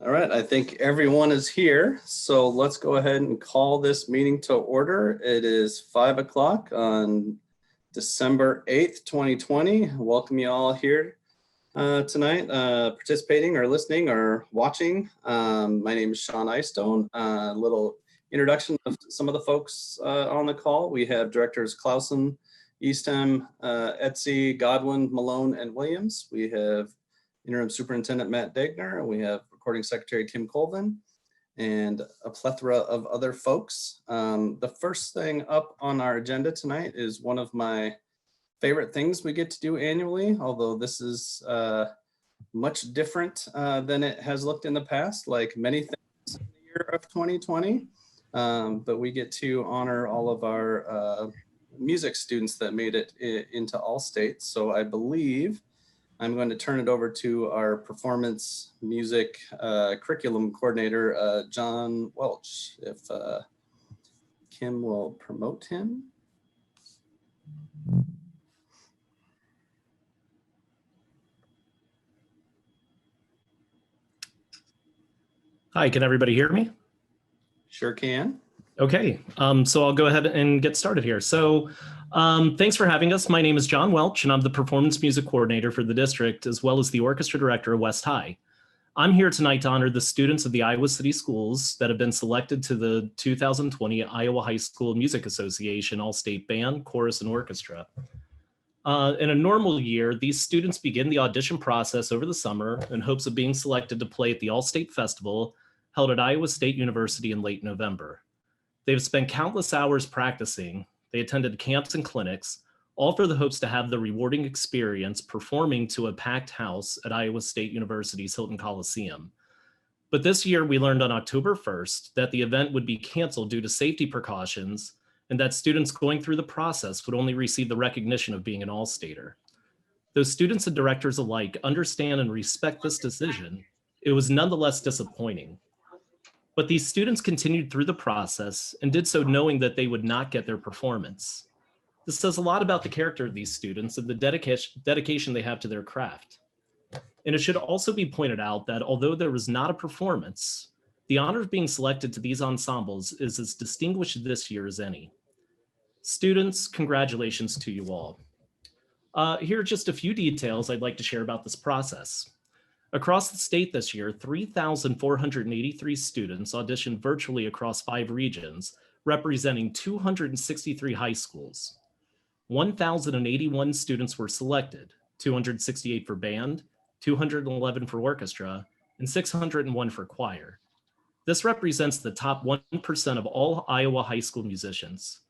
All right, I think everyone is here, so let's go ahead and call this meeting to order. It is 5 o'clock on December 8th, 2020. Welcome you all here tonight, participating or listening or watching. My name is Sean Eystone. A little introduction of some of the folks on the call. We have directors Clausen, Eastham, Etsy, Godwin, Malone, and Williams. We have interim superintendent Matt Degner, and we have recording secretary Kim Colvin, and a plethora of other folks. The first thing up on our agenda tonight is one of my favorite things we get to do annually, although this is much different than it has looked in the past, like many things in the year of 2020. But we get to honor all of our music students that made it into All-State. So I believe I'm going to turn it over to our performance music curriculum coordinator, John Welch, if Kim will promote him. Hi, can everybody hear me? Sure can. Okay, so I'll go ahead and get started here. So thanks for having us. My name is John Welch, and I'm the performance music coordinator for the district, as well as the orchestra director of West High. I'm here tonight to honor the students of the Iowa City Schools that have been selected to the 2020 Iowa High School Music Association All-State Band, Chorus, and Orchestra. In a normal year, these students begin the audition process over the summer in hopes of being selected to play at the All-State Festival held at Iowa State University in late November. They've spent countless hours practicing. They attended camps and clinics, all for the hopes to have the rewarding experience performing to a packed house at Iowa State University's Hilton Coliseum. But this year we learned on October 1st that the event would be canceled due to safety precautions and that students going through the process would only receive the recognition of being an All-Stater. Though students and directors alike understand and respect this decision, it was nonetheless disappointing. But these students continued through the process and did so knowing that they would not get their performance. This says a lot about the character of these students and the dedication they have to their craft. And it should also be pointed out that although there was not a performance, the honor of being selected to these ensembles is as distinguished this year as any. Students, congratulations to you all. Here are just a few details I'd like to share about this process. Across the state this year, 3,483 students auditioned virtually across 5 regions, representing 263 high schools. 1,081 students were selected, 268 for band, 211 for orchestra, and 601 for choir. This represents the top 1% of all Iowa high school musicians.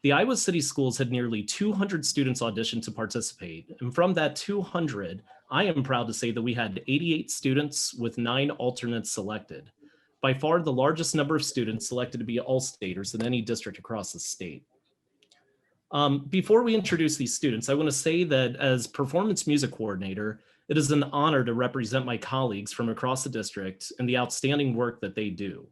The Iowa City Schools had nearly 200 students audition to participate, and from that 200, I am proud to say that we had 88 students with 9 alternates selected, by far the largest number of students selected to be All-Staters in any district across the state. Before we introduce these students, I want to say that as performance music coordinator, it is an honor to represent my colleagues from across the district and the outstanding work that they do.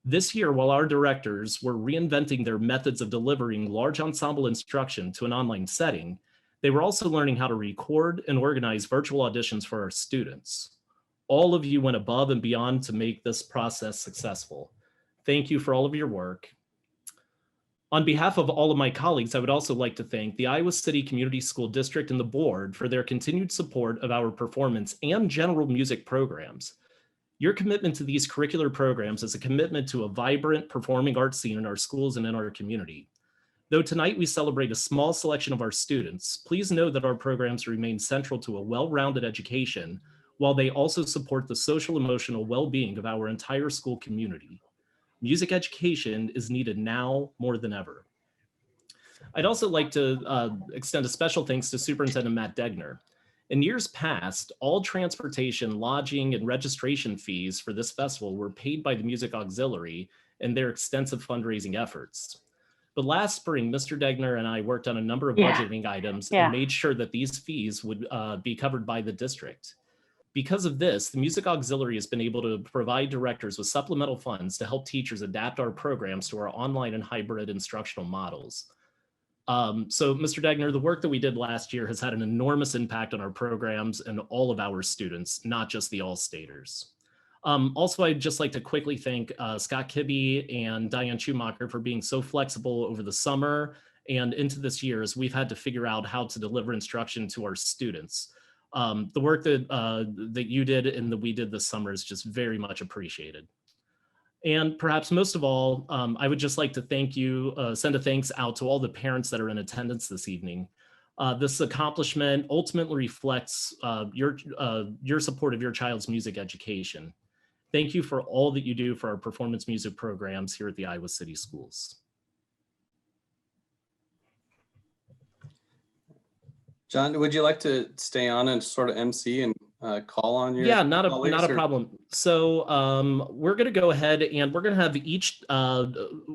This year, while our directors were reinventing their methods of delivering large ensemble instruction to an online setting, they were also learning how to record and organize virtual auditions for our students. All of you went above and beyond to make this process successful. Thank you for all of your work. On behalf of all of my colleagues, I would also like to thank the Iowa City Community School District and the board for their continued support of our performance and general music programs. Your commitment to these curricular programs is a commitment to a vibrant performing arts scene in our schools and in our community. Though tonight we celebrate a small selection of our students, please know that our programs remain central to a well-rounded education, while they also support the social emotional well-being of our entire school community. Music education is needed now more than ever. I'd also like to extend a special thanks to Superintendent Matt Degner. In years past, all transportation, lodging, and registration fees for this festival were paid by the Music Auxiliary and their extensive fundraising efforts. But last spring, Mr. Degner and I worked on a number of budgeting items and made sure that these fees would be covered by the district. Because of this, the Music Auxiliary has been able to provide directors with supplemental funds to help teachers adapt our programs to our online and hybrid instructional models. So Mr. Degner, the work that we did last year has had an enormous impact on our programs and all of our students, not just the All-Staters. Also, I'd just like to quickly thank Scott Kibbe and Diane Schumacher for being so flexible over the summer and into this year as we've had to figure out how to deliver instruction to our students. The work that you did and that we did this summer is just very much appreciated. And perhaps most of all, I would just like to thank you, send a thanks out to all the parents that are in attendance this evening. This accomplishment ultimately reflects your support of your child's music education. Thank you for all that you do for our performance music programs here at the Iowa City Schools. John, would you like to stay on and sort of MC and call on your Not colleagues, a problem. So we're going to go ahead and we're going to have each.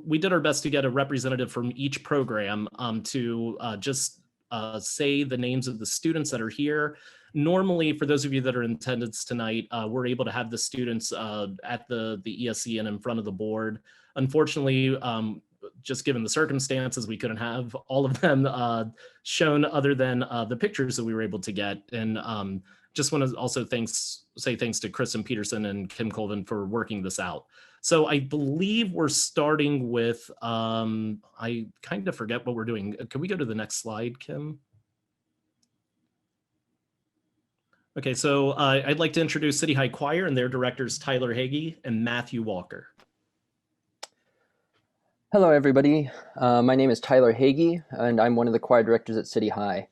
We did our best to get a representative from each program to just say the names of the students that are here. Normally, for those of you that are in attendance tonight, we're able to have the students at the ESC and in front of the board. Unfortunately, just given the circumstances, we couldn't have all of them shown other than the pictures that we were able to get. And just want to also say thanks to Kristen Peterson and Kim Colvin for working this out. So I believe we're starting with, I kind of forget what we're doing. Can we go to the next slide, Kim? Okay, so I'd like to introduce City High Choir and their directors, Tyler Hagee and Matthew Walker. Hello, everybody. My name is Tyler Hagee, and I'm one of the choir directors at City High.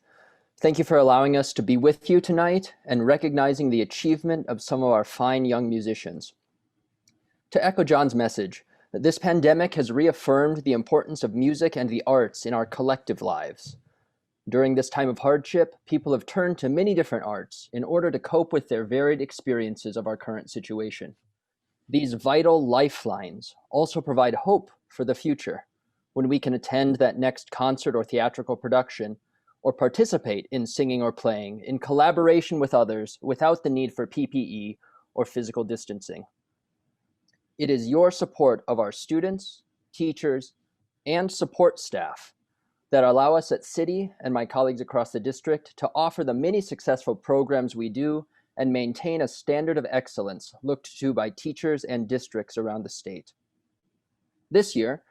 Thank you for allowing us to be with you tonight and recognizing the achievement of some of our fine young musicians. To echo John's message, this pandemic has reaffirmed the importance of music and the arts in our collective lives. During this time of hardship, people have turned to many different arts in order to cope with their varied experiences of our current situation. These vital lifelines also provide hope for the future, when we can attend that next concert or theatrical production, or participate in singing or playing in collaboration with others without the need for PPE or physical distancing. It is your support of our students, teachers, and support staff that allow us at City and my colleagues across the district to offer the many successful programs we do and maintain a standard of excellence looked to by teachers and districts around the state. This year,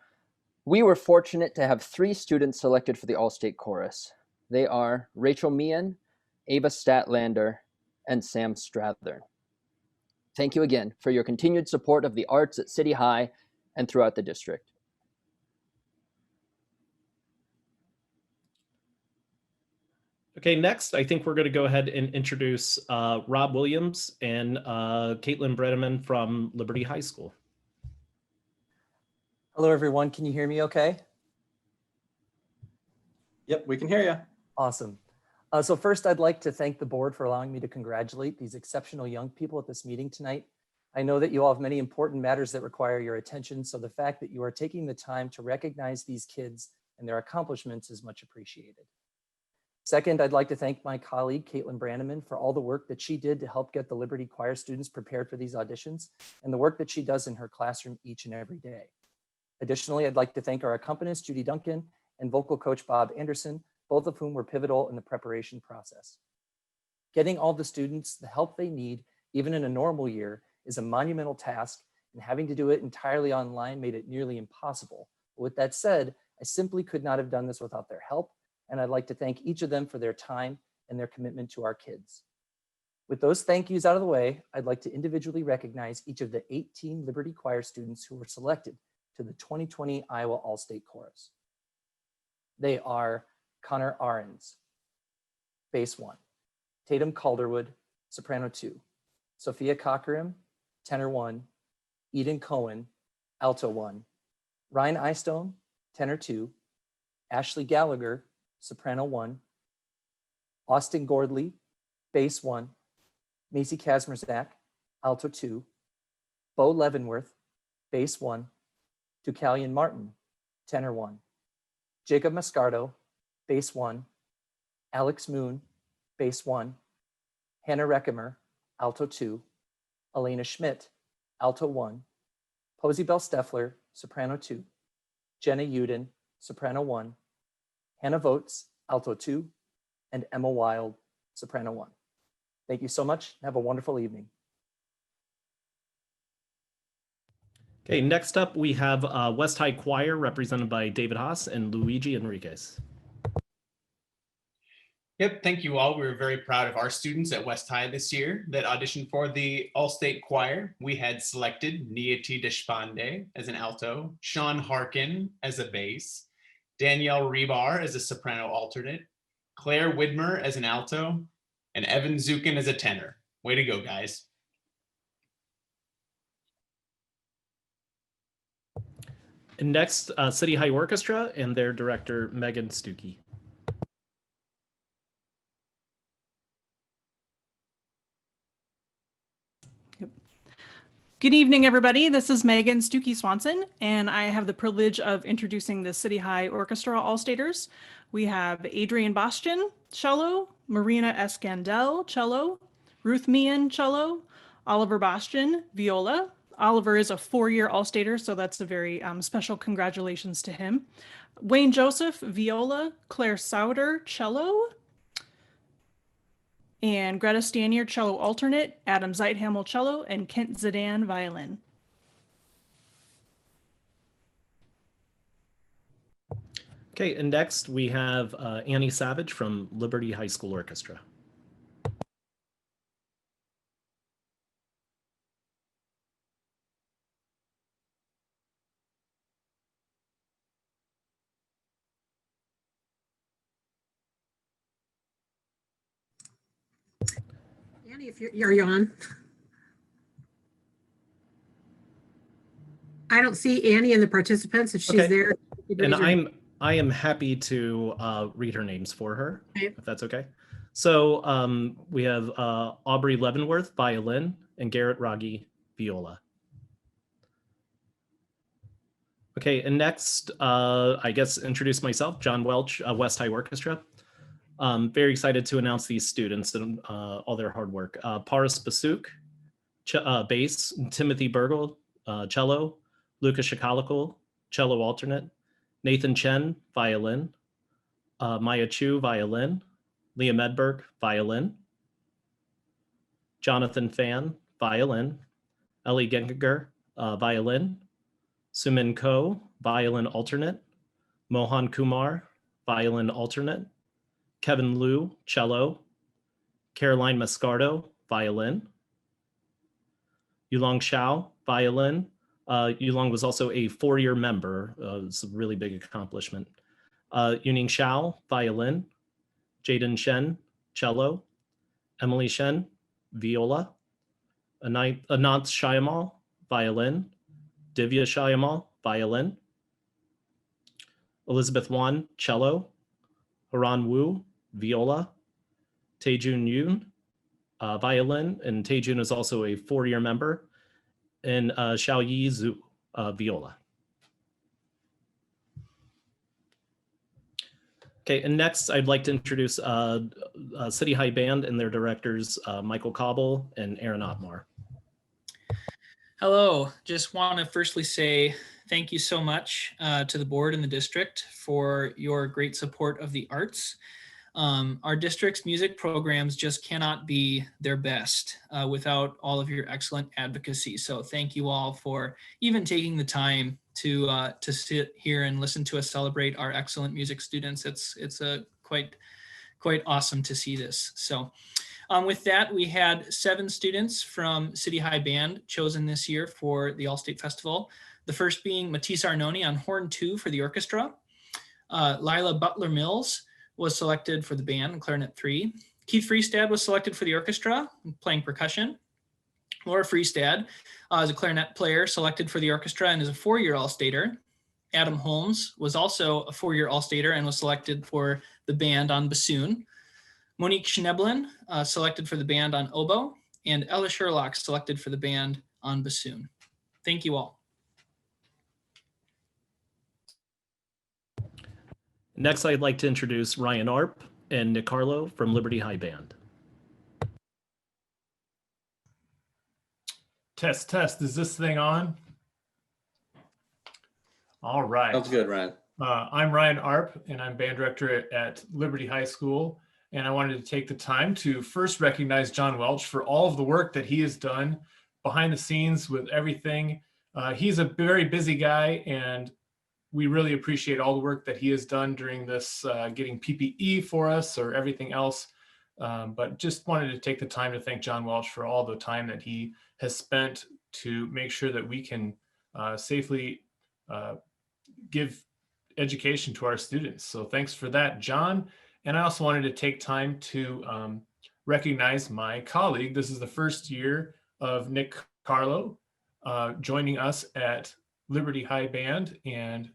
we were fortunate to have 3 students selected for the All-State Chorus. They are Rachel Meehan, Ava Statlander, and Sam Strathern. Thank you again for your continued support of the arts at City High and throughout the district. Okay, next, I think we're going to go ahead and introduce Rob Williams and Caitlin Bredeman from Liberty High School. Hello, everyone. Can you hear me okay? Yep, we can hear you. Awesome. So first, I'd like to thank the board for allowing me to congratulate these exceptional young people at this meeting tonight. I know that you all have many important matters that require your attention, so the fact that you are taking the time to recognize these kids and their accomplishments is much appreciated. Second, I'd like to thank my colleague, Caitlin Branneman, for all the work that she did to help get the Liberty Choir students prepared for these auditions and the work that she does in her classroom each and every day. Additionally, I'd like to thank our accompanist, Judy Duncan, and vocal coach, Bob Anderson, both of whom were pivotal in the preparation process. Getting all the students the help they need, even in a normal year, is a monumental task, and having to do it entirely online made it nearly impossible. But with that said, I simply could not have done this without their help, and I'd like to thank each of them for their time and their commitment to our kids. With those thank yous out of the way, I'd like to individually recognize each of the 18 Liberty Choir students who were selected to the 2020 Iowa All-State Chorus. They are Connor Ahrens, bass 1, Tatum Calderwood, soprano 2, Sophia Cockeram, tenor 1, Eden Cohen, alto 1, Ryan Eystone, tenor 2, Ashley Gallagher, soprano 1, Austin Gordley, bass 1, Macy Kazmerzak, alto 2, Bo Leavenworth, bass 1, Deucalion Martin, tenor 1, Jacob Mascardo, bass 1, Alex Moon, bass 1, Hannah Reckemer, alto 2, Elena Schmidt, alto 1, Posey Bell Steffler, soprano 2, Jenna Uden, soprano 1, Hannah Votes, alto 2, and Emma Wild, soprano 1. Thank you so much. Have a wonderful evening. Okay, next up we have West High Choir represented by David Haas and Luigi Enriquez. Yep, thank you all. We were very proud of our students at West High this year that auditioned for the All-State Choir. We had selected Niyati Deshpande as an alto, Sean Harkin as a bass, Danielle Rebar as a soprano alternate, Claire Widmer as an alto, and Evan Zukin as a tenor. Way to go, guys. And next, City High Orchestra and their director, Megan Stuckey. Good evening, everybody. This is Megan Stuckey Swanson, and I have the privilege of introducing the City High Orchestra All-Staters. We have Adrian Bastian, cello, Marina Escandel, cello, Ruth Meehan, cello, Oliver Bastian, viola. Oliver is a 4-year All-Stater, so that's a very special congratulations to him. Wayne Joseph, viola, Claire Sauter, cello, and Greta Stanier, cello alternate, Adam Zeithamel, cello, and Kent Zidane, violin. Okay, and next we have Annie Savage from Liberty High School Orchestra. Annie, if are you on? I don't see Annie in the participants. If she's Okay. there. And I am happy to read her names for her, Okay. if that's okay. So we have Aubrey Leavenworth, violin, and Garrett Raggi, viola. Okay, and next, I guess introduce myself, John Welch, West High Orchestra. Very excited to announce these students and all their hard work. Paris Basuk, bass, Timothy Burgle, cello, Lucas Shikalikul, cello alternate, Nathan Chen, violin, Maya Chu, violin, Leah Medberg, violin, Jonathan Fan, violin, Ellie Gengiger, violin, Sumin Ko, violin alternate, Mohan Kumar, violin alternate, Kevin Liu, cello, Caroline Mascardo, violin, Yulong Shao, violin. Yulong was also a 4-year member. It's a really big accomplishment. Yuning Shao, violin, Jaden Shen, cello, Emily Shen, viola, Anant Shayamal, violin, Divya Shayamal, violin, Elizabeth Wan, cello, Haran Wu, viola, Taejun Yoon, violin, and Taejun is also a 4-year member, and Xiaoyi Zhu, viola. Okay, and next I'd like to introduce City High Band and their directors, Michael Cobble and Aaron Otmar. Hello, just want to firstly say thank you so much to the board and the district for your great support of the arts. Our district's music programs just cannot be their best without all of your excellent advocacy. So thank you all for even taking the time to sit here and listen to us celebrate our excellent music students. It's a quite awesome to see this. So with that, we had 7 students from City High Band chosen this year for the All-State Festival. The first being Matisse Arnone on horn 2 for the orchestra. Lila Butler Mills was selected for the band, clarinet 3. Keith Freestad was selected for the orchestra, playing percussion. Laura Freestad is a clarinet player selected for the orchestra and is a 4-year All-Stater. Adam Holmes was also a 4-year All-Stater and was selected for the band on bassoon. Monique Schneblin selected for the band on oboe, and Ella Sherlock selected for the band on bassoon. Thank you all. Next, I'd like to introduce Ryan Arp and Nick Carlo from Liberty High Band. Test, test. Is this thing on? All right. Sounds good, Ryan. I'm Ryan Arp, and I'm band director at Liberty High School. And I wanted to take the time to first recognize John Welch for all of the work that he has done behind the scenes with everything He's a very busy guy, and we really appreciate all the work that he has done during this, getting PPE for us or everything else. But just wanted to take the time to thank John Welch for all the time that he has spent to make sure that we can safely give education to our students. So thanks for that, John. And I also wanted to take time to recognize my colleague. This is the first year of Nick Carlo joining us at Liberty High Band, and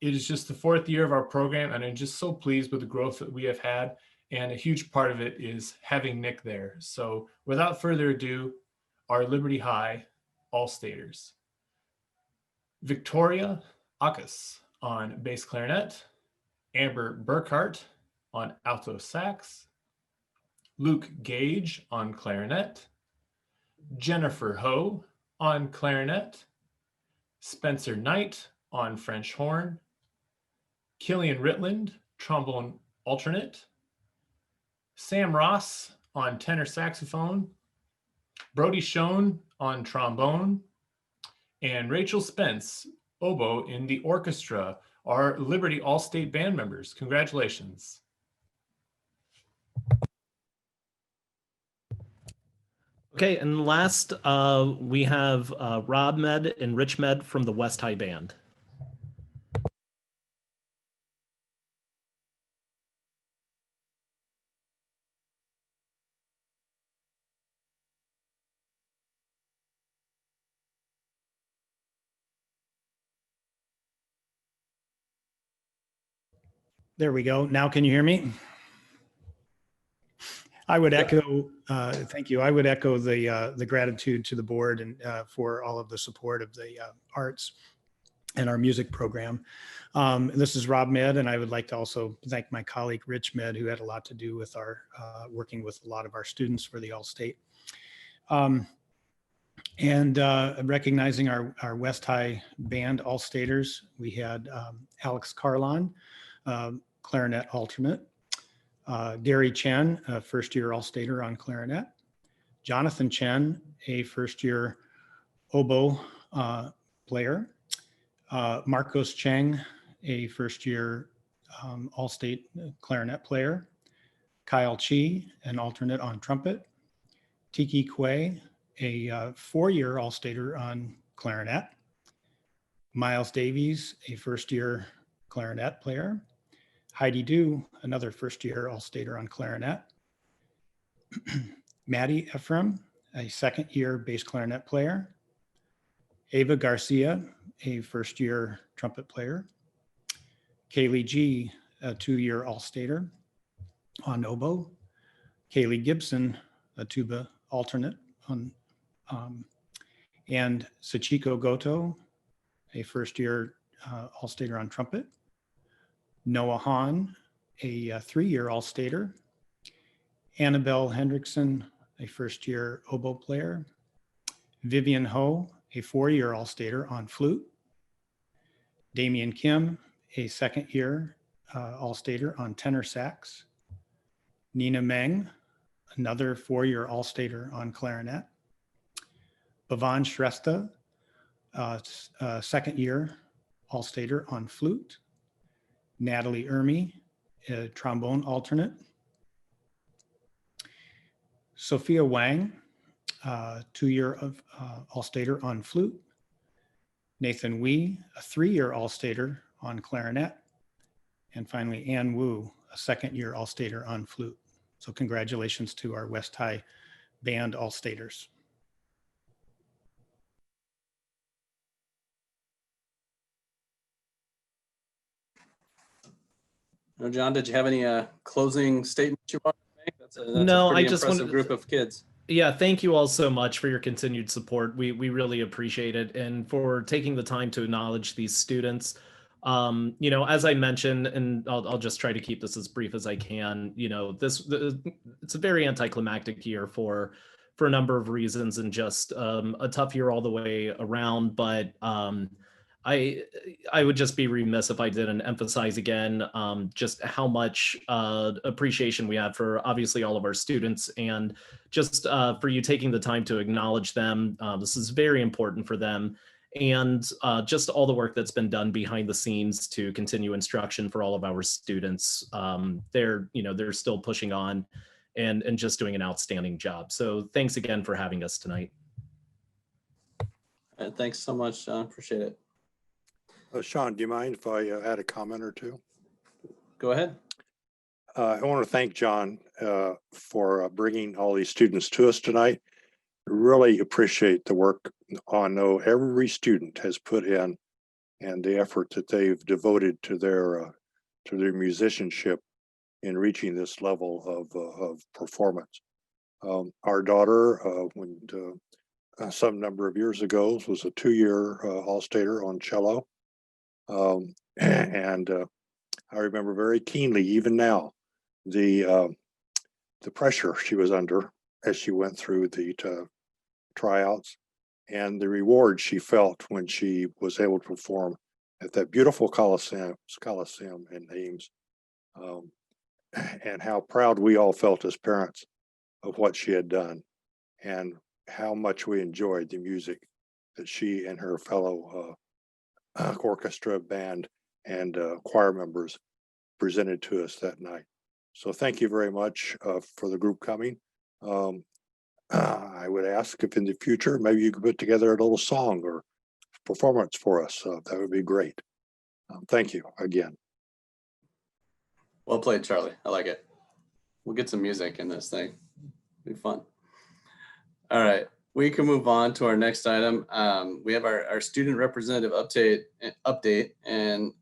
it is just the 4th year of our program, and I'm just so pleased with the growth that we have had, and a huge part of it is having Nick there. So without further ado, our Liberty High All-Staters. Victoria Akas on bass clarinet, Amber Burkhart on alto sax, Luke Gage on clarinet, Jennifer Ho on clarinet, Spencer Knight on French horn, Killian Ritland, trombone alternate, Sam Ross on tenor saxophone, Brody Schoen on trombone, and Rachel Spence, oboe in the orchestra, are Liberty All-State band members. Congratulations. Okay, and last we have Rob Med and Rich Med from the West High Band. There we go. Now can you hear me? I would echo, thank you. I would echo the gratitude to the board and for all of the support of the arts and our music program. This is Rob Med, and I would like to also thank my colleague Rich Med, who had a lot to do with our working with a lot of our students for the All-State. And recognizing our West High Band All-Staters, we had Alex Carlon, clarinet alternate, Gary Chen, a first-year All-Stater on clarinet, Jonathan Chen, a first-year oboe player, Marcos Cheng, a first-year All-State clarinet player, Kyle Chi, an alternate on trumpet, Tiki Kwe, a four-year All-Stater on clarinet, Miles Davies, a first-year clarinet player, Heidi Du, another first-year All-Stater on clarinet, Maddie Ephraim, a second-year bass clarinet player, Ava Garcia, a first-year trumpet player, Kaylee G, a two-year All-Stater on oboe, Kaylee Gibson, a tuba alternate on, and Sachiko Goto, a first-year All-Stater on trumpet, Noah Hahn, a three-year All-Stater, Annabelle Hendrickson, a first-year oboe player, Vivian Ho, a four-year All-Stater on flute, Damian Kim, a second-year All-Stater on tenor sax, Nina Meng, another four-year All-Stater on clarinet, Bhavan Shrestha, second-year All-Stater on flute, Natalie Ermy, a trombone alternate, Sophia Wang, two-year All-Stater on flute, Nathan Wee, a three-year All-Stater on clarinet, and finally Ann Wu, a second-year All-Stater on flute. So congratulations to our West High Band All-Staters. John, did you have any closing statements you want to make? That's a No, pretty I just impressive wanted group of kids. Yeah, thank you all so much for your continued support. We really appreciate it, and for taking the time to acknowledge these students. You know, as I mentioned, and I'll just try to keep this as brief as I can. You know, it's a very anticlimactic year for a number of reasons, and just a tough year all the way around. But I would just be remiss if I didn't emphasize again just how much appreciation we have for obviously all of our students, and just for you taking the time to acknowledge them. This is very important for them. and just all the work that's been done behind the scenes to continue instruction for all of our students. They're still pushing on and just doing an outstanding job. So thanks again for having us tonight. Thanks so much, John. Appreciate it. Sean, do you mind if I add a comment or two? Go ahead. I want to thank John for bringing all these students to us tonight. Really appreciate the work I know every student has put in and the effort that they've devoted to their musicianship in reaching this level of performance. Our daughter, some number of years ago, was a 2-year All-Stater on cello. And I remember very keenly, even now, the pressure she was under as she went through the tryouts and the reward she felt when she was able to perform at that beautiful Coliseum in Ames, and how proud we all felt as parents of what she had done and how much we enjoyed the music that she and her fellow orchestra, band, and choir members presented to us that night. So thank you very much for the group coming. I would ask if in the future, maybe you could put together a little song or performance for us. That would be great. Thank you again. Well played, Charlie. I like it. We'll get some music in this thing. It'll be fun. All right. We can move on to our next item. We have our student representative update. And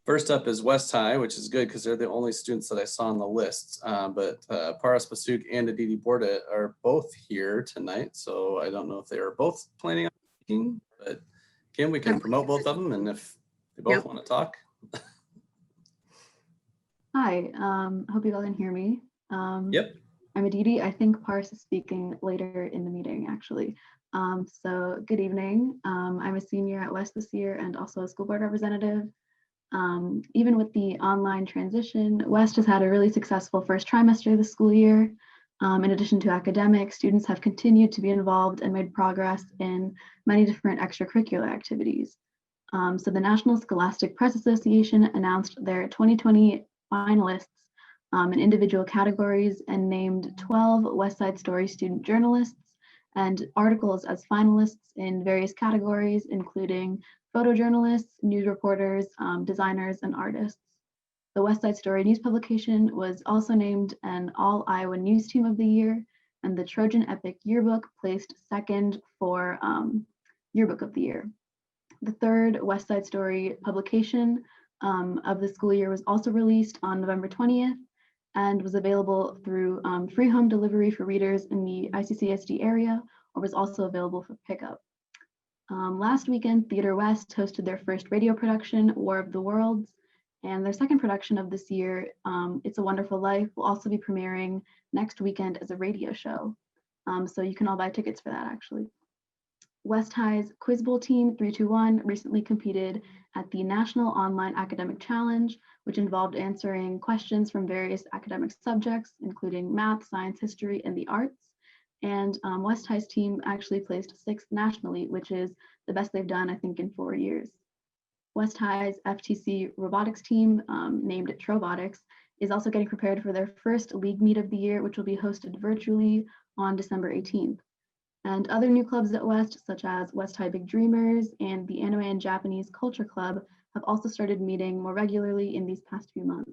first up is West High, which is good because they're the only students that I saw on the list. But Paras Pasuk and Aditi Borda are both here tonight. So I don't know if they are both planning on speaking, but Kim, we can promote both of them. And if they both want to talk. Hi, hope you all can hear me. Yep. I'm Aditi. I think Paras is speaking later in the meeting, actually. So good evening. I'm a senior at West this year and also a school board representative. Even with the online transition, West has had a really successful first trimester of the school year. In addition to academics, students have continued to be involved and made progress in many different extracurricular activities. So the National Scholastic Press Association announced their 2020 finalists in individual categories and named 12 West Side Story student journalists and articles as finalists in various categories, including photojournalists, news reporters, designers, and artists. The West Side Story news publication was also named an All Iowa News Team of the Year, and the Trojan Epic Yearbook placed second for Yearbook of the Year. The third West Side Story publication of the school year was also released on November 20th and was available through free home delivery for readers in the ICCSD area, or was also available for pickup. Last weekend, Theater West hosted their first radio production, War of the Worlds, and their second production of this year, It's a Wonderful Life, will also be premiering next weekend as a radio show. So you can all buy tickets for that, actually. West High's Quiz Bowl team 321 recently competed at the National Online Academic Challenge, which involved answering questions from various academic subjects, including math, science, history, and the arts. And West High's team actually placed 6th nationally, which is the best they've done, I think, in 4 years. West High's FTC robotics team, named Trobotics, is also getting prepared for their first league meet of the year, which will be hosted virtually on December 18th. And other new clubs at West, such as West High Big Dreamers and the Anime and Japanese Culture Club, have also started meeting more regularly in these past few months.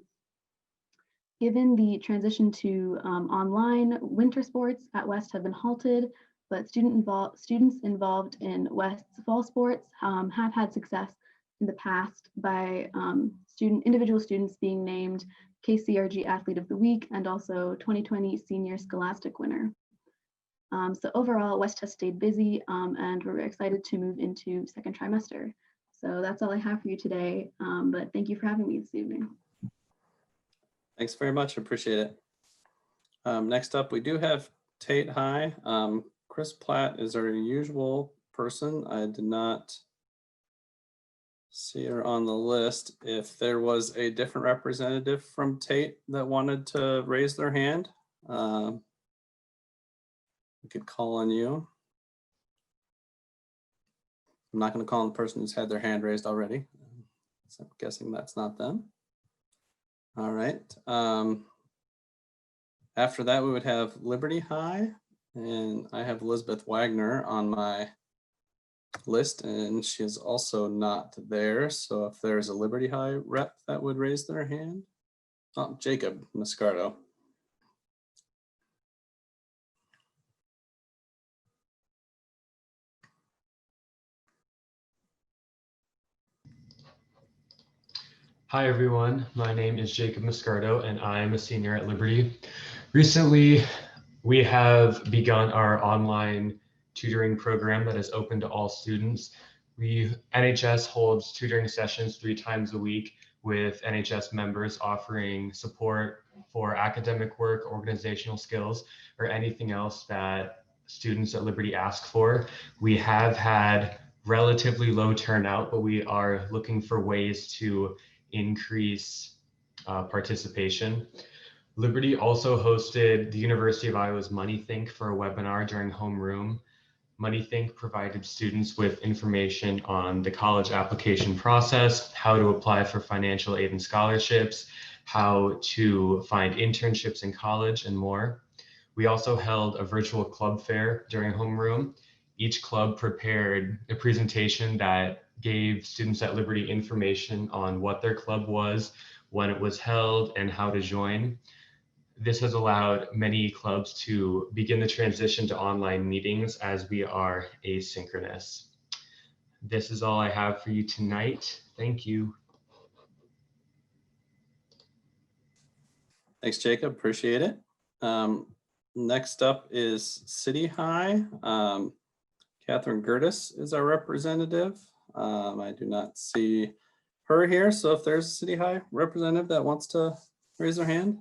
Given the transition to online, winter sports at West have been halted, but students involved in West's fall sports have had success in the past by individual students being named KCRG Athlete of the Week and also 2020 Senior Scholastic winner. So overall, West has stayed busy and we're excited to move into second trimester. So that's all I have for you today, but thank you for having me this evening. Thanks very much. Appreciate it. Next up, we do have Tate High. Chris Platt is our usual person. I did not see her on the list. If there was a different representative from Tate that wanted to raise their hand, we could call on you. I'm not going to call on the person who's had their hand raised already. So I'm guessing that's not them. All right. After that, we would have Liberty High, and I have Elizabeth Wagner on my list, and she is also not there. So if there's a Liberty High rep that would raise their hand. Oh, Jacob Mascardo. Hi everyone, my name is Jacob Mascardo and I'm a senior at Liberty. Recently, we have begun our online tutoring program that is open to all students. NHS holds tutoring sessions 3 times a week with NHS members offering support for academic work, organizational skills, or anything else that students at Liberty ask for. We have had relatively low turnout, but we are looking for ways to increase participation. Liberty also hosted the University of Iowa's MoneyThink for a webinar during homeroom. MoneyThink provided students with information on the college application process, how to apply for financial aid and scholarships, how to find internships in college, and more. We also held a virtual club fair during homeroom. Each club prepared a presentation that gave students at Liberty information on what their club was, when it was held, and how to join. This has allowed many clubs to begin the transition to online meetings as we are asynchronous. This is all I have for you tonight. Thank you. Thanks, Jacob. Appreciate it. Next up is City High. Catherine Gertis is our representative. I do not see her here. So if there's a City High representative that wants to raise their hand.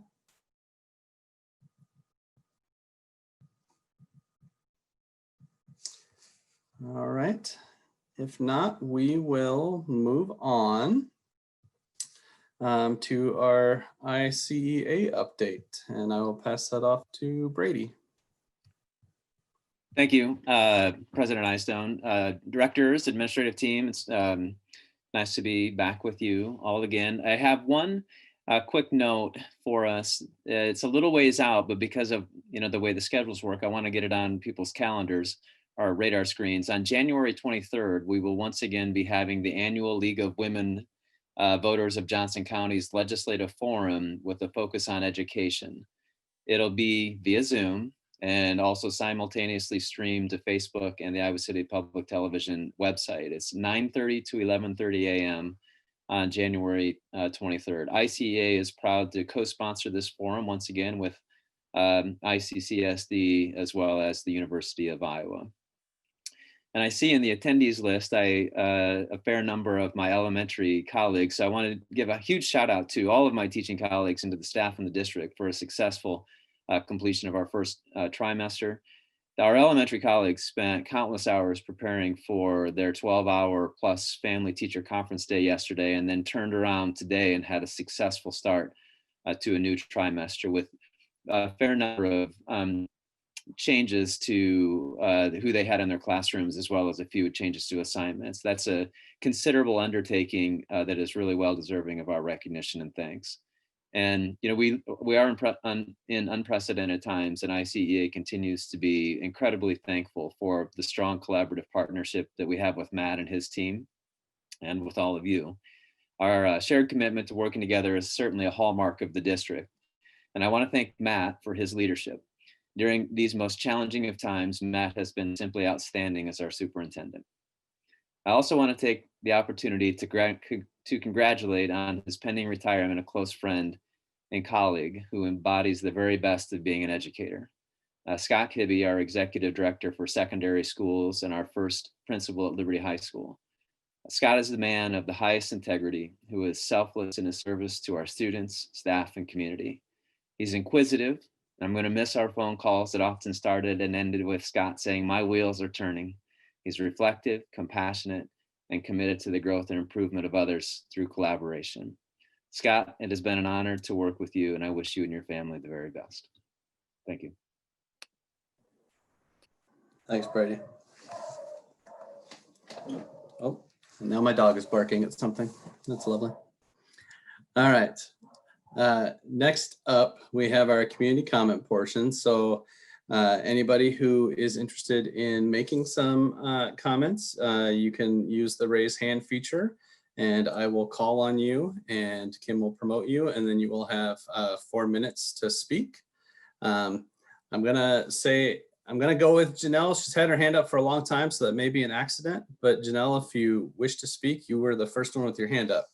All right. If not, we will move on to our ICEA update, and I will pass that off to Brady. Thank you, President Eystone. Directors, administrative team, it's nice to be back with you all again. I have one quick note for us. It's a little ways out, but because of the way the schedules work, I want to get it on people's calendars or radar screens. On January 23rd, we will once again be having the annual League of Women Voters of Johnson County's Legislative Forum with a focus on education. It'll be via Zoom and also simultaneously streamed to Facebook and the Iowa City Public Television website. It's 9:30 to 11:30 a.m. on January 23rd. ICEA is proud to co-sponsor this forum once again with ICCSD as well as the University of Iowa. And I see in the attendees list, a fair number of my elementary colleagues. So I want to give a huge shout out to all of my teaching colleagues and to the staff in the district for a successful completion of our first trimester. Our elementary colleagues spent countless hours preparing for their 12-hour plus family teacher conference day yesterday, and then turned around today and had a successful start to a new trimester with a fair number of changes to who they had in their classrooms, as well as a few changes to assignments. That's a considerable undertaking that is really well deserving of our recognition and thanks. And we are in unprecedented times, and ICEA continues to be incredibly thankful for the strong collaborative partnership that we have with Matt and his team, and with all of you. Our shared commitment to working together is certainly a hallmark of the district. And I want to thank Matt for his leadership. During these most challenging of times, Matt has been simply outstanding as our superintendent. I also want to take the opportunity to congratulate on his pending retirement a close friend and colleague who embodies the very best of being an educator. Scott Hibby, our executive director for secondary schools and our first principal at Liberty High School. Scott is the man of the highest integrity who is selfless in his service to our students, staff, and community. He's inquisitive. I'm going to miss our phone calls that often started and ended with Scott saying, "My wheels are turning." He's reflective, compassionate, and committed to the growth and improvement of others through collaboration. Scott, it has been an honor to work with you, and I wish you and your family the very best. Thank you. Thanks, Brady. Oh, and now my dog is barking at something. That's lovely. All right. Next up, we have our community comment portion. So anybody who is interested in making some comments, you can use the raise hand feature and I will call on you and Kim will promote you and then you will have 4 minutes to speak. I'm gonna go with Janelle. She's had her hand up for a long time, so that may be an accident. But Janelle, if you wish to speak, you were the first one with your hand up.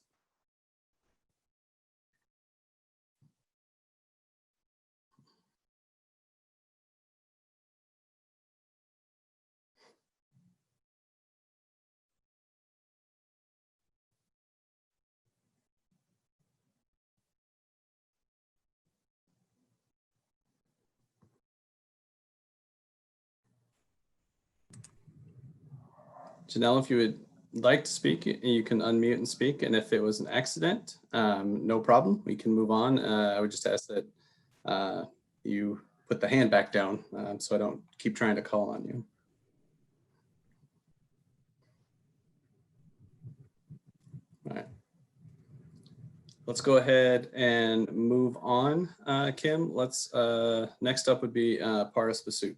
Janelle, if you would like to speak, you can unmute and speak. And if it was an accident, no problem. We can move on. I would just ask that you put the hand back down so I don't keep trying to call on you. All right. Let's go ahead and move on, Kim. Let's next up would be Paras Basuk.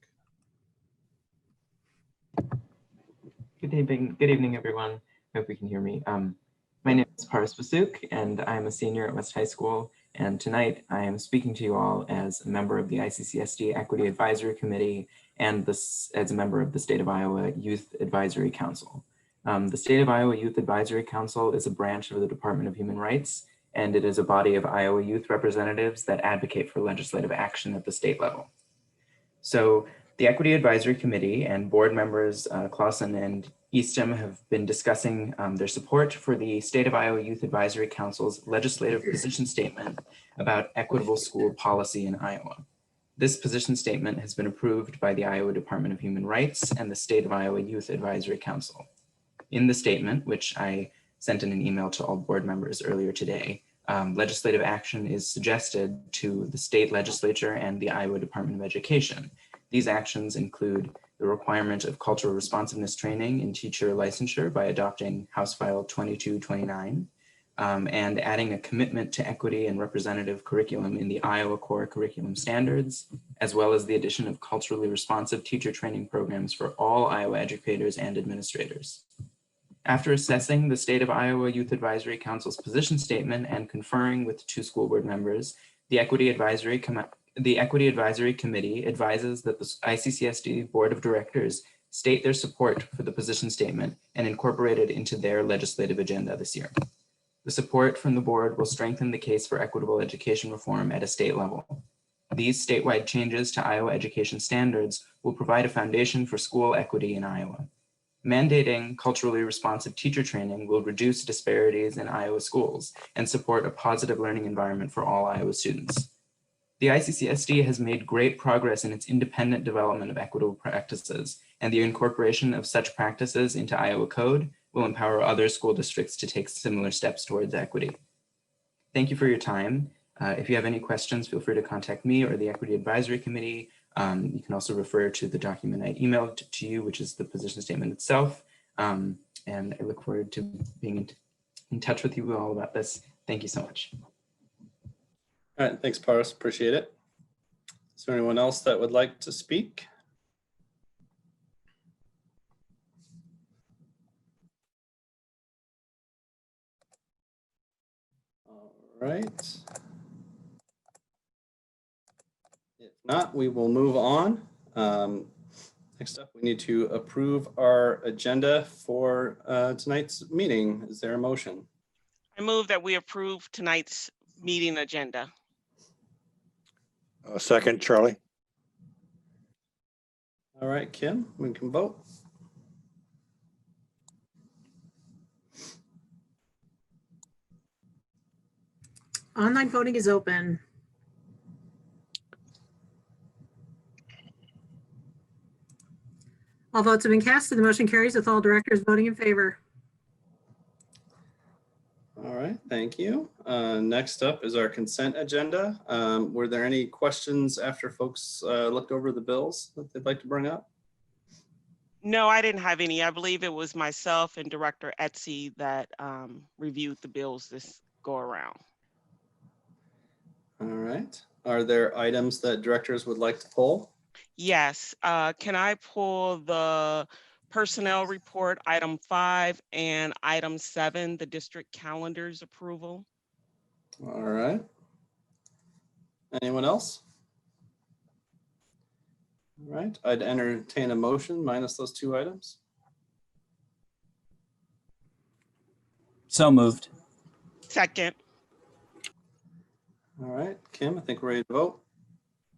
Good evening, everyone. Hope you can hear me. My name is Paras Basuk, and I'm a senior at West High School. And tonight I am speaking to you all as a member of the ICCSD Equity Advisory Committee and as a member of the State of Iowa Youth Advisory Council. The State of Iowa Youth Advisory Council is a branch of the Department of Human Rights, and it is a body of Iowa youth representatives that advocate for legislative action at the state level. So the Equity Advisory Committee and board members Clausen and Eastham have been discussing their support for the State of Iowa Youth Advisory Council's legislative position statement about equitable school policy in Iowa. This position statement has been approved by the Iowa Department of Human Rights and the State of Iowa Youth Advisory Council. In the statement, which I sent in an email to all board members earlier today, legislative action is suggested to the state legislature and the Iowa Department of Education. These actions include the requirement of cultural responsiveness training in teacher licensure by adopting House File 2229, and adding a commitment to equity and representative curriculum in the Iowa Core Curriculum Standards, as well as the addition of culturally responsive teacher training programs for all Iowa educators and administrators. After assessing the State of Iowa Youth Advisory Council's position statement and conferring with 2 school board members, the Equity Advisory Committee advises that the ICCSD Board of Directors state their support for the position statement and incorporate it into their legislative agenda this year. The support from the board will strengthen the case for equitable education reform at a state level. These statewide changes to Iowa education standards will provide a foundation for school equity in Iowa. Mandating culturally responsive teacher training will reduce disparities in Iowa schools and support a positive learning environment for all Iowa students. The ICCSD has made great progress in its independent development of equitable practices, and the incorporation of such practices into Iowa Code will empower other school districts to take similar steps towards equity. Thank you for your time. If you have any questions, feel free to contact me or the Equity Advisory Committee. You can also refer to the document I emailed to you, which is the position statement itself. And I look forward to being in touch with you all about this. Thank you so much. All right, thanks, Paras. Appreciate it. Is there anyone else that would like to speak? All right. If not, we will move on. Next up, we need to approve our agenda for tonight's meeting. Is there a motion? I move that we approve tonight's meeting agenda. Second, Charlie. All right, Kim, we can vote. Online voting is open. All votes have been cast and the motion carries with all directors voting in favor. All right, thank you. Next up is our consent agenda. Were there any questions after folks looked over the bills that they'd like to bring up? No, I didn't have any. I believe it was myself and Director Etsy that reviewed the bills this go around. All right. Are there items that directors would like to pull? Yes, can I pull the personnel report, item 5, and item 7, the district calendars approval? All right. Anyone else? All right, I'd entertain a motion minus those 2 items. So moved. Second. All right, Kim, I think we're ready to vote.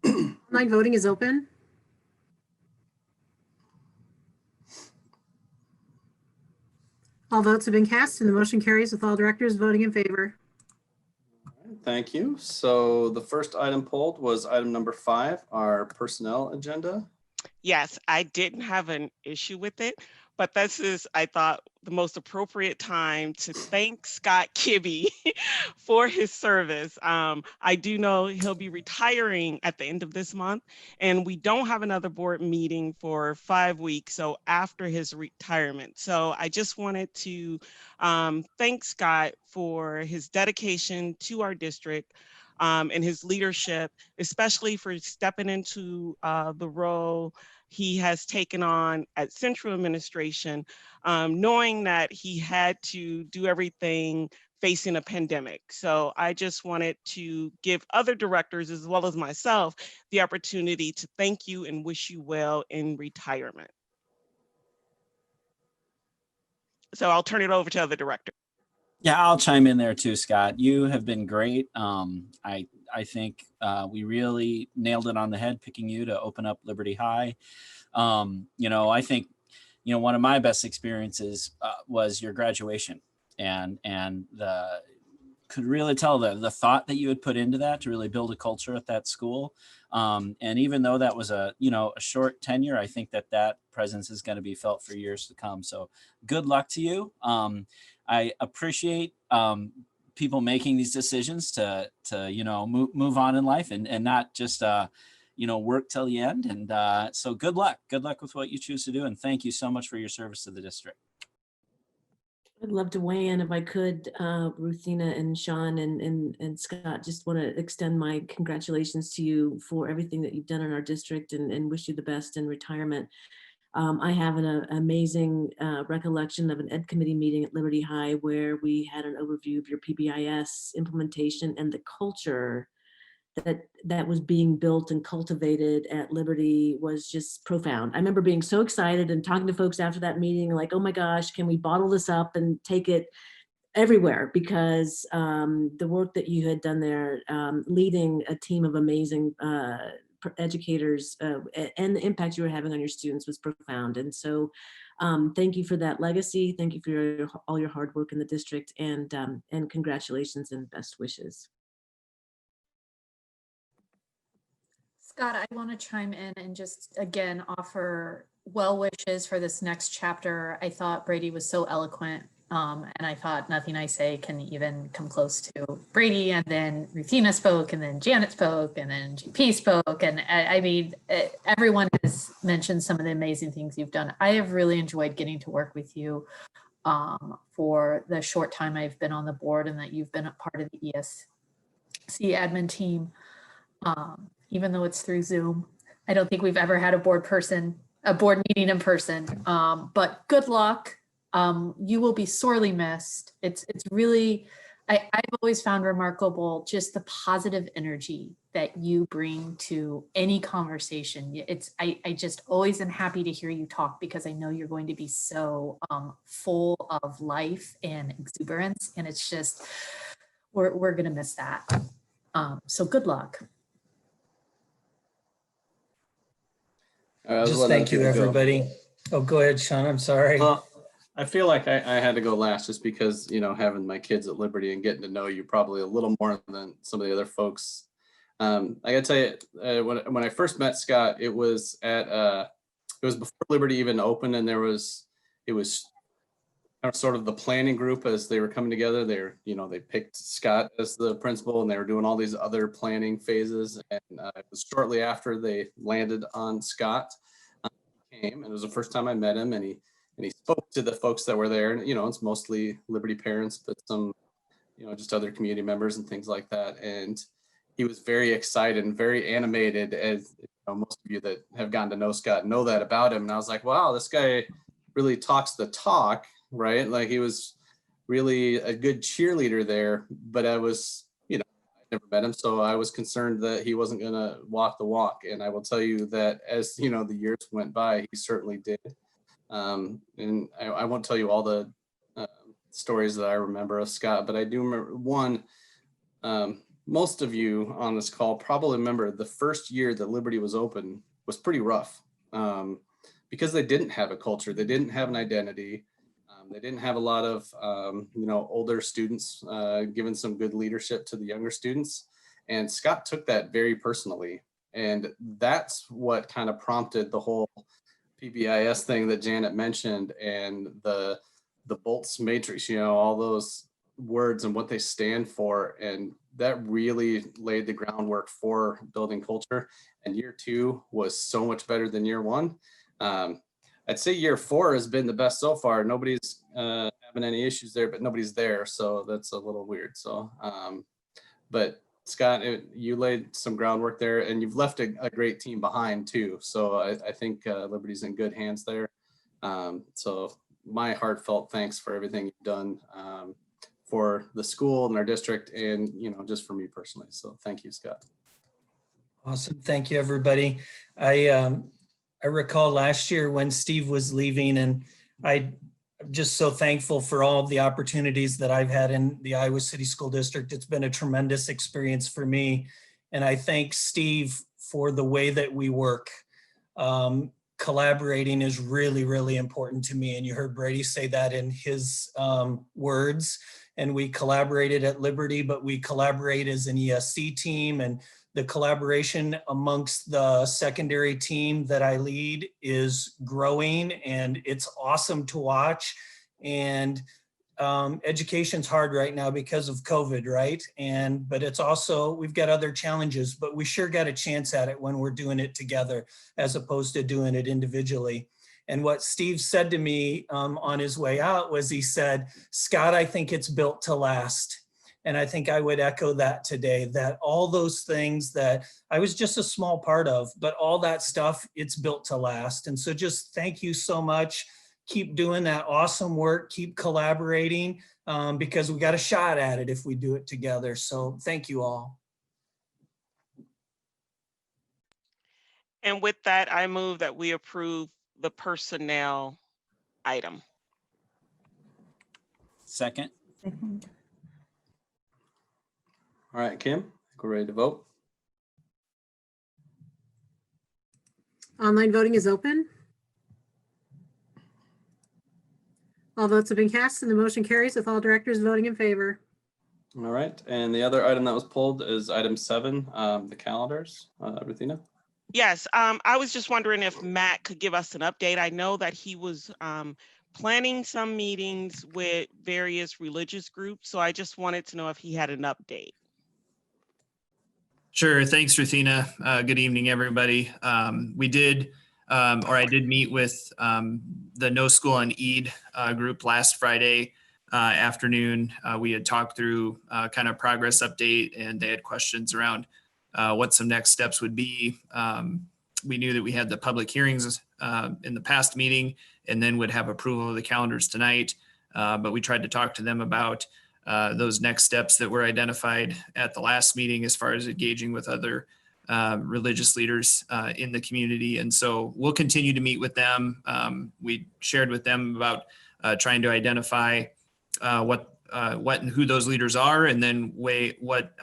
Online voting is open. All votes have been cast and the motion carries with all directors voting in favor. Thank you. So the first item pulled was item number 5, our personnel agenda. Yes, I didn't have an issue with it, but this is, I thought, the most appropriate time to thank Scott Kibbe for his service. I do know he'll be retiring at the end of this month, and we don't have another board meeting for 5 weeks, so after his retirement. So I just wanted to thank Scott for his dedication to our district and his leadership, especially for stepping into the role he has taken on at Central Administration, knowing that he had to do everything facing a pandemic. So I just wanted to give other directors as well as myself the opportunity to thank you and wish you well in retirement. So I'll turn it over to other directors. Yeah, I'll chime in there too, Scott. You have been great. I think we really nailed it on the head picking you to open up Liberty High. I think, one of my best experiences was your graduation, and could really tell the thought that you had put into that to really build a culture at that school. And even though that was a short tenure, I think that presence is going to be felt for years to come. So good luck to you. I appreciate people making these decisions to move on in life and not just work till the end. And so good luck with what you choose to do. And thank you so much for your service to the district. I'd love to weigh in if I could, Ruthina and Sean and Scott. Just want to extend my congratulations to you for everything that you've done in our district and wish you the best in retirement. I have an amazing recollection of an Ed Committee meeting at Liberty High where we had an overview of your PBIS implementation and the culture that was being built and cultivated at Liberty was just profound. I remember being so excited and talking to folks after that meeting, like, oh my gosh, can we bottle this up and take it everywhere? Because the work that you had done there, leading a team of amazing educators and the impact you were having on your students was profound. And so thank you for that legacy. Thank you for all your hard work in the district, and congratulations and best wishes. Scott, I want to chime in and just again offer well wishes for this next chapter. I thought Brady was so eloquent, and I thought nothing I say can even come close to Brady. And then Ruthina spoke, and then Janet spoke, and then GP spoke. And I mean, everyone has mentioned some of the amazing things you've done. I have really enjoyed getting to work with you for the short time I've been on the board and that you've been a part of the ESC admin team. Even though it's through Zoom, I don't think we've ever had a board meeting in person, but good luck. You will be sorely missed. It's really, I've always found remarkable just the positive energy that you bring to any conversation. I just always am happy to hear you talk because I know you're going to be so full of life and exuberance, and it's just, we're gonna miss that. So good luck. Just thank you, everybody. Oh, go ahead, Sean. I'm sorry. Well, I feel like I had to go last just because, having my kids at Liberty and getting to know you probably a little more than some of the other folks. I gotta tell you, when I first met Scott, it was before Liberty even opened, and it was sort of the planning group as they were coming together. They picked Scott as the principal, and they were doing all these other planning phases. And it was shortly after they landed on Scott, came, and it was the first time I met him, and he spoke to the folks that were there, and it's mostly Liberty parents, but some just other community members and things like that. And he was very excited and very animated, as most of you that have gotten to know Scott know that about him. And I was like, wow, this guy really talks the talk, right? Like, he was really a good cheerleader there, but I was, I never met him, so I was concerned that he wasn't going to walk the walk. And I will tell you that as the years went by, he certainly did. And I won't tell you all the stories that I remember of Scott, but I do remember one. Most of you on this call probably remember the first year that Liberty was open was pretty rough, because they didn't have a culture, they didn't have an identity, they didn't have a lot of older students giving some good leadership to the younger students, and Scott took that very personally, and that's what kind of prompted the whole PBIS thing that Janet mentioned, and the Boltz matrix, all those words and what they stand for. And that really laid the groundwork for building culture. And year 2 was so much better than year 1. I'd say year 4 has been the best so far. Nobody's having any issues there, but nobody's there. So that's a little weird. So, but Scott, you laid some groundwork there, and you've left a great team behind too. So I think Liberty's in good hands there. So my heartfelt thanks for everything you've done for the school and our district, and just for me personally. So thank you, Scott. Awesome. Thank you, everybody. I recall last year when Steve was leaving, and I'm just so thankful for all of the opportunities that I've had in the Iowa City School District. It's been a tremendous experience for me. And I thank Steve for the way that we work. Collaborating is really, really important to me. And you heard Brady say that in his words. And we collaborated at Liberty, but we collaborate as an ESC team, and the collaboration amongst the secondary team that I lead is growing, and it's awesome to watch. And education's hard right now because of COVID, right? But it's also, we've got other challenges, but we sure got a chance at it when we're doing it together as opposed to doing it individually. And what Steve said to me on his way out was, he said, Scott, I think it's built to last. And I think I would echo that today, that all those things that I was just a small part of, but all that stuff, it's built to last. And so just thank you so much. Keep doing that awesome work, keep collaborating, because we got a shot at it if we do it together. So thank you all. And with that, I move that we approve the personnel item. Second. All right, Kim, I think we're ready to vote. Online voting is open. All votes have been cast and the motion carries with all directors voting in favor. All right, and the other item that was pulled is item 7, the calendars. Ruthina? Yes, I was just wondering if Matt could give us an update. I know that he was planning some meetings with various religious groups, so I just wanted to know if he had an update. Sure. Thanks, Ruthina. Good evening, everybody. I did meet with the No School on Eid group last Friday afternoon. We had talked through kind of progress update, and they had questions around what some next steps would be. We knew that we had the public hearings in the past meeting, and then would have approval of the calendars tonight. But we tried to talk to them about those next steps that were identified at the last meeting as far as engaging with other religious leaders in the community. And so we'll continue to meet with them. We shared with them about trying to identify what and who those leaders are, and then what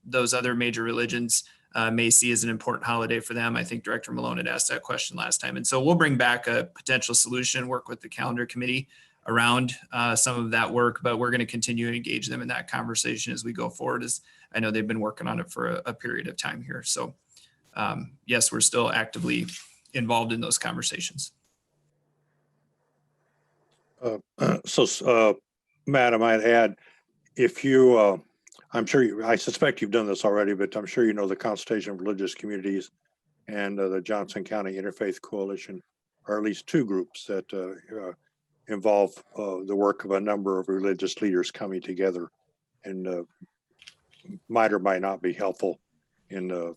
those other major religions may see as an important holiday for them. I think Director Malone had asked that question last time. And so we'll bring back a potential solution, work with the calendar committee around some of that work, but we're going to continue to engage them in that conversation as we go forward, as I know they've been working on it for a period of time here. So yes, we're still actively involved in those conversations. Matt, I might add, if I suspect you've done this already, but I'm sure you know the Consultation of Religious Communities and the Johnson County Interfaith Coalition or at least two groups that involve the work of a number of religious leaders coming together, and might or might not be helpful in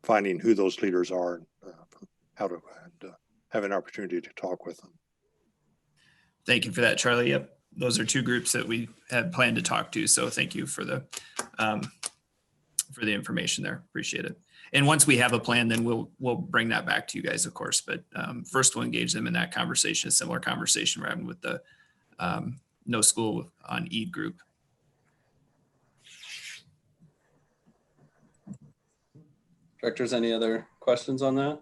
finding who those leaders are and how to have an opportunity to talk with them. Thank you for that, Charlie. Yep, those are two groups that we had planned to talk to. So thank you for the information there. Appreciate it. And once we have a plan, then we'll bring that back to you guys, of course. But first, we'll engage them in that conversation, a similar conversation we're having with the No School on EAD group. Directors, any other questions on that?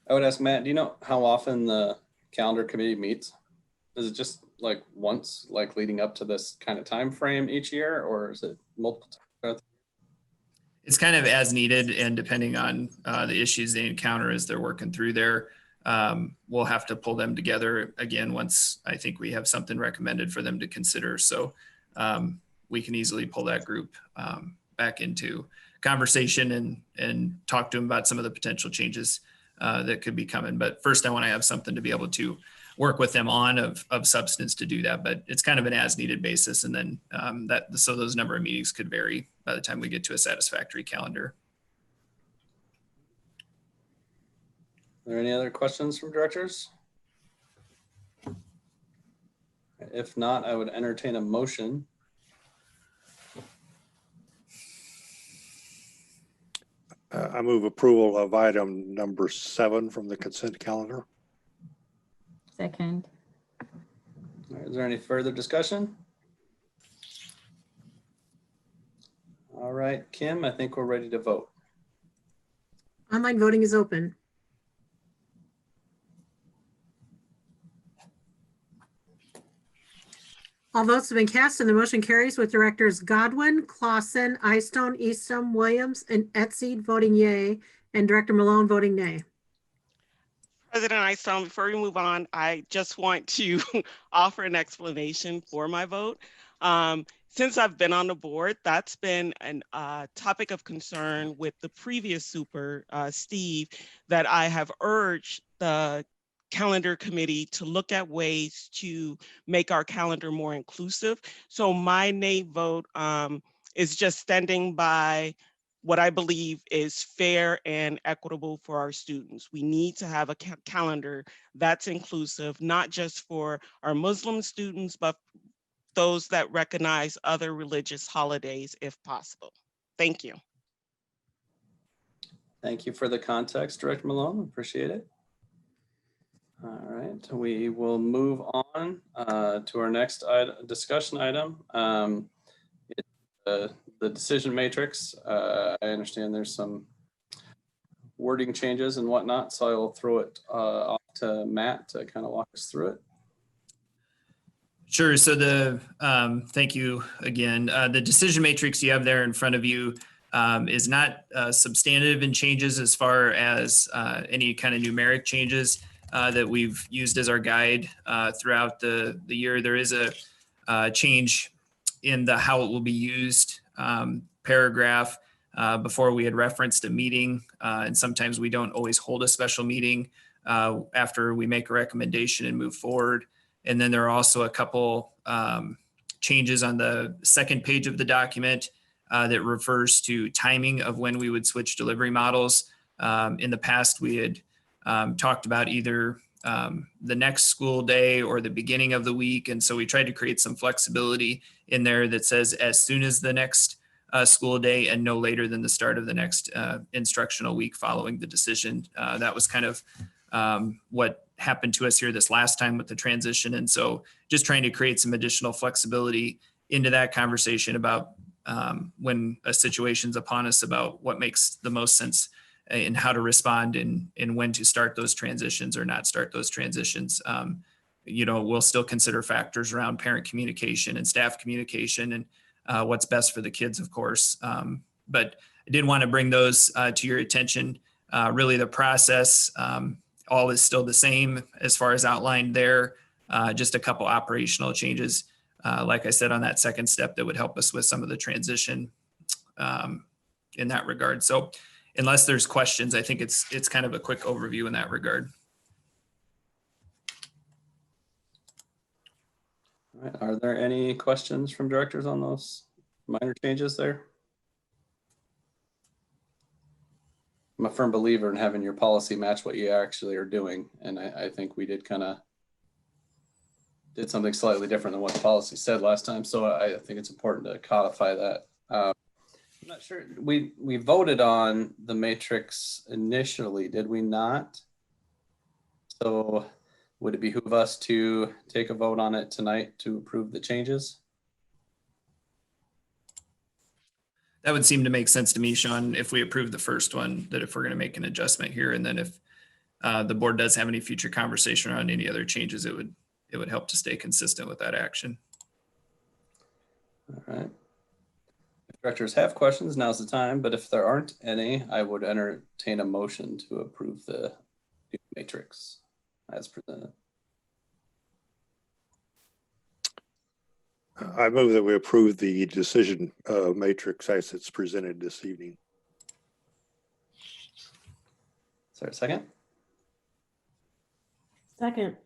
I would ask Matt, do you know how often the calendar committee meets? Is it just like once, like leading up to this kind of time frame each year, or is it multiple times? It's kind of as needed, and depending on the issues they encounter as they're working through there, we'll have to pull them together again once I think we have something recommended for them to consider. So we can easily pull that group back into conversation and talk to them about some of the potential changes that could be coming. But first, I want to have something to be able to work with them on of substance to do that. But it's kind of an as needed basis. And then so those number of meetings could vary by the time we get to a satisfactory calendar. Are there any other questions from directors? If not, I would entertain a motion. I move approval of item number 7 from the consent calendar. Second. All right, is there any further discussion? All right, Kim, I think we're ready to vote. Online voting is open. All votes have been cast and the motion carries with directors Godwin, Clausen, Eystone, Eastham, Williams, and Etzied voting yay, and Director Malone voting nay. President Eystone, before we move on, I just want to offer an explanation for my vote. Since I've been on the board, that's been a topic of concern with the previous super, Steve, that I have urged the calendar committee to look at ways to make our calendar more inclusive. So my nay vote is just standing by what I believe is fair and equitable for our students. We need to have a calendar that's inclusive, not just for our Muslim students, but those that recognize other religious holidays if possible. Thank you. Thank you for the context, Director Malone. Appreciate it. All right, we will move on to our next discussion item. The decision matrix. I understand there's some wording changes and whatnot, so I will throw it off to Matt to kind of walk us through it. Sure. So thank you again. The decision matrix you have there in front of you is not substantive in changes as far as any kind of numeric changes that we've used as our guide throughout the year. There is a change in the how it will be used paragraph. Before we had referenced a meeting, and sometimes we don't always hold a special meeting after we make a recommendation and move forward. And then there are also a couple changes on the second page of the document that refers to timing of when we would switch delivery models. In the past, we had talked about either the next school day or the beginning of the week. And so we tried to create some flexibility in there that says as soon as the next school day and no later than the start of the next instructional week following the decision. That was kind of what happened to us here this last time with the transition. And so just trying to create some additional flexibility into that conversation about when a situation's upon us, about what makes the most sense and how to respond and when to start those transitions or not start those transitions. We'll still consider factors around parent communication and staff communication and what's best for the kids, of course. But I did want to bring those to your attention. Really the process, all is still the same as far as outlined there, just a couple operational changes. Like I said, on that second step that would help us with some of the transition in that regard. So unless there's questions, I think it's kind of a quick overview in that regard. All right, are there any questions from directors on those minor changes there? I'm a firm believer in having your policy match what you actually are doing. And I think we did something slightly different than what the policy said last time. So I think it's important to codify that. I'm not sure, we voted on the matrix initially, did we not? So would it behoove us to take a vote on it tonight to approve the changes? That would seem to make sense to me, Sean, if we approve the first one, that if we're going to make an adjustment here, and then if the board does have any future conversation around any other changes, it would help to stay consistent with that action. All right. If directors have questions, now's the time, but if there aren't any, I would entertain a motion to approve the new matrix as presented. I move that we approve the decision matrix as it's presented this evening. Is there a second? Second.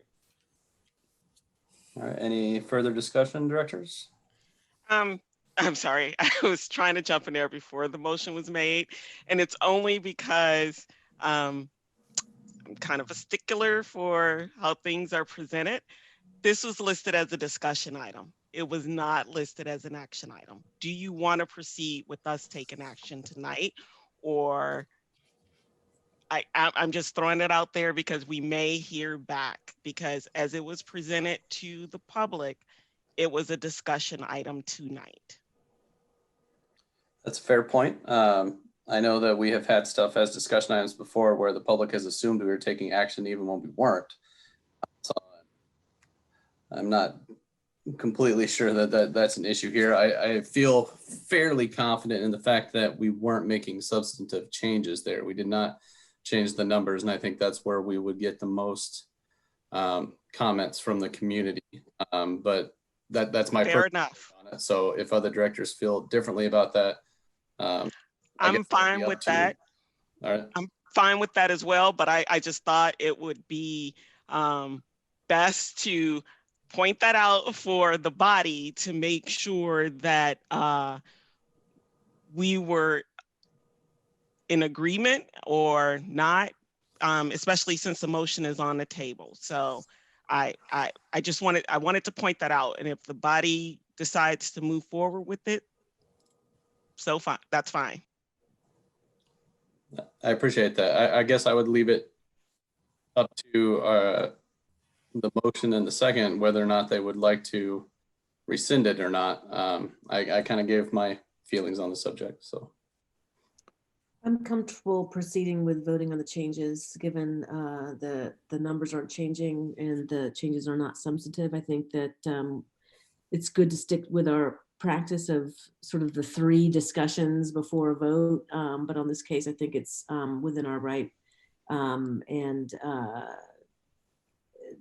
All right, any further discussion, directors? I'm sorry, I was trying to jump in there before the motion was made, and it's only because I'm kind of a stickler for how things are presented. This was listed as a discussion item. It was not listed as an action item. Do you want to proceed with us taking action tonight? Or I'm just throwing it out there because we may hear back, because as it was presented to the public, it was a discussion item tonight. That's a fair point. I know that we have had stuff as discussion items before where the public has assumed we were taking action even when we weren't. So I'm not completely sure that that's an issue here. I feel fairly confident in the fact that we weren't making substantive changes there. We did not change the numbers, and I think that's where we would get the most comments from the community. But that's my fair enough on it. So if other directors feel differently about that, I'm fine with that. All right. I'm fine with that as well, but I just thought it would be best to point that out for the body to make sure that we were in agreement or not, especially since the motion is on the table. So I wanted to point that out, and if the body decides to move forward with it, so fine, that's fine. I appreciate that. I guess I would leave it up to the motion and the second, whether or not they would like to rescind it or not. I kind of gave my feelings on the subject, so. I'm comfortable proceeding with voting on the changes, given the numbers aren't changing and the changes are not substantive. I think that it's good to stick with our practice of sort of the 3 discussions before a vote. But on this case, I think it's within our right. And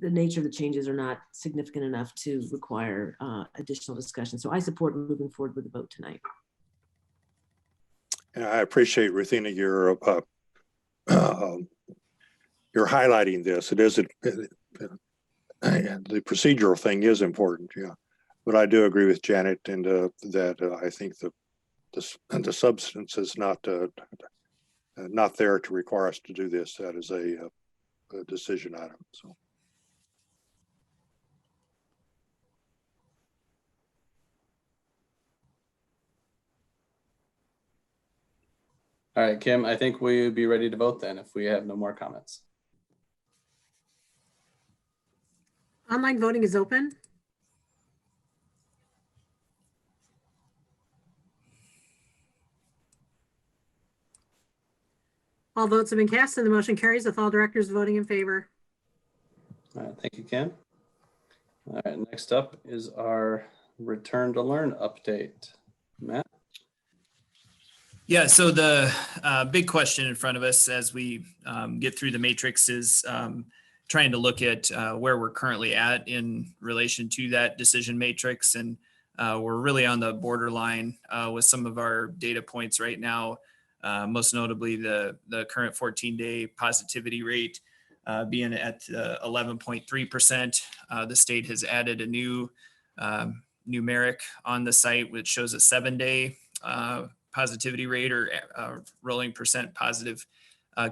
the nature of the changes are not significant enough to require additional discussion. So I support moving forward with the vote tonight. And I appreciate, Ruthina, your highlighting this. It is the procedural thing is important, yeah. But I do agree with Janet, and that I think the substance is not there to require us to do this. That is a decision item. So. All right, Kim, I think we would be ready to vote then if we have no more comments. Online voting is open. All votes have been cast and the motion carries with all directors voting in favor. All right, thank you, Kim. All right, next up is our return to learn update. Matt? Yeah, so the big question in front of us as we get through the matrix is trying to look at where we're currently at in relation to that decision matrix. And we're really on the borderline with some of our data points right now. most notably the current 14-day positivity rate being at 11.3%. The state has added a new numeric on the site, which shows a 7-day positivity rate or rolling percent positive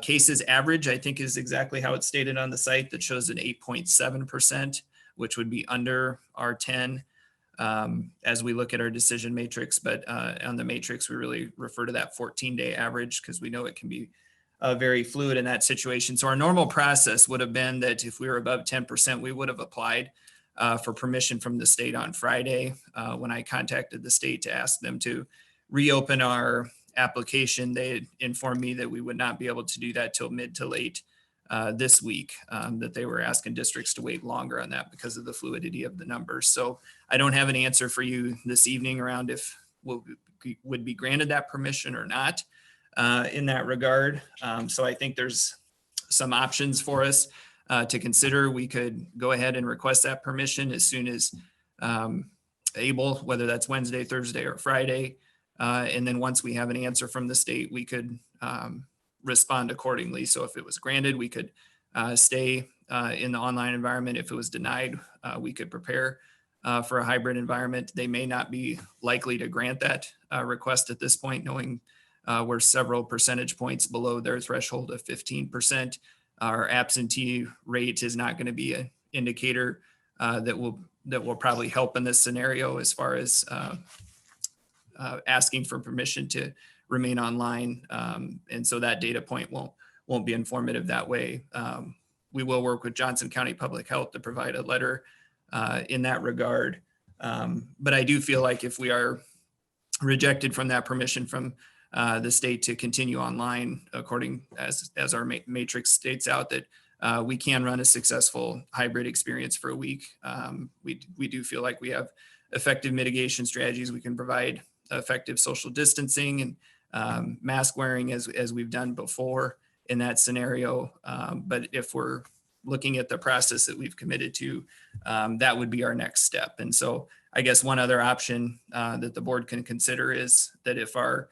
cases average, I think is exactly how it's stated on the site, that shows an 8.7%, which would be under our 10 as we look at our decision matrix. But on the matrix, we really refer to that 14-day average because we know it can be very fluid in that situation. So our normal process would have been that if we were above 10%, we would have applied for permission from the state on Friday. When I contacted the state to ask them to reopen our application, they informed me that we would not be able to do that till mid to late this week, that they were asking districts to wait longer on that because of the fluidity of the numbers. So I don't have an answer for you this evening around if we would be granted that permission or not in that regard. So I think there's some options for us to consider. We could go ahead and request that permission as soon as able, whether that's Wednesday, Thursday, or Friday. And then once we have an answer from the state, we could respond accordingly. So if it was granted, we could stay in the online environment. If it was denied, we could prepare for a hybrid environment. They may not be likely to grant that request at this point, knowing we're several percentage points below their threshold of 15%. Our absentee rate is not going to be an indicator that will probably help in this scenario as far as asking for permission to remain online. And so that data point won't be informative that way. We will work with Johnson County Public Health to provide a letter in that regard. But I do feel like if we are rejected from that permission from the state to continue online, according as our matrix states out, that we can run a successful hybrid experience for a week. We do feel like we have effective mitigation strategies. We can provide effective social distancing and mask wearing as we've done before in that scenario. But if we're looking at the process that we've committed to, that would be our next step. And so I guess one other option that the board can consider is that if our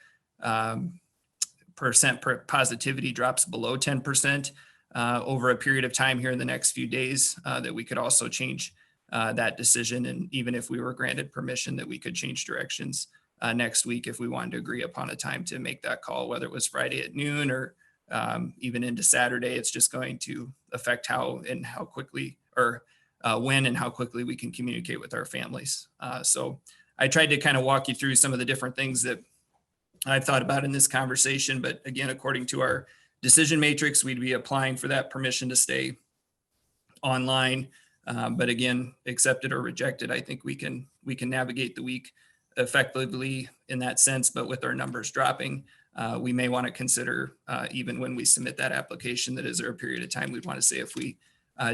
percent positivity drops below 10% over a period of time here in the next few days, that we could also change that decision. And even if we were granted permission, that we could change directions next week if we wanted to agree upon a time to make that call, whether it was Friday at noon or even into Saturday. It's just going to affect how and how quickly, or when and how quickly we can communicate with our families. So I tried to kind of walk you through some of the different things that I've thought about in this conversation. But again, according to our decision matrix, we'd be applying for that permission to stay online. But again, accepted or rejected, I think we can navigate the week effectively in that sense. But with our numbers dropping, we may want to consider, even when we submit that application, that is there a period of time we'd want to say if we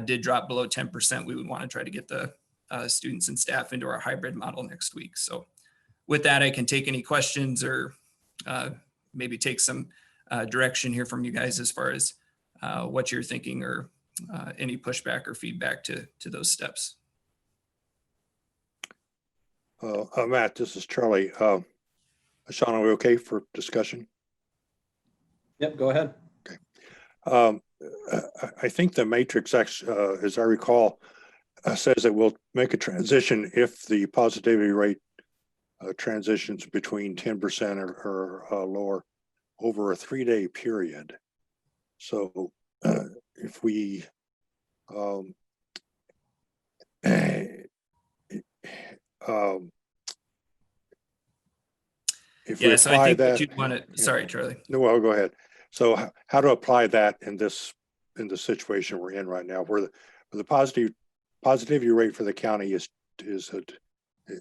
did drop below 10%, we would want to try to get the students and staff into our hybrid model next week. So with that, I can take any questions or maybe take some direction here from you guys as far as what you're thinking or any pushback or feedback to those steps. Matt, this is Charlie. Sean, are we okay for discussion? Yep, go ahead. Okay. I think the matrix, as I recall, says that we'll make a transition if the positivity rate transitions between 10% or lower over a 3-day period. So if we so I think that you'd want to, sorry, Charlie. No, well, go ahead. So how to apply that in the situation we're in right now, where the positivity rate for the county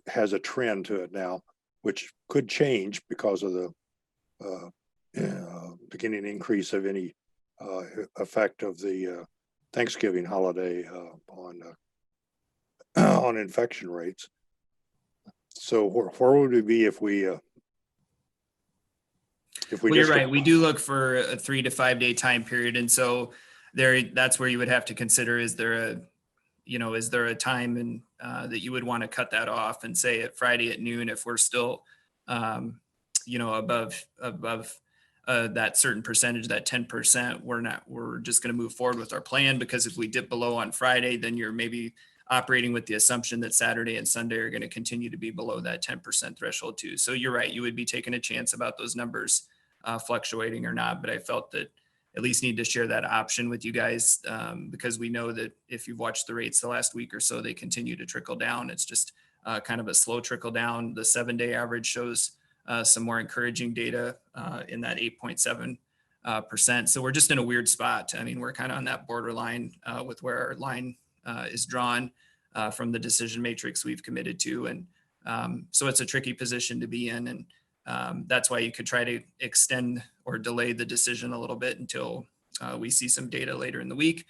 has a trend to it now, which could change because of the beginning increase of any effect of the Thanksgiving holiday on infection rates. So where would we be if we well, you're right. We do look for a 3 to 5 day time period. And so that's where you would have to consider, is there a time and that you would want to cut that off and say at Friday at noon, if we're still, above that certain percentage, that 10%, we're just going to move forward with our plan, because if we dip below on Friday, then you're maybe operating with the assumption that Saturday and Sunday are going to continue to be below that 10% threshold too. So you're right, you would be taking a chance about those numbers fluctuating or not, but I felt that at least need to share that option with you guys, because we know that if you've watched the rates the last week or so, they continue to trickle down. It's just kind of a slow trickle down. The 7-day average shows some more encouraging data in that 8.7%. So we're just in a weird spot. I mean, we're kind of on that borderline with where our line is drawn from the decision matrix we've committed to. And so it's a tricky position to be in. And that's why you could try to extend or delay the decision a little bit until we see some data later in the week,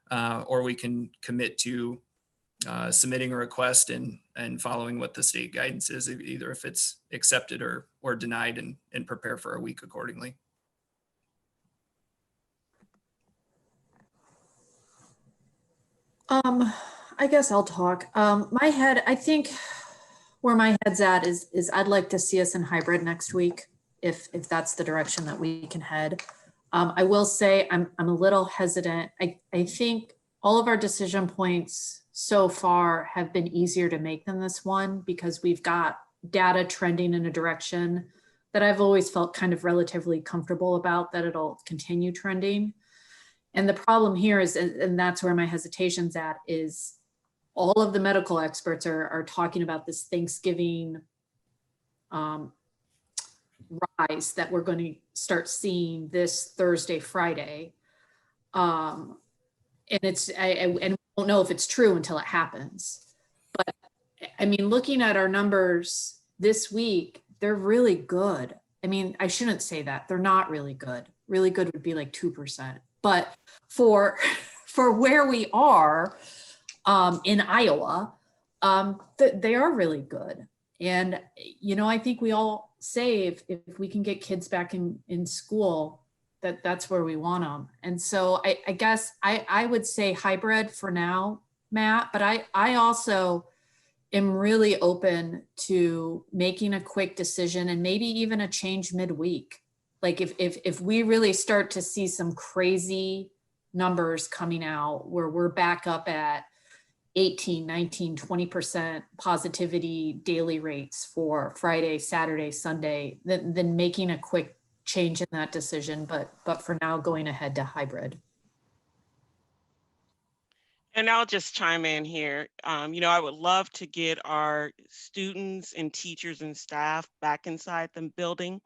or we can commit to submitting a request and following what the state guidance is, either if it's accepted or denied, and prepare for a week accordingly. I guess I'll talk. I think where my head's at is I'd like to see us in hybrid next week, if that's the direction that we can head. I will say I'm a little hesitant. I think all of our decision points so far have been easier to make than this one, because we've got data trending in a direction that I've always felt kind of relatively comfortable about, that it'll continue trending. And the problem here is, and that's where my hesitation's at, is all of the medical experts are talking about this Thanksgiving rise that we're going to start seeing this Thursday, Friday. And we don't know if it's true until it happens. But I mean, looking at our numbers this week, they're really good. I mean, I shouldn't say that. They're not really good. Really good would be like 2%. But for where we are in Iowa, they are really good. And, you know, I think we all say if we can get kids back in school, that's where we want them. And so I guess I would say hybrid for now, Matt, but I also am really open to making a quick decision and maybe even a change midweek. Like if we really start to see some crazy numbers coming out where we're back up at 18, 19, 20% positivity daily rates for Friday, Saturday, Sunday, then making a quick change in that decision, but for now going ahead to hybrid. And I'll just chime in here. You know, I would love to get our students and teachers and staff back inside the building.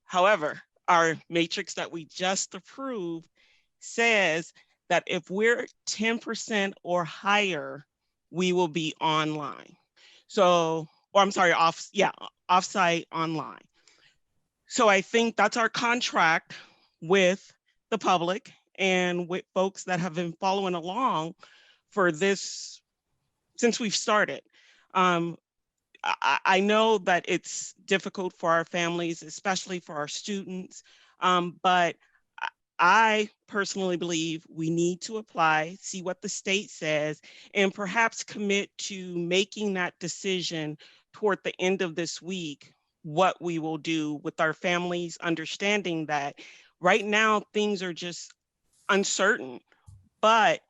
However, our matrix that we just approved says that if we're 10% or higher, we will be online. So, or I'm sorry, offsite online. So I think that's our contract with the public and with folks that have been following along for this since we've started. I know that it's difficult for our families, especially for our students, but I personally believe we need to apply, see what the state says, and perhaps commit to making that decision toward the end of this week, what we will do with our families, understanding that right now things are just uncertain, but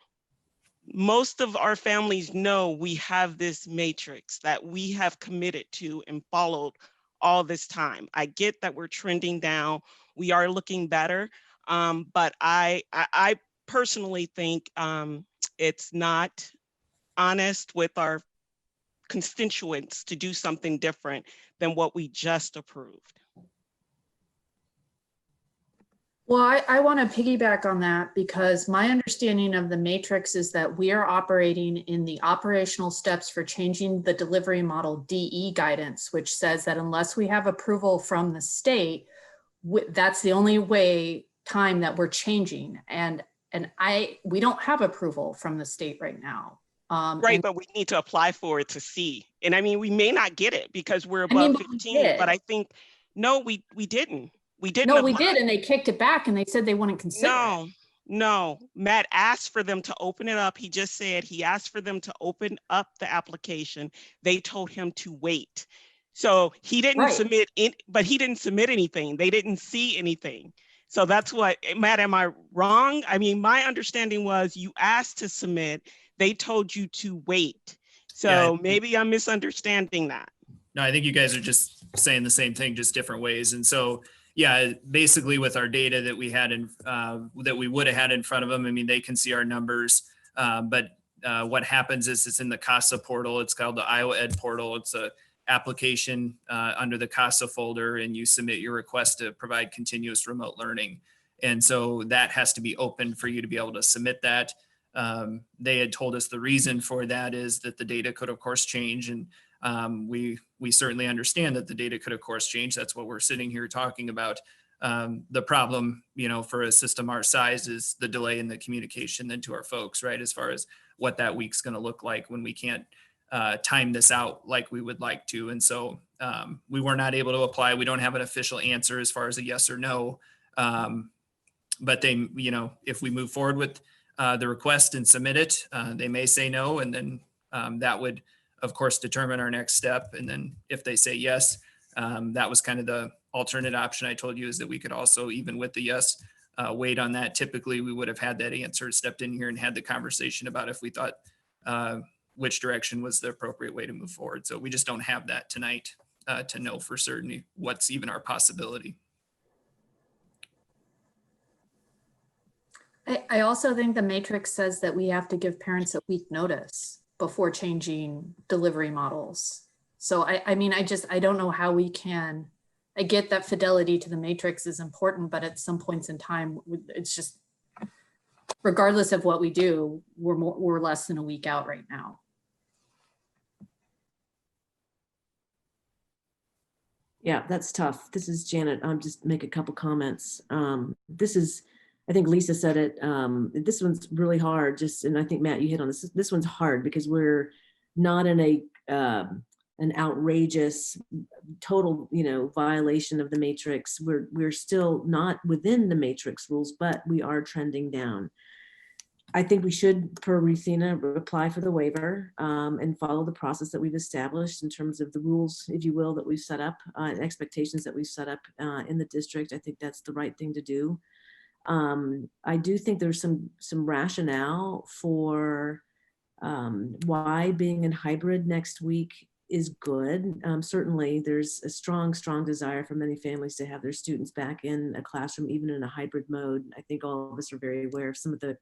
most of our families know we have this matrix that we have committed to and followed all this time. I get that we're trending down, we are looking better, but I personally think it's not honest with our constituents to do something different than what we just approved. Well, I want to piggyback on that, because my understanding of the matrix is that we are operating in the operational steps for changing the delivery model DE guidance, which says that unless we have approval from the state, that's the only time that we're changing. And we don't have approval from the state right now. Right, but we need to apply for it to see. And I mean, we may not get it because we're above 15, but I think, no, we didn't. We didn't. No, we did, and they kicked it back and they said they wouldn't consider it. No, Matt asked for them to open it up. He just said he asked for them to open up the application. They told him to wait. So he didn't Right. submit in, but he didn't submit anything. They didn't see anything. So that's what, Matt, am I wrong? I mean, my understanding was you asked to submit, they told you to wait. So maybe I'm misunderstanding that. No, I think you guys are just saying the same thing, just different ways. And so, yeah, basically with our data that we had in, that we would have had in front of them, I mean, they can see our numbers. But what happens is it's in the CASA portal. It's called the Iowa Ed portal. It's a application under the CASA folder, and you submit your request to provide continuous remote learning. And so that has to be open for you to be able to submit that. They had told us the reason for that is that the data could of course change. And we certainly understand that the data could of course change. That's what we're sitting here talking about. The problem, you know, for a system our size is the delay in the communication then to our folks, right? As far as what that week's going to look like when we can't time this out like we would like to. And so we were not able to apply. We don't have an official answer as far as a yes or no. But they, you know, if we move forward with the request and submit it, they may say no. And then that would, of course, determine our next step. And then if they say yes, that was kind of the alternate option I told you, is that we could also, even with the yes, wait on that. Typically, we would have had that answer, stepped in here and had the conversation about if we thought which direction was the appropriate way to move forward. So we just don't have that tonight to know for certain what's even our possibility. I also think the matrix says that we have to give parents a week notice before changing delivery models. So I mean, I don't know how we can, I get that fidelity to the matrix is important, but at some points in time, it's just, regardless of what we do, we're less than a week out right now. Yeah, that's tough. This is Janet. I'll just make a couple comments. This is, I think Lisa said it. This one's really hard. Just, and I think Matt, you hit on this. This one's hard because we're not in a an outrageous, total, you know, violation of the matrix. We're still not within the matrix rules, but we are trending down. I think we should, per Ruthina, apply for the waiver and follow the process that we've established in terms of the rules, if you will, that we've set up, and expectations that we've set up in the district. I think that's the right thing to do. I do think there's some rationale for why being in hybrid next week is good. Certainly there's a strong desire for many families to have their students back in a classroom, even in a hybrid mode. I think all of us are very aware of some of the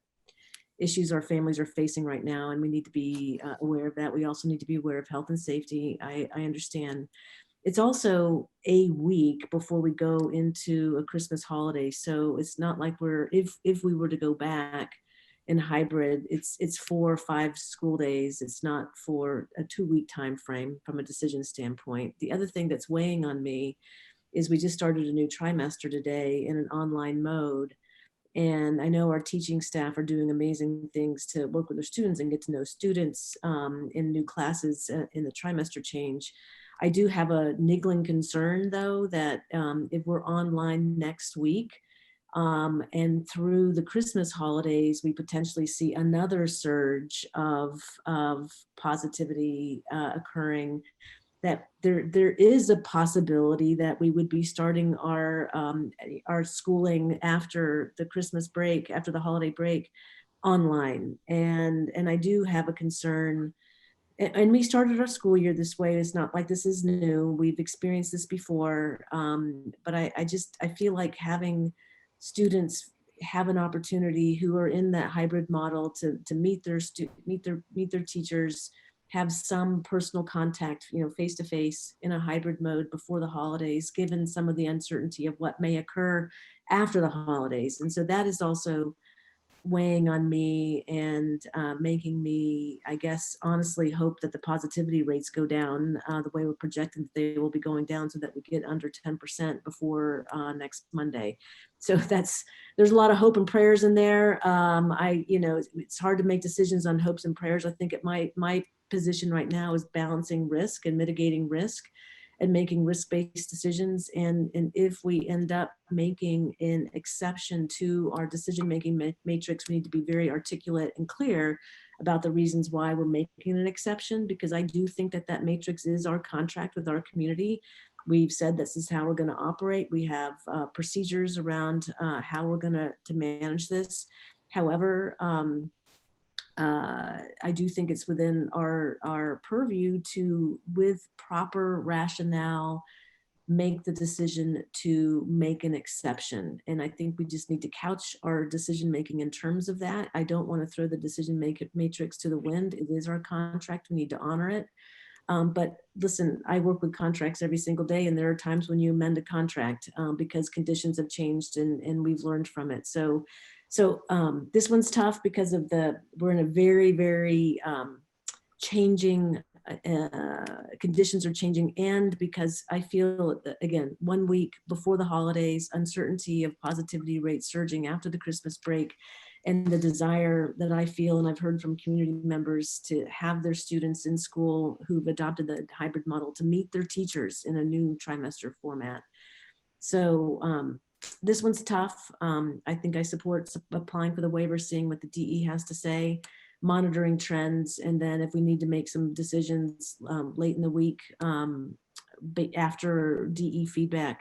issues our families are facing right now, and we need to be aware of that. We also need to be aware of health and safety. I understand. It's also a week before we go into a Christmas holiday. So it's not like we're, if we were to go back in hybrid, it's 4 or 5 school days. It's not for a 2-week time frame from a decision standpoint. The other thing that's weighing on me is we just started a new trimester today in an online mode. And I know our teaching staff are doing amazing things to work with their students and get to know students in new classes in the trimester change. I do have a niggling concern, though, that if we're online next week and through the Christmas holidays, we potentially see another surge of positivity occurring, that there is a possibility that we would be starting our schooling after the Christmas break, after the holiday break, online. And I do have a concern. And we started our school year this way. It's not like this is new. We've experienced this before. But I feel like having students have an opportunity who are in that hybrid model to meet their teachers, have some personal contact, you know, face to face in a hybrid mode before the holidays, given some of the uncertainty of what may occur after the holidays. And so that is also weighing on me and making me, I guess, honestly hope that the positivity rates go down the way we're projecting that they will be going down, so that we get under 10% before next Monday. So there's a lot of hope and prayers in there. It's hard to make decisions on hopes and prayers. I think my position right now is balancing risk and mitigating risk and making risk-based decisions. And if we end up making an exception to our decision-making matrix, we need to be very articulate and clear about the reasons why we're making an exception, because I do think that that matrix is our contract with our community. We've said this is how we're going to operate. We have procedures around how we're going to manage this. However, I do think it's within our purview to, with proper rationale, make the decision to make an exception. And I think we just need to couch our decision making in terms of that. I don't want to throw the decision matrix to the wind. It is our contract. We need to honor it. But listen, I work with contracts every single day, and there are times when you amend a contract because conditions have changed and we've learned from it. So this one's tough because of we're in a very, very changing, conditions are changing. And because I feel that, again, 1 week before the holidays, uncertainty of positivity rates surging after the Christmas break, and the desire that I feel, and I've heard from community members, to have their students in school who've adopted the hybrid model to meet their teachers in a new trimester format. So this one's tough. I think I support applying for the waiver, seeing what the DE has to say, monitoring trends, and then if we need to make some decisions late in the week after DE feedback,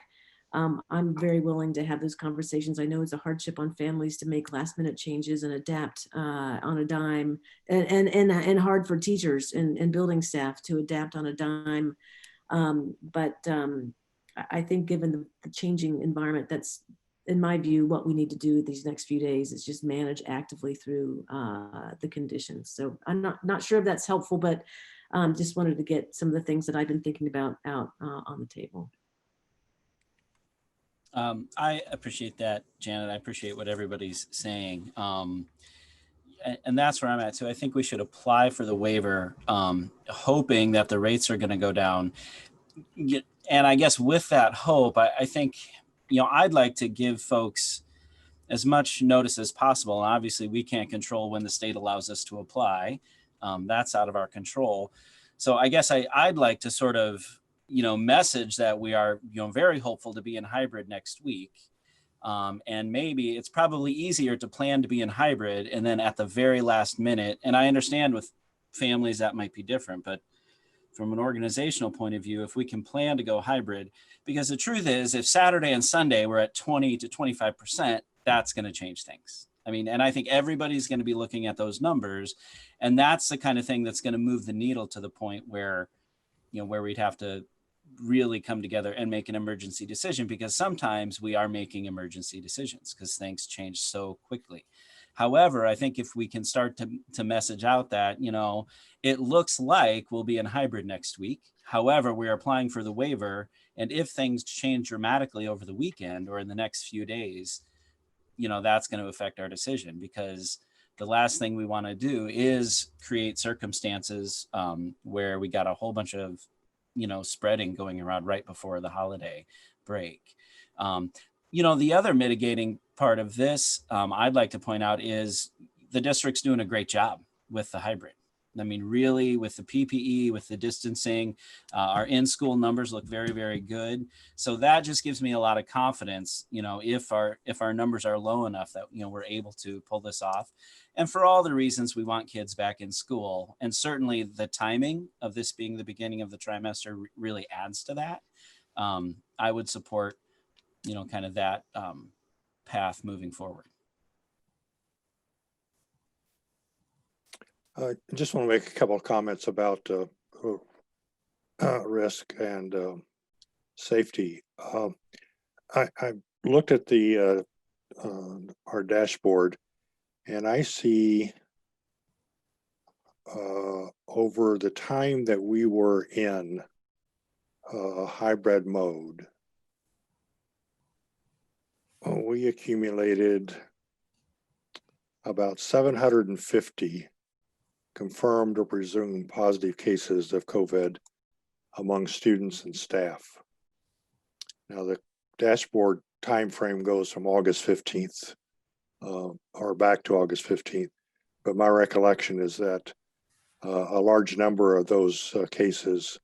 I'm very willing to have those conversations. I know it's a hardship on families to make last minute changes and adapt on a dime, and hard for teachers and building staff to adapt on a dime. But I think given the changing environment, that's, in my view, what we need to do these next few days is just manage actively through the conditions. So I'm not sure if that's helpful, but just wanted to get some of the things that I've been thinking about out on the table. I appreciate that, Janet. I appreciate what everybody's saying. And that's where I'm at too. I think we should apply for the waiver, hoping that the rates are going to go down. And I guess with that hope, I think, I'd like to give folks as much notice as possible. And obviously we can't control when the state allows us to apply. That's out of our control. So I guess I'd like to sort of, message that we are, very hopeful to be in hybrid next week. And maybe it's probably easier to plan to be in hybrid and then at the very last minute, and I understand with families that might be different, but from an organizational point of view, if we can plan to go hybrid, because the truth is, if Saturday and Sunday we're at 20 to 25%, that's going to change things. I mean, and I think everybody's going to be looking at those numbers, and that's the kind of thing that's going to move the needle to the point where, where we'd have to really come together and make an emergency decision, because sometimes we are making emergency decisions because things change so quickly. However, I think if we can start to message out that, it looks like we'll be in hybrid next week. However, we're applying for the waiver. And if things change dramatically over the weekend or in the next few days, that's going to affect our decision, because the last thing we want to do is create circumstances where we got a whole bunch of spreading going around right before the holiday break. The other mitigating part of this, I'd like to point out, is the district's doing a great job with the hybrid. I mean, really, with the PPE, with the distancing, our in-school numbers look very, very good. So that just gives me a lot of confidence, if our numbers are low enough that, we're able to pull this off. And for all the reasons we want kids back in school, and certainly the timing of this being the beginning of the trimester really adds to that. I would support, kind of that path moving forward. I just want to make a couple of comments about risk and safety. I looked at our dashboard, and I see over the time that we were in hybrid mode, we accumulated about 750 confirmed or presumed positive cases of COVID among students and staff. Now, the dashboard timeframe goes from August 15th or back to August 15th, but my recollection is that a large number of those cases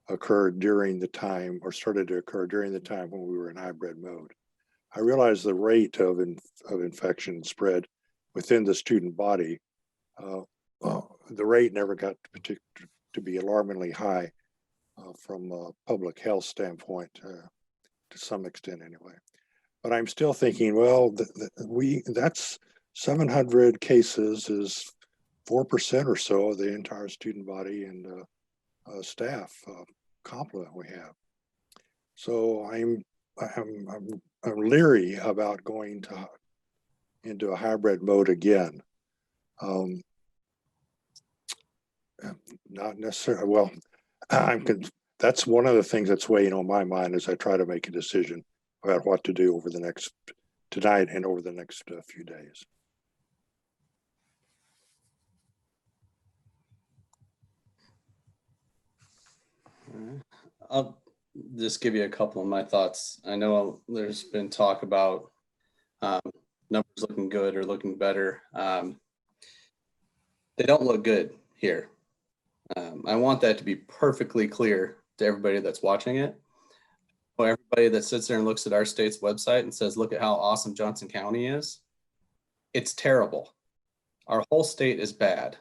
occurred during the time, or started to occur during the time when we were in hybrid mode. I realize the rate of infection spread within the student body the rate never got to be alarmingly high from a public health standpoint, to some extent anyway. But I'm still thinking, well, that's 700 cases is 4% or so of the entire student body and staff complement we have. So I'm leery about going into a hybrid mode again. Not necessarily. Well, that's one of the things that's weighing on my mind as I try to make a decision about what to do over the next tonight and over the next few days. I'll just give you a couple of my thoughts. I know there's been talk about numbers looking good or looking better. They don't look good here. I want that to be perfectly clear to everybody that's watching it. Or everybody that sits there and looks at our state's website and says, look at how awesome Johnson County is. It's terrible. Our whole state is bad.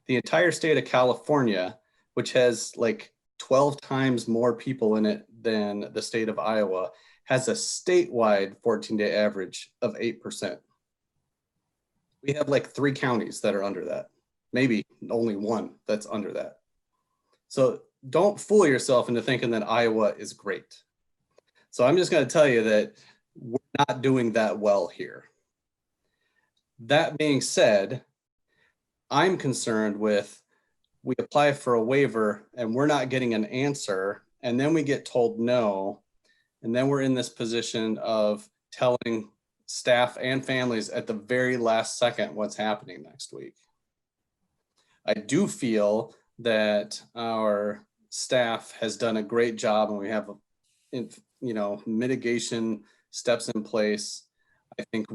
The entire state of California, which has like 12 times more people in it than the state of Iowa, has a statewide 14-day average of 8%. We have like 3 counties that are under that. Maybe only one that's under that. So don't fool yourself into thinking that Iowa is great. So I'm just going to tell you that we're not doing that well here. That being said, I'm concerned with we apply for a waiver and we're not getting an answer, and then we get told no, and then we're in this position of telling staff and families at the very last second what's happening next week. I do feel that our staff has done a great job and we have, mitigation steps in place. I think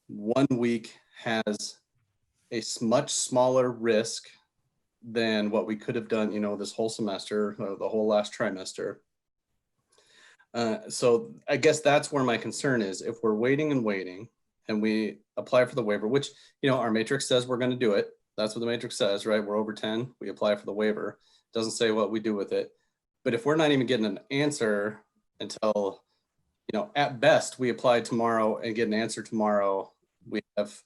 1 week has a much smaller risk than what we could have done, this whole semester or the whole last trimester. So I guess that's where my concern is. If we're waiting and we apply for the waiver, which, our matrix says we're going to do it. That's what the matrix says, right? We're over 10, we apply for the waiver. It doesn't say what we do with it. But if we're not even getting an answer until, at best we apply tomorrow and get an answer tomorrow, we have,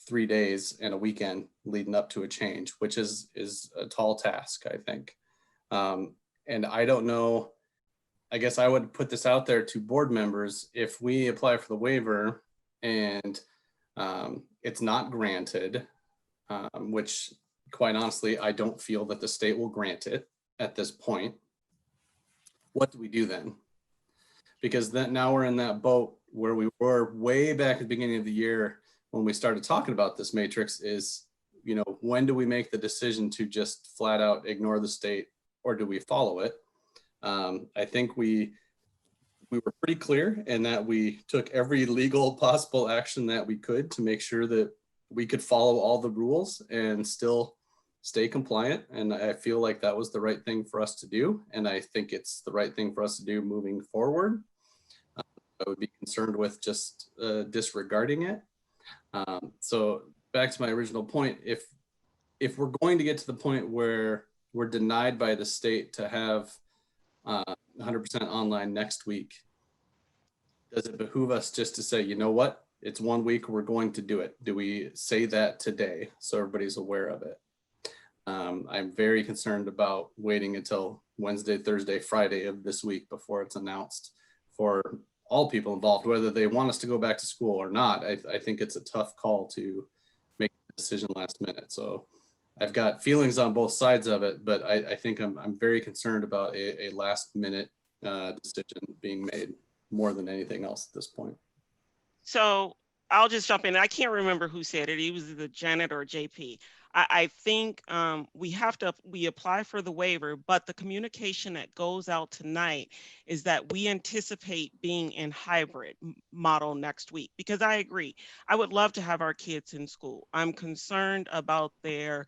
3 days and a weekend leading up to a change, which is a tall task, I think. And I don't know, I guess I would put this out there to board members. If we apply for the waiver and it's not granted, which quite honestly, I don't feel that the state will grant it at this point, what do we do then? Because then now we're in that boat where we were way back at the beginning of the year when we started talking about this matrix is, when do we make the decision to just flat out ignore the state, or do we follow it? I think we were pretty clear in that we took every legal possible action that we could to make sure that we could follow all the rules and still stay compliant. And I feel like that was the right thing for us to do. And I think it's the right thing for us to do moving forward. I would be concerned with just disregarding it. So back to my original point, if we're going to get to the point where we're denied by the state to have 100% online next week, does it behoove us just to say, you know what, it's 1 week, we're going to do it? Do we say that today so everybody's aware of it? I'm very concerned about waiting until Wednesday, Thursday, Friday of this week before it's announced for all people involved, whether they want us to go back to school or not. I think it's a tough call to make a decision last minute. So I've got feelings on both sides of it, but I think I'm very concerned about a last minute decision being made more than anything else at this point. So I'll just jump in. I can't remember who said it. It was either Janet or JP. I think we apply for the waiver, but the communication that goes out tonight is that we anticipate being in hybrid model next week, because I agree. I would love to have our kids in school. I'm concerned about their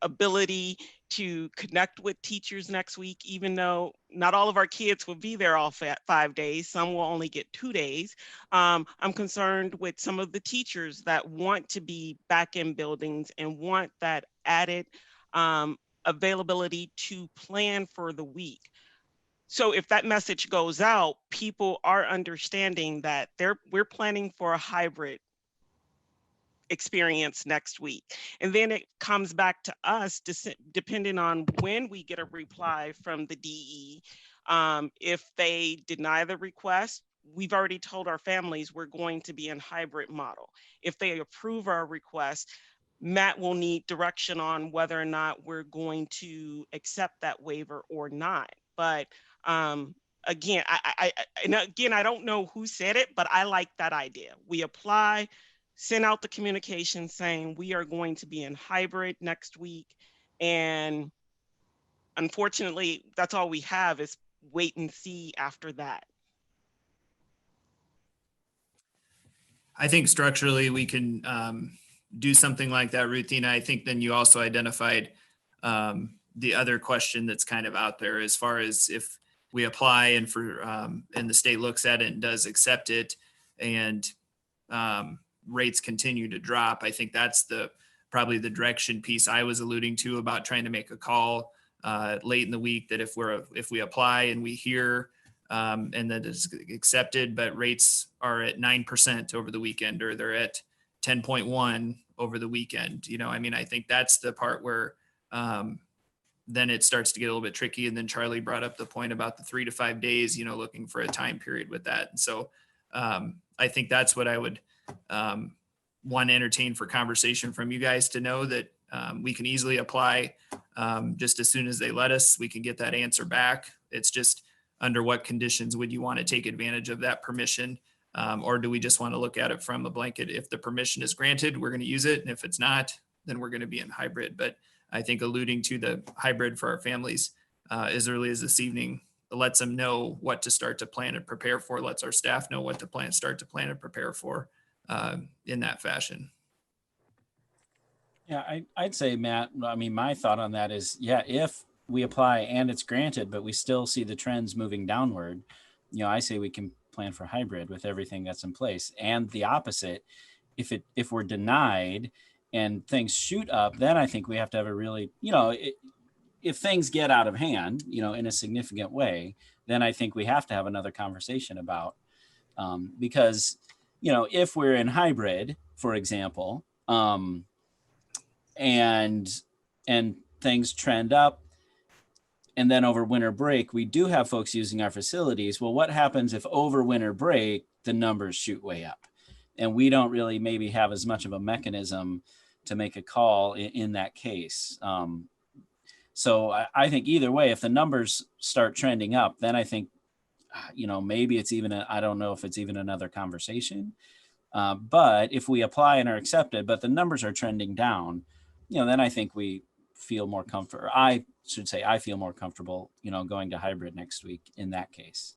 ability to connect with teachers next week, even though not all of our kids will be there all 5 days. Some will only get 2 days. I'm concerned with some of the teachers that want to be back in buildings and want that added availability to plan for the week. So if that message goes out, people are understanding that we're planning for a hybrid experience next week. And then it comes back to us, depending on when we get a reply from the DE. If they deny the request, we've already told our families we're going to be in hybrid model. If they approve our request, Matt will need direction on whether or not we're going to accept that waiver or not. But again, I don't know who said it, but I like that idea. We apply, send out the communication saying we are going to be in hybrid next week. And unfortunately, that's all we have is wait and see after that. I think structurally we can do something like that, Ruthina. I think then you also identified the other question that's kind of out there as far as if we apply and and the state looks at it and does accept it, and rates continue to drop. I think that's probably the direction piece I was alluding to about trying to make a call late in the week, that if we apply and we hear and that it's accepted, but rates are at 9% over the weekend, or they're at 10.1 over the weekend. I mean, I think that's the part where then it starts to get a little bit tricky. And then Charlie brought up the point about the 3 to 5 days, looking for a time period with that. And so I think that's what I would want to entertain for conversation from you guys, to know that we can easily apply just as soon as they let us. We can get that answer back. It's just under what conditions would you want to take advantage of that permission? Or do we just want to look at it from a blanket? If the permission is granted, we're going to use it. And if it's not, then we're going to be in hybrid. But I think alluding to the hybrid for our families as early as this evening lets them know what to start to plan and prepare for, lets our staff know what to start to plan and prepare for in that fashion. Yeah, I'd say, Matt, I mean, my thought on that is, yeah, if we apply and it's granted, but we still see the trends moving downward, I say we can plan for hybrid with everything that's in place. And the opposite, if we're denied and things shoot up, then I think we have to have a really, if things get out of hand, in a significant way, then I think we have to have another conversation about, because, if we're in hybrid, for example, and things trend up, and then over winter break, we do have folks using our facilities. Well, what happens if over winter break, the numbers shoot way up? And we don't really maybe have as much of a mechanism to make a call in that case. So I think either way, if the numbers start trending up, then I think, maybe it's even, I don't know if it's even another conversation. But if we apply and are accepted, but the numbers are trending down, then I think we feel more comfortable. I should say I feel more comfortable, going to hybrid next week in that case.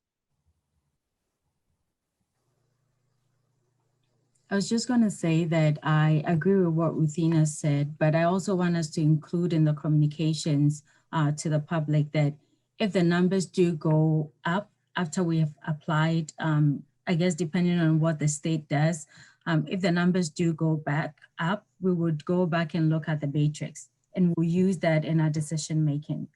I was just going to say that I agree with what Ruthina said, but I also want us to include in the communications to the public that if the numbers do go up after we have applied, I guess depending on what the state does, if the numbers do go back up, we would go back and look at the matrix, and we'll use that in our decision making.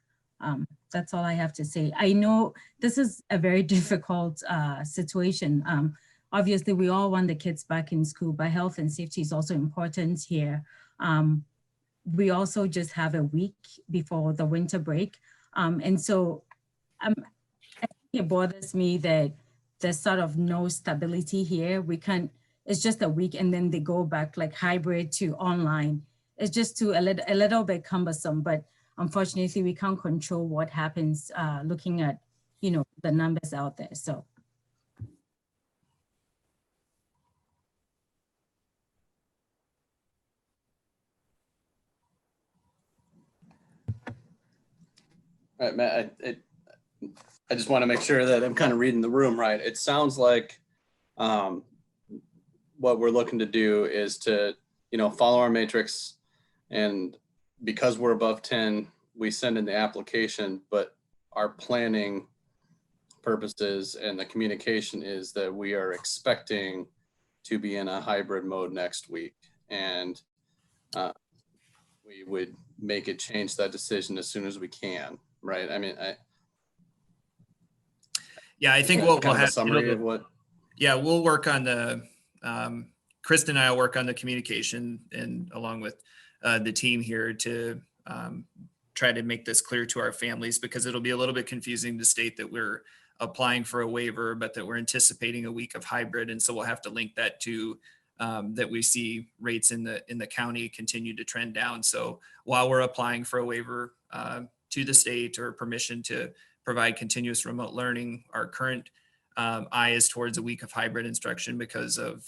That's all I have to say. I know this is a very difficult situation. Obviously, we all want the kids back in school, but health and safety is also important here. We also just have a week before the winter break. And so I think it bothers me that there's sort of no stability here. We can't, it's just a week and then they go back like hybrid to online. It's just a little bit cumbersome, but unfortunately we can't control what happens looking at, the numbers out there, so. All right, Matt, I just want to make sure that I'm kind of reading the room right. It sounds like what we're looking to do is to, follow our matrix, and because we're above 10, we send in the application, but our planning purposes and the communication is that we are expecting to be in a hybrid mode next week. And we would make it change that decision as soon as we can, right? I mean, Yeah, I think Kind we'll of a have summary of what. Yeah, we'll work on the, Kristen and I will work on the communication and along with the team here to try to make this clear to our families, because it'll be a little bit confusing to state that we're applying for a waiver, but that we're anticipating a week of hybrid. And so we'll have to link that to that we see rates in the county continue to trend down. So while we're applying for a waiver to the state or permission to provide continuous remote learning, our current eye is towards a week of hybrid instruction because of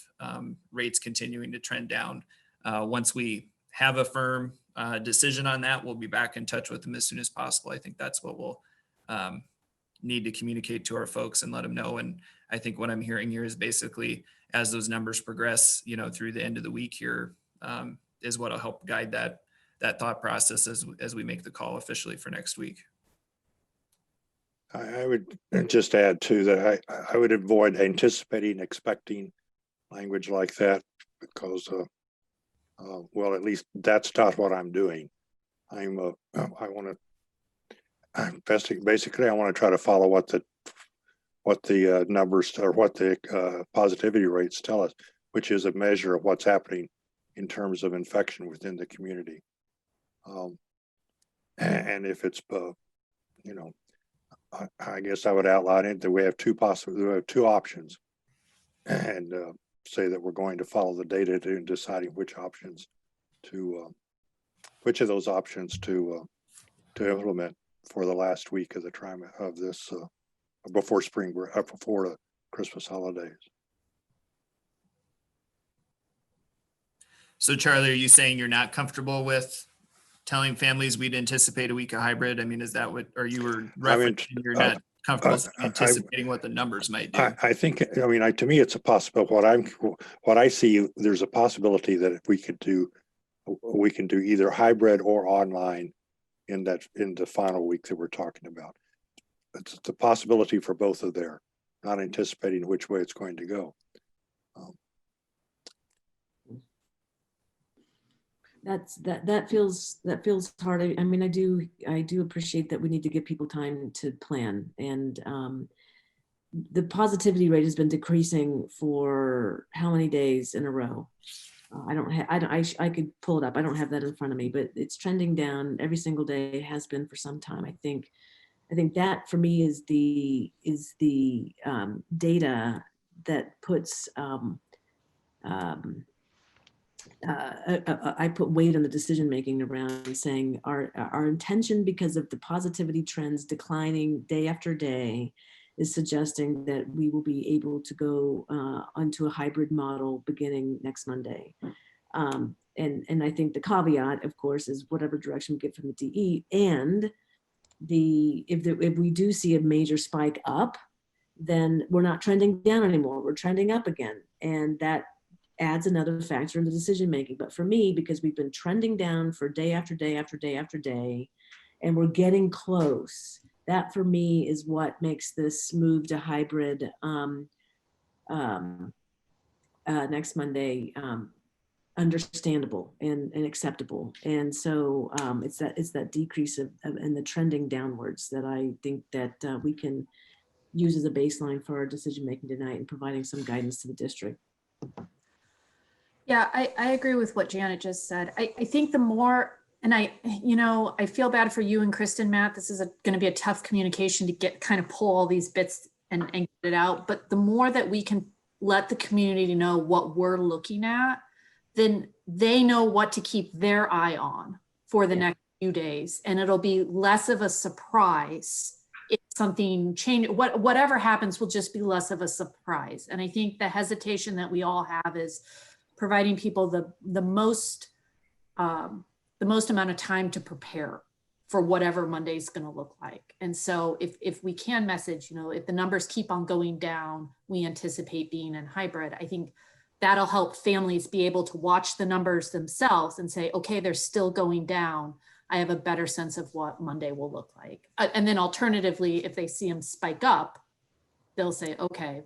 rates continuing to trend down. Once we have a firm decision on that, we'll be back in touch with them as soon as possible. I think that's what we'll need to communicate to our folks and let them know. And I think what I'm hearing here is basically as those numbers progress, through the end of the week here, is what will help guide that thought process as we make the call officially for next week. I would just add too that I would avoid anticipating, expecting language like that, because well, at least that's not what I'm doing. I want to basically I want to try to follow what the numbers or what the positivity rates tell us, which is a measure of what's happening in terms of infection within the community. And if it's I guess I would outline it that we have two options, and say that we're going to follow the data in deciding which of those options to implement for the last week of the trimester of this before before the Christmas holidays. So Charlie, are you saying you're not comfortable with telling families we'd anticipate a week of hybrid? I mean, is that what, or you were referencing you're not comfortable anticipating what the numbers might do? I think, to me, it's a possibility. What I see, there's a possibility that if we can do either hybrid or online in the final week that we're talking about. It's the possibility for both of there, not anticipating which way it's going to go. That feels hard. I mean, I do appreciate that we need to give people time to plan, and the positivity rate has been decreasing for how many days in a row? I could pull it up. I don't have that in front of me, but it's trending down every single day. It has been for some time. I think that for me is the data that puts I put weight on the decision making around saying our intention, because of the positivity trends declining day after day, is suggesting that we will be able to go onto a hybrid model beginning next Monday. And I think the caveat, of course, is whatever direction we get from the DE, and if we do see a major spike up, then we're not trending down anymore. We're trending up again, and that adds another factor in the decision making. But for me, because we've been trending down for day after day after day after day, and we're getting close, that for me is what makes this move to hybrid next Monday understandable and acceptable. And so it's that decrease and the trending downwards that I think that we can use as a baseline for our decision making tonight and providing some guidance to the district. Yeah, I agree with what Janet just said. I think the more, and I feel bad for you and Kristen, Matt. This is going to be a tough communication to kind of pull all these bits and get it out. But the more that we can let the community know what we're looking at, then they know what to keep their eye on for the next few days. And it'll be less of a surprise if something changes. Whatever happens will just be less of a surprise. And I think the hesitation that we all have is providing people the most amount of time to prepare for whatever Monday's going to look like. And so if we can message, if the numbers keep on going down, we anticipate being in hybrid. I think that'll help families be able to watch the numbers themselves and say, okay, they're still going down. I have a better sense of what Monday will look like. And then alternatively, if they see them spike up, they'll say, okay,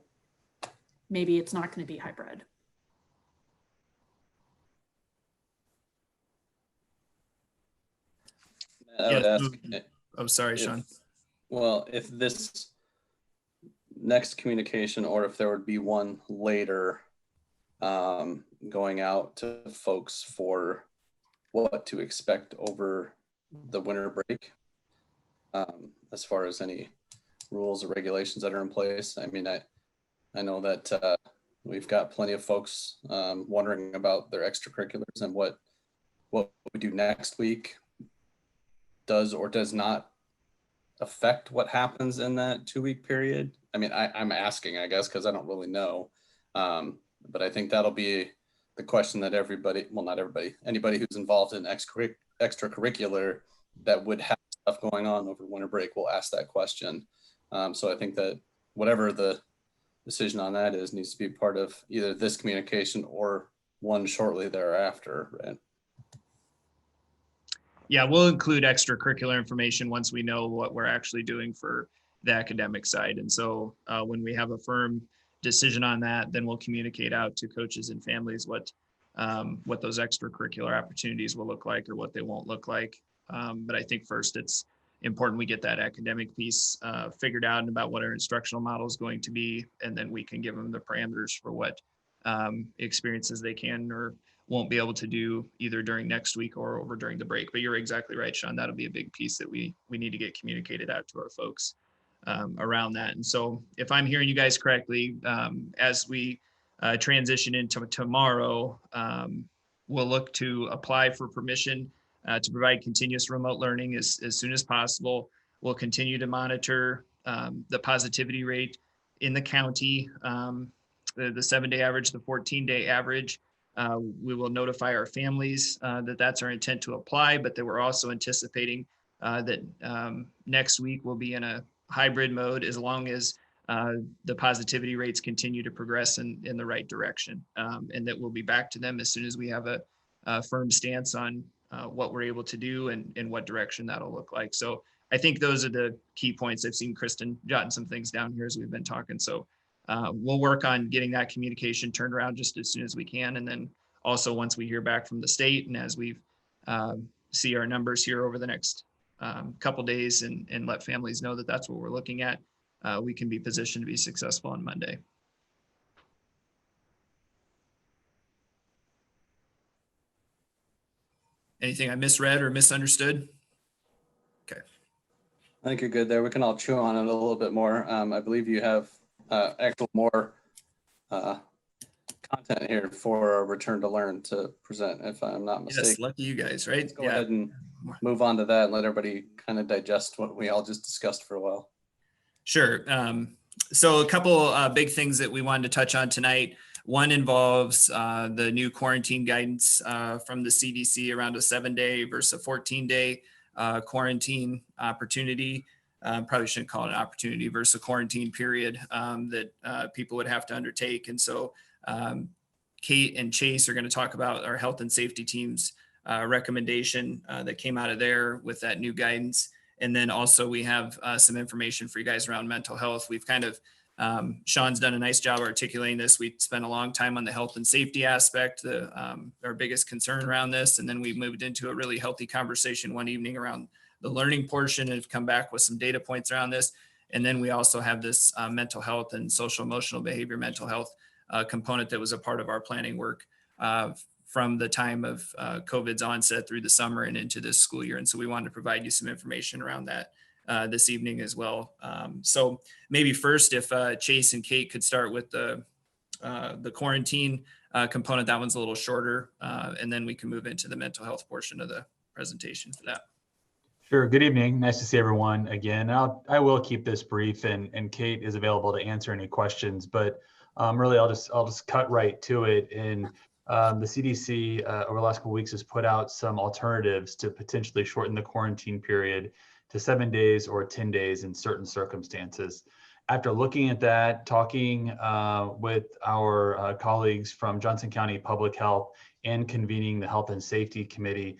maybe it's not going to be hybrid. I would ask, I'm sorry, Sean. Well, if this next communication, or if there would be one later, going out to folks for what to expect over the winter break, as far as any rules or regulations that are in place. I mean, I know that we've got plenty of folks wondering about their extracurriculars and what we do next week does or does not affect what happens in that 2-week period. I mean, I'm asking, I guess, because I don't really know. But I think that'll be the question that everybody, well, not everybody, anybody who's involved in extracurricular that would have stuff going on over winter break will ask that question. So I think that whatever the decision on that is needs to be part of either this communication or one shortly thereafter, right? Yeah, we'll include extracurricular information once we know what we're actually doing for the academic side. And so when we have a firm decision on that, then we'll communicate out to coaches and families what those extracurricular opportunities will look like or what they won't look like. But I think first it's important we get that academic piece figured out and about what our instructional model is going to be, and then we can give them the parameters for what experiences they can or won't be able to do either during next week or over during the break. But you're exactly right, Sean. That'll be a big piece that we need to get communicated out to our folks around that. And so if I'm hearing you guys correctly, as we transition into tomorrow, we'll look to apply for permission to provide continuous remote learning as soon as possible. We'll continue to monitor the positivity rate in the county, the 7-day average, the 14-day average. We will notify our families that that's our intent to apply, but that we're also anticipating that next week we'll be in a hybrid mode as long as the positivity rates continue to progress in the right direction, and that we'll be back to them as soon as we have a firm stance on what we're able to do and what direction that'll look like. So I think those are the key points. I've seen Kristen jotting some things down here as we've been talking. So we'll work on getting that communication turned around just as soon as we can. And then also once we hear back from the state and as we see our numbers here over the next couple days and let families know that that's what we're looking at, we can be positioned to be successful on Monday. Anything I misread or misunderstood? Okay. I think you're good there. We can all chew on it a little bit more. I believe you have actual more content here for Return to Learn to present, if I'm not mistaken. Yes, lucky you guys, right? Let's go ahead and move on to that and let everybody kind of digest what we all just discussed for a while. Sure. So a couple big things that we wanted to touch on tonight. One involves the new quarantine guidance from the CDC around a 7-day versus a 14-day quarantine opportunity. Probably shouldn't call it an opportunity versus a quarantine period that people would have to undertake. And so Kate and Chase are going to talk about our health and safety team's recommendation that came out of there with that new guidance. And then also we have some information for you guys around mental health. We've kind of, Sean's done a nice job articulating this. We spent a long time on the health and safety aspect, our biggest concern around this. And then we moved into a really healthy conversation one evening around the learning portion and have come back with some data points around this. And then we also have this mental health and social emotional behavior mental health component that was a part of our planning work from the time of COVID's onset through the summer and into this school year. And so we wanted to provide you some information around that this evening as well. So maybe first, if Chase and Kate could start with the quarantine component, that one's a little shorter, and then we can move into the mental health portion of the presentation for that. Sure. Good evening. Nice to see everyone again. I will keep this brief, and Kate is available to answer any questions. But really, I'll just cut right to it. And the CDC over the last couple of weeks has put out some alternatives to potentially shorten the quarantine period to 7 days or 10 days in certain circumstances. after looking at that, talking with our colleagues from Johnson County Public Health and convening the Health and Safety Committee,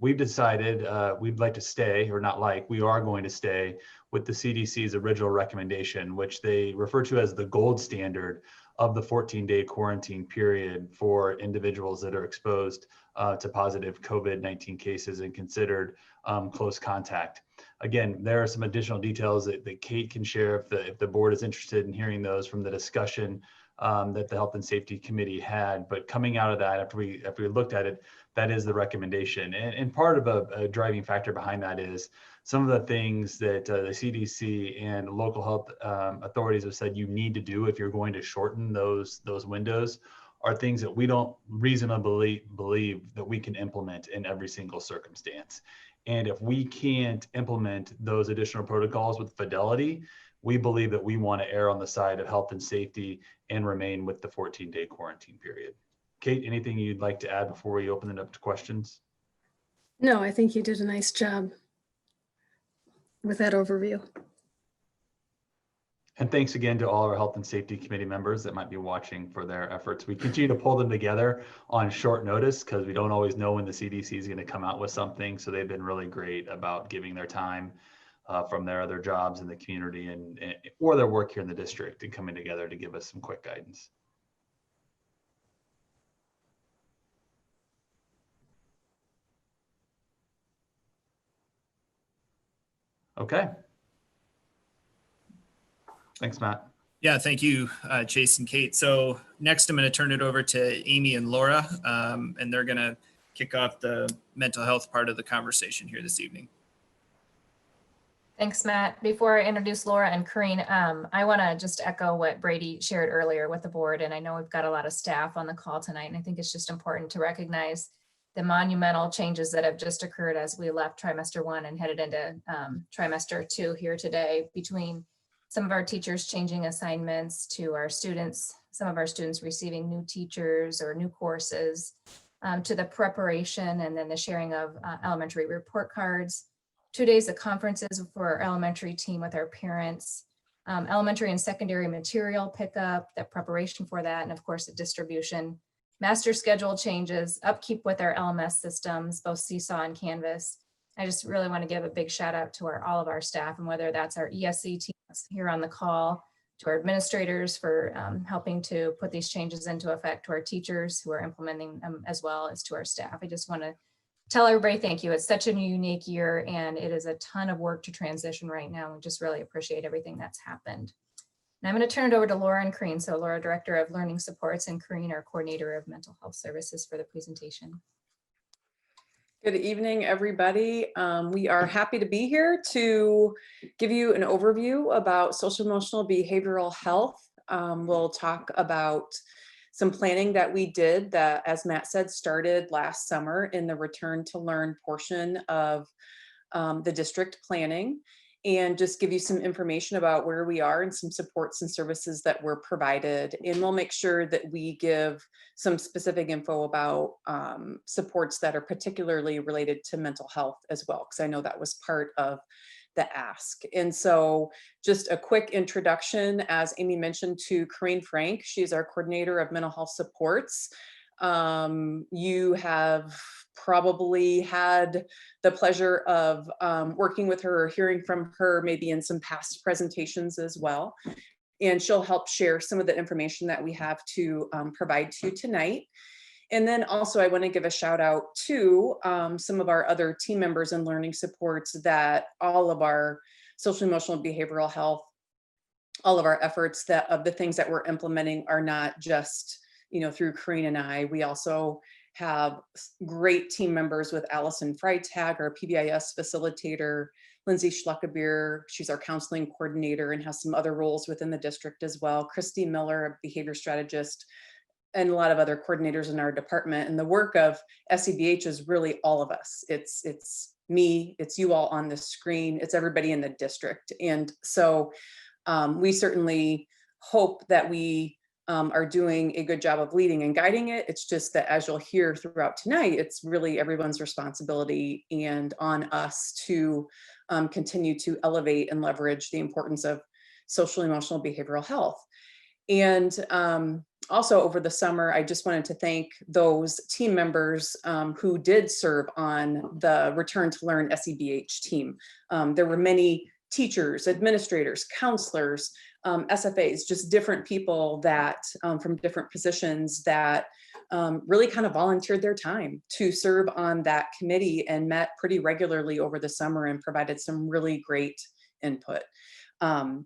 we've decided we'd like to stay, or not like, we are going to stay with the CDC's original recommendation, which they refer to as the gold standard of the 14-day quarantine period for individuals that are exposed to positive COVID-19 cases and considered close contact. Again, there are some additional details that Kate can share if the board is interested in hearing those from the discussion that the Health and Safety Committee had. But coming out of that, after we looked at it, that is the recommendation. And part of a driving factor behind that is some of the things that the CDC and local health authorities have said you need to do if you're going to shorten those windows are things that we don't reasonably believe that we can implement in every single circumstance. And if we can't implement those additional protocols with fidelity, we believe that we want to err on the side of health and safety and remain with the 14-day quarantine period. Kate, anything you'd like to add before we open it up to questions? No, I think you did a nice job with that overview. And thanks again to all our Health and Safety Committee members that might be watching for their efforts. We continue to pull them together on short notice because we don't always know when the CDC is going to come out with something. So they've been really great about giving their time from their other jobs in the community and or their work here in the district and coming together to give us some quick guidance. Okay. Thanks, Matt. Yeah, thank you, Chase and Kate. So next I'm going to turn it over to Amy and Laura, and they're going to kick off the mental health part of the conversation here this evening. Thanks, Matt. Before I introduce Laura and Corrine, I want to just echo what Brady shared earlier with the board. And I know we've got a lot of staff on the call tonight, and I think it's just important to recognize the monumental changes that have just occurred as we left trimester 1 and headed into trimester 2 here today, between some of our teachers changing assignments to our students, some of our students receiving new teachers or new courses, to the preparation and then the sharing of elementary report cards, 2 days of conferences for our elementary team with our parents, elementary and secondary material pickup, the preparation for that, and of course the distribution, master schedule changes, upkeep with our LMS systems, both Seesaw and Canvas. I just really want to give a big shout out to all of our staff, and whether that's our ESC teams here on the call, to our administrators for helping to put these changes into effect, to our teachers who are implementing them, as well as to our staff. I just want to tell everybody thank you. It's such a unique year and it is a ton of work to transition right now. We just really appreciate everything that's happened. And I'm going to turn it over to Laura and Corrine. So Laura, Director of Learning Supports, and Corrine, our Coordinator of Mental Health Services, for the presentation. Good evening, everybody. We are happy to be here to give you an overview about social emotional behavioral health. We'll talk about some planning that we did that, as Matt said, started last summer in the Return to Learn portion of the district planning, and just give you some information about where we are and some supports and services that were provided. And we'll make sure that we give some specific info about supports that are particularly related to mental health as well, because I know that was part of the ask. And so just a quick introduction, as Amy mentioned, to Corrine Frank. She's our Coordinator of Mental Health Supports. You have probably had the pleasure of working with her or hearing from her maybe in some past presentations as well. And she'll help share some of the information that we have to provide to you tonight. And then also I want to give a shout out to some of our other team members and learning supports, that all of our social emotional behavioral health, all of our efforts that of the things that we're implementing are not just, you know, through Corrine and I. We also have great team members with Allison Freitag, our PBIS facilitator, Lindsay Schluckabeer, she's our counseling coordinator and has some other roles within the district as well, Christy Miller, a behavior strategist, and a lot of other coordinators in our department. And the work of SCBH is really all of us. It's me, it's you all on the screen, it's everybody in the district. And so we certainly hope that we are doing a good job of leading and guiding it. It's just that, as you'll hear throughout tonight, it's really everyone's responsibility and on us to continue to elevate and leverage the importance of social emotional behavioral health. And also over the summer, I just wanted to thank those team members who did serve on the Return to Learn SEBH team. There were many teachers, administrators, counselors, SFAs, just different people that from different positions that really kind of volunteered their time to serve on that committee and met pretty regularly over the summer and provided some really great input.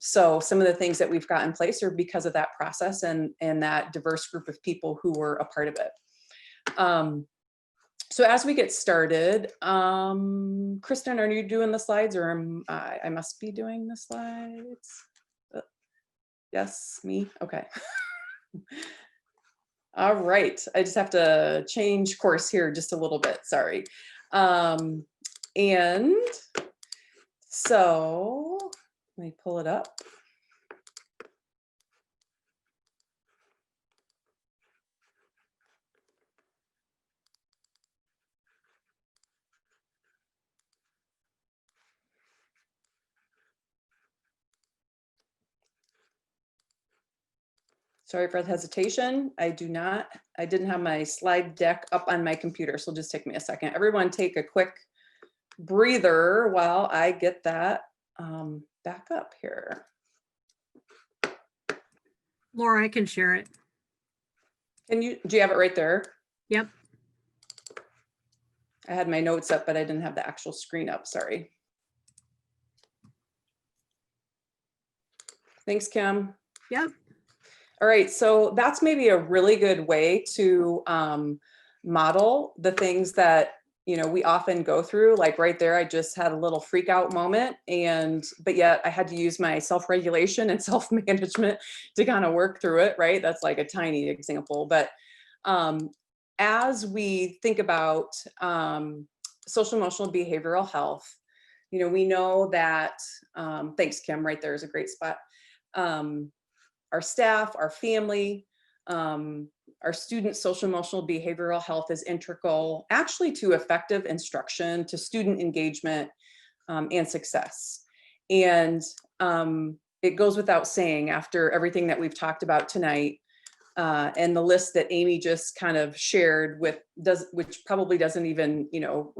So some of the things that we've got in place are because of that process and that diverse group of people who were a part of it. So as we get started, Kristen, are you doing the slides, or I must be doing the slides? Yes, me, okay. All right, I just have to change course here just a little bit, sorry. And so, let me pull it up. Sorry for the hesitation. I didn't have my slide deck up on my computer, so just take me a second. Everyone take a quick breather while I get that back up here. Laura, I can share it. Do you have it right there? Yep. I had my notes up, but I didn't have the actual screen up, sorry. Thanks, Kim. Yep. All right, so that's maybe a really good way to model the things that, you know, we often go through. Like right there, I just had a little freak out moment, but yet I had to use my self-regulation and self-management to kind of work through it, right? That's like a tiny example. But as we think about social emotional behavioral health, you know, we know that, thanks, Kim, right there is a great spot. Our staff, our family, our students' social emotional behavioral health is integral actually to effective instruction, to student engagement and success. And it goes without saying, after everything that we've talked about tonight and the list that Amy just kind of shared which probably doesn't even, you know,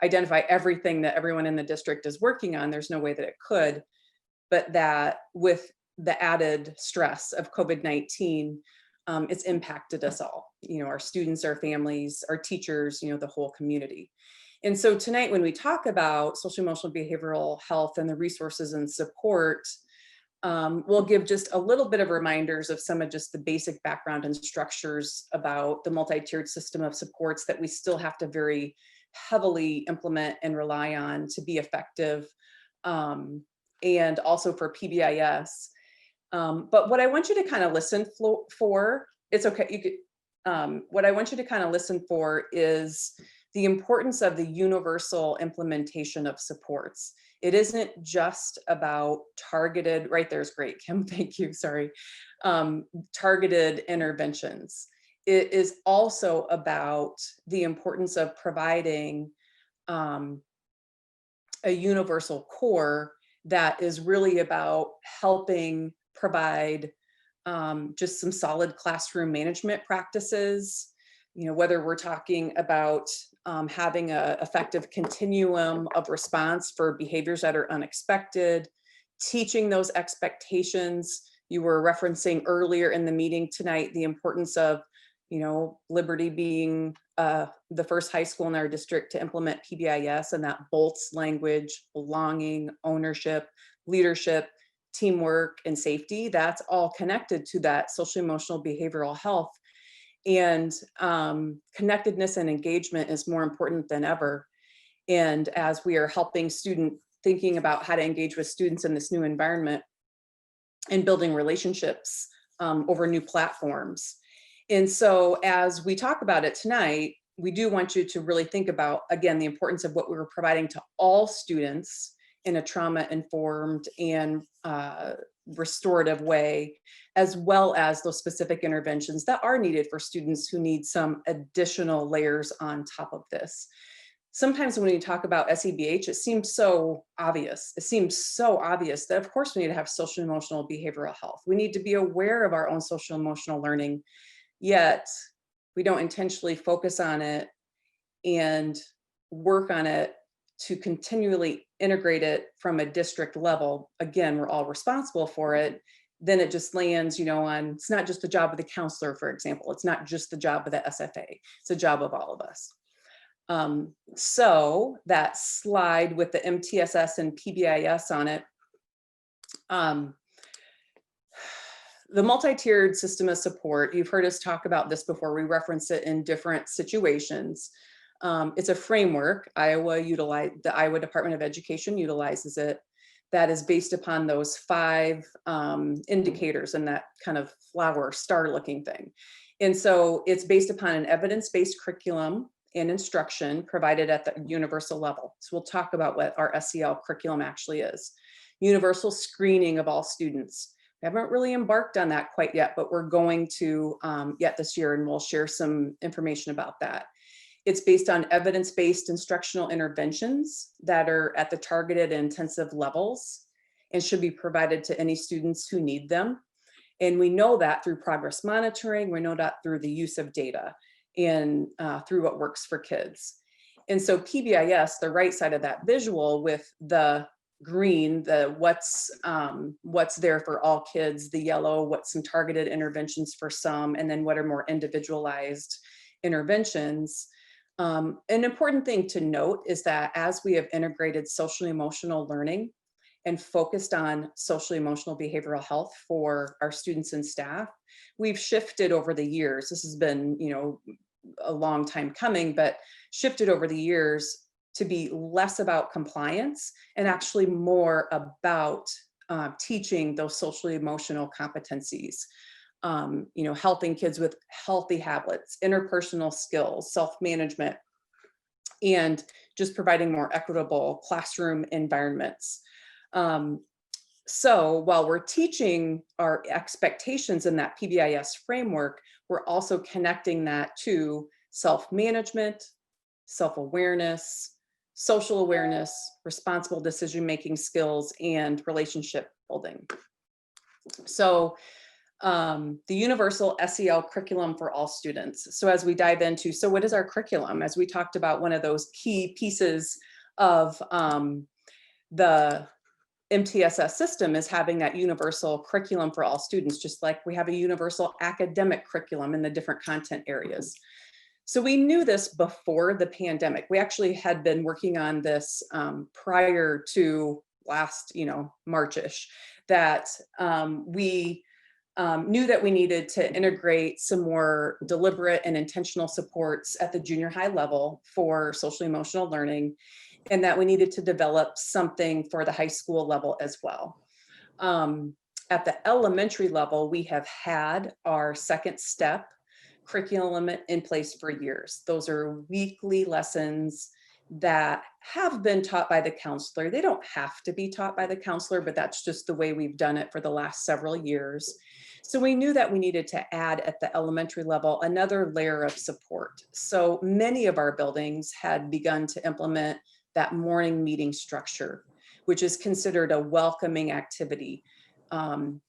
identify everything that everyone in the district is working on. There's no way that it could, but that with the added stress of COVID-19, it's impacted us all, you know, our students, our families, our teachers, you know, the whole community. And so tonight, when we talk about social emotional behavioral health and the resources and support, we'll give just a little bit of reminders of some of just the basic background and structures about the multi-tiered system of supports that we still have to very heavily implement and rely on to be effective, and also for PBIS. But what I want you to kind of listen for, it's okay, you could, what I want you to kind of listen for is the importance of the universal implementation of supports. It isn't just about targeted, right there's great, Kim, thank you, sorry, targeted interventions. It is also about the importance of providing a universal core that is really about helping provide just some solid classroom management practices, you know, whether we're talking about having an effective continuum of response for behaviors that are unexpected, teaching those expectations. You were referencing earlier in the meeting tonight the importance of, you know, Liberty being the first high school in our district to implement PBIS, and that bolts language, belonging, ownership, leadership, teamwork, and safety. That's all connected to that social emotional behavioral health. And connectedness and engagement is more important than ever. And as we are helping students, thinking about how to engage with students in this new environment and building relationships over new platforms. And so as we talk about it tonight, we do want you to really think about, again, the importance of what we were providing to all students in a trauma-informed and restorative way, as well as those specific interventions that are needed for students who need some additional layers on top of this. sometimes when we talk about SEBH, it seems so obvious. It seems so obvious that of course we need to have social and emotional behavioral health. We need to be aware of our own social and emotional learning, yet we don't intentionally focus on it and work on it to continually integrate it from a district level. Again, we're all responsible for it. Then it just lands, on, it's not just the job of the counselor, for example. It's not just the job of the SFA. It's a job of all of us. So that slide with the MTSS and PBIS on it, the multi-tiered system of support, you've heard us talk about this before. We reference it in different situations. It's a framework. The Iowa Department of Education utilizes it, that is based upon those 5 indicators and that kind of flower star looking thing. And so it's based upon an evidence-based curriculum and instruction provided at the universal level. So we'll talk about what our SEL curriculum actually is. Universal screening of all students. We haven't really embarked on that quite yet, but we're going to yet this year, and we'll share some information about that. It's based on evidence-based instructional interventions that are at the targeted and intensive levels and should be provided to any students who need them. And we know that through progress monitoring, we know that through the use of data and through what works for kids. And so PBIS, the right side of that visual with the green, the what's there for all kids, the yellow, what's some targeted interventions for some, and then what are more individualized interventions. An important thing to note is that as we have integrated social emotional learning and focused on social emotional behavioral health for our students and staff, we've shifted over the years. This has been, a long time coming, but shifted over the years to be less about compliance and actually more about teaching those social emotional competencies. Helping kids with healthy habits, interpersonal skills, self-management, and just providing more equitable classroom environments. So while we're teaching our expectations in that PBIS framework, we're also connecting that to self-management, self-awareness, social awareness, responsible decision-making skills, and relationship building. So the universal SEL curriculum for all students. So as we dive into, so what is our curriculum? As we talked about, one of those key pieces of the MTSS system is having that universal curriculum for all students, just like we have a universal academic curriculum in the different content areas. So we knew this before the pandemic. We actually had been working on this prior to last, March-ish, that we knew that we needed to integrate some more deliberate and intentional supports at the junior high level for social emotional learning, and that we needed to develop something for the high school level as well. At the elementary level, we have had our second step curriculum in place for years. Those are weekly lessons that have been taught by the counselor. They don't have to be taught by the counselor, but that's just the way we've done it for the last several years. So we knew that we needed to add at the elementary level another layer of support. So many of our buildings had begun to implement that morning meeting structure, which is considered a welcoming activity,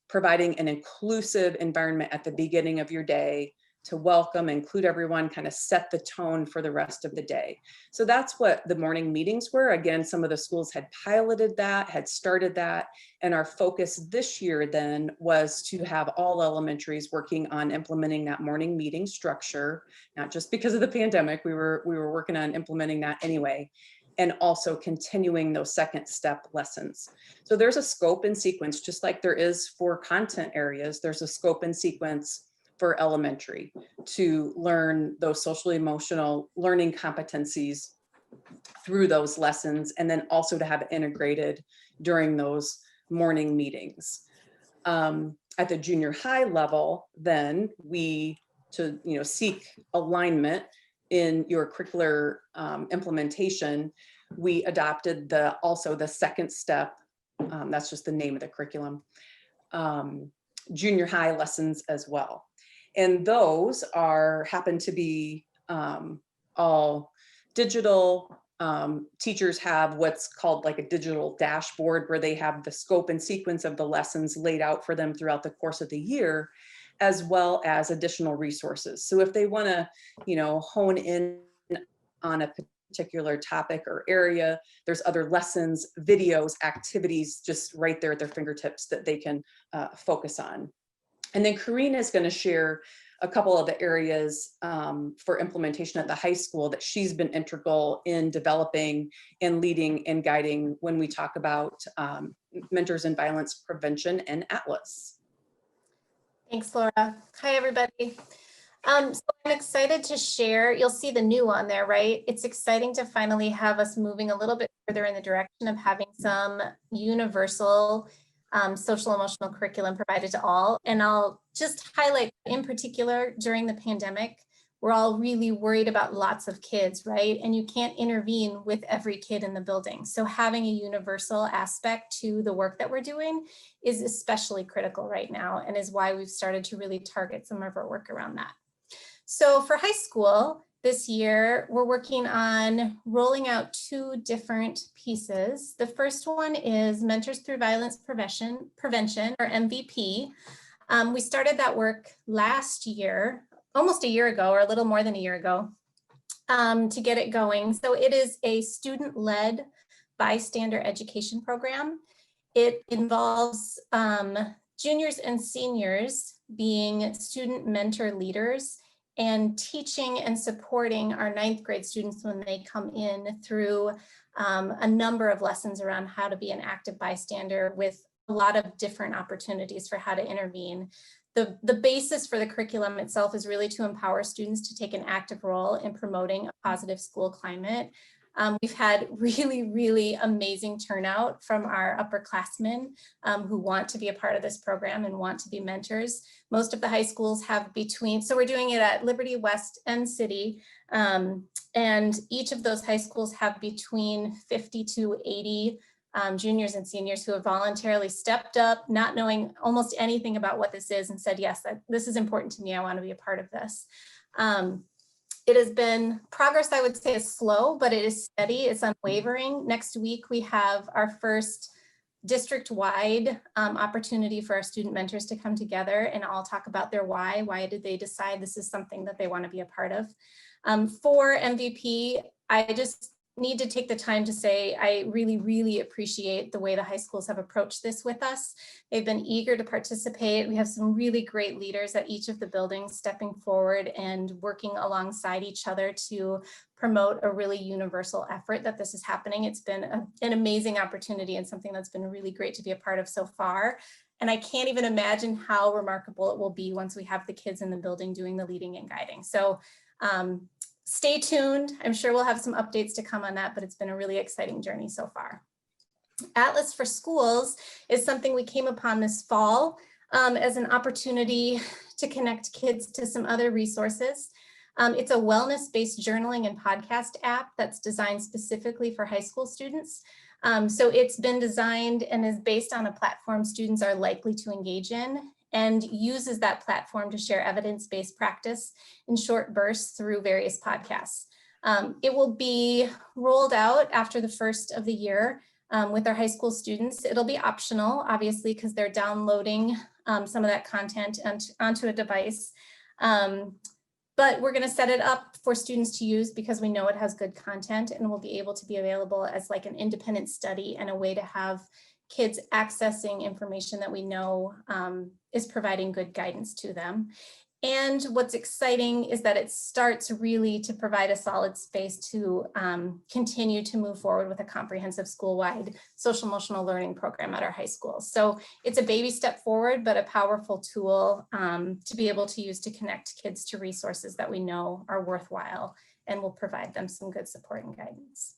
providing an inclusive environment at the beginning of your day to welcome, include everyone, kind of set the tone for the rest of the day. So that's what the morning meetings were. Again, some of the schools had piloted that, had started that, and our focus this year then was to have all elementaries working on implementing that morning meeting structure, not just because of the pandemic, we were working on implementing that anyway, and also continuing those second step lessons. So there's a scope and sequence, just like there is for content areas, there's a scope and sequence for elementary to learn those social emotional learning competencies through those lessons, and then also to have integrated during those morning meetings. At the junior high level, then to seek alignment in your curricular implementation, we adopted also the second step, that's just the name of the curriculum, junior high lessons as well. And those happen to be all digital, teachers have what's called like a digital dashboard where they have the scope and sequence of the lessons laid out for them throughout the course of the year, as well as additional resources. So if they want to, hone in on a particular topic or area, there's other lessons, videos, activities just right there at their fingertips that they can focus on. And then Karina is going to share a couple of the areas for implementation at the high school that she's been integral in developing and leading and guiding when we talk about Mentors in Violence Prevention and Atlas. Thanks, Laura. Hi, everybody. So I'm excited to share. You'll see the new on there, right? It's exciting to finally have us moving a little bit further in the direction of having some universal social emotional curriculum provided to all. And I'll just highlight in particular during the pandemic, we're all really worried about lots of kids, right? And you can't intervene with every kid in the building. So having a universal aspect to the work that we're doing is especially critical right now, and is why we've started to really target some of our work around that. So for high school this year, we're working on rolling out 2 different pieces. The first one is Mentors Through Violence Prevention, or MVP. We started that work last year, almost a year ago, or a little more than a year ago, to get it going. So it is a student-led bystander education program. It involves juniors and seniors being student mentor leaders and teaching and supporting our 9th grade students when they come in through a number of lessons around how to be an active bystander, with a lot of different opportunities for how to intervene. The basis for the curriculum itself is really to empower students to take an active role in promoting a positive school climate. We've had really amazing turnout from our upperclassmen who want to be a part of this program and want to be mentors. Most of the high schools have so we're doing it at Liberty, West, and City. And each of those high schools have between 50 to 80 juniors and seniors who have voluntarily stepped up, not knowing almost anything about what this is, and said, yes, this is important to me. I want to be a part of this. It has been progress, I would say, is slow, but it is steady. It's unwavering. Next week, we have our first district-wide opportunity for our student mentors to come together and all talk about their why. Why did they decide this is something that they want to be a part of? For MVP, I just need to take the time to say I really appreciate the way the high schools have approached this with us. They've been eager to participate. We have some really great leaders at each of the buildings stepping forward and working alongside each other to promote a really universal effort that this is happening. It's been an amazing opportunity and something that's been really great to be a part of so far. And I can't even imagine how remarkable it will be once we have the kids in the building doing the leading and guiding. So stay tuned. I'm sure we'll have some updates to come on that, but it's been a really exciting journey so far. Atlas for Schools is something we came upon this fall as an opportunity to connect kids to some other resources. It's a wellness-based journaling and podcast app that's designed specifically for high school students. So it's been designed and is based on a platform students are likely to engage in, and uses that platform to share evidence-based practice in short bursts through various podcasts. It will be rolled out after the first of the year with our high school students. It'll be optional, obviously, because they're downloading some of that content onto a device. But we're going to set it up for students to use because we know it has good content, and will be able to be available as like an independent study and a way to have kids accessing information that we know is providing good guidance to them. And what's exciting is that it starts really to provide a solid space to continue to move forward with a comprehensive school-wide social emotional learning program at our high schools. So it's a baby step forward, but a powerful tool to be able to use to connect kids to resources that we know are worthwhile and will provide them some good support and guidance.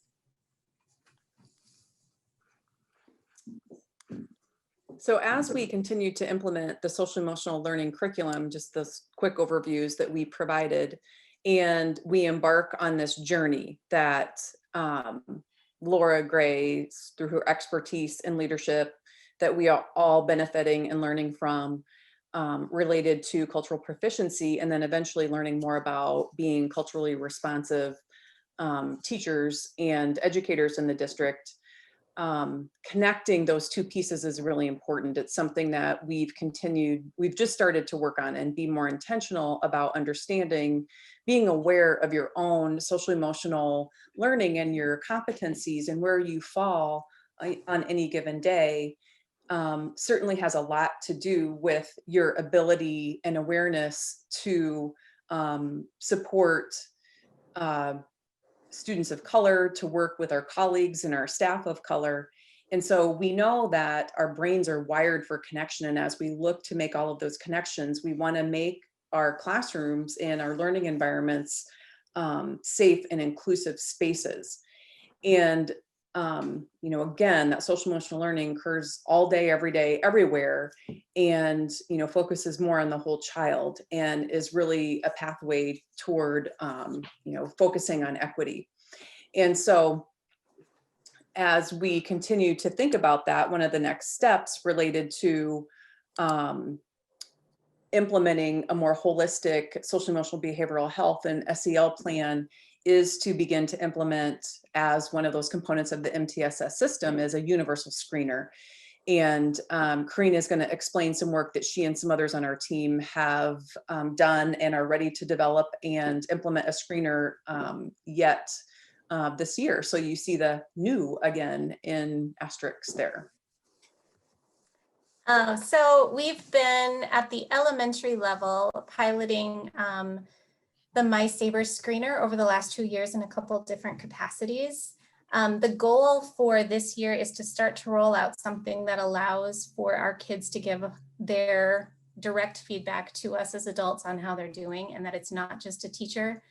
So as we continue to implement the social emotional learning curriculum, just those quick overviews that we provided, and we embark on this journey that Laura Gray, through her expertise and leadership, that we are all benefiting and learning from, related to cultural proficiency, and then eventually learning more about being culturally responsive teachers and educators in the district, connecting those two pieces is really important. It's something that we've just started to work on and be more intentional about understanding, being aware of your own social emotional learning and your competencies and where you fall on any given day. Certainly has a lot to do with your ability and awareness to support students of color, to work with our colleagues and our staff of color. And so we know that our brains are wired for connection. And as we look to make all of those connections, we want to make our classrooms and our learning environments safe and inclusive spaces. And again, that social emotional learning occurs all day, every day, everywhere, and, focuses more on the whole child and is really a pathway toward, focusing on equity. And so as we continue to think about that, one of the next steps related to implementing a more holistic social emotional behavioral health and SEL plan is to begin to implement, as one of those components of the MTSS system, is a universal screener. And Karina is going to explain some work that she and some others on our team have done and are ready to develop and implement a screener yet this year. So you see the new again in asterisks there. So we've been at the elementary level piloting the MySabers screener over the last 2 years in a couple of different capacities. The goal for this year is to start to roll out something that allows for our kids to give their direct feedback to us as adults on how they're doing, and that it's not just a teacher,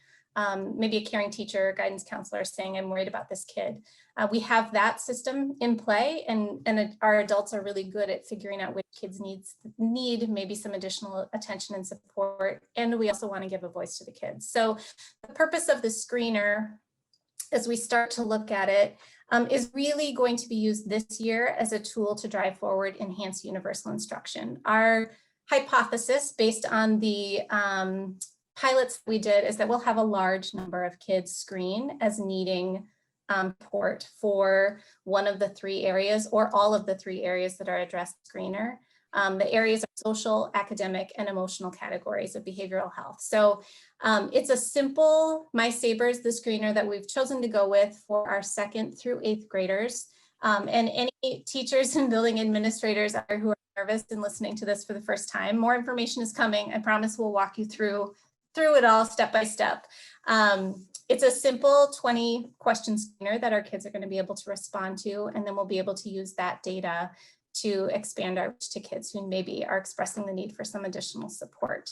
maybe a caring teacher, guidance counselor saying, I'm worried about this kid. We have that system in play, and our adults are really good at figuring out which kids need maybe some additional attention and support. And we also want to give a voice to the kids. So the purpose of the screener, as we start to look at it, is really going to be used this year as a tool to drive forward enhanced universal instruction. Our hypothesis, based on the pilots we did, is that we'll have a large number of kids screen as needing support for one of the 3 areas or all of the 3 areas that are addressed screener. The areas are social, academic, and emotional categories of behavioral health. So it's a simple MySabers, the screener that we've chosen to go with for our 2nd through 8th graders. And any teachers and building administrators who are nervous and listening to this for the first time, more information is coming. I promise we'll walk you through it all step by step. It's a simple 20 question screener that our kids are going to be able to respond to, and then we'll be able to use that data to expand our reach to kids who maybe are expressing the need for some additional support.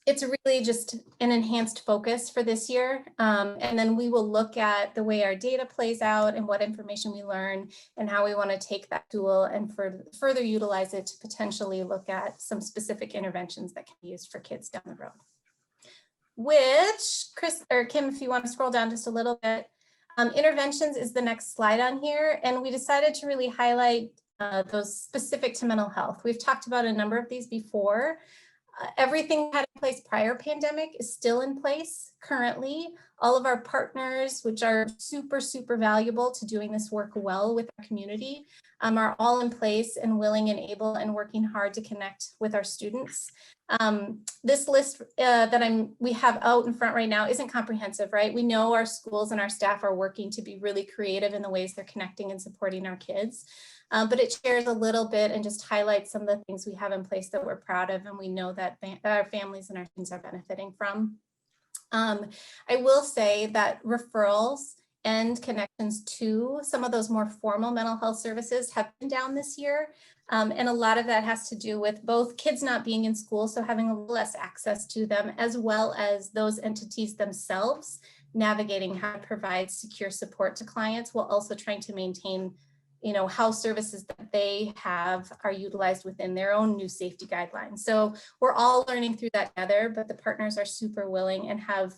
It's really just an enhanced focus for this year. And then we will look at the way our data plays out and what information we learn and how we want to take that tool and further utilize it to potentially look at some specific interventions that can be used for kids down the road. Which, Chris or Kim, if you want to scroll down just a little bit, interventions is the next slide on here. And we decided to really highlight those specific to mental health. We've talked about a number of these before. Everything had in place prior pandemic is still in place currently. All of our partners, which are super, super valuable to doing this work well with our community, are all in place and willing and able and working hard to connect with our students. This list that we have out in front right now isn't comprehensive, right? We know our schools and our staff are working to be really creative in the ways they're connecting and supporting our kids. But it shares a little bit and just highlights some of the things we have in place that we're proud of and we know that our families and our students are benefiting from. I will say that referrals and connections to some of those more formal mental health services have been down this year. And a lot of that has to do with both kids not being in school, so having a little less access to them, as well as those entities themselves navigating how to provide secure support to clients while also trying to maintain how services that they have are utilized within their own new safety guidelines. So we're all learning through that together, but the partners are super willing and have,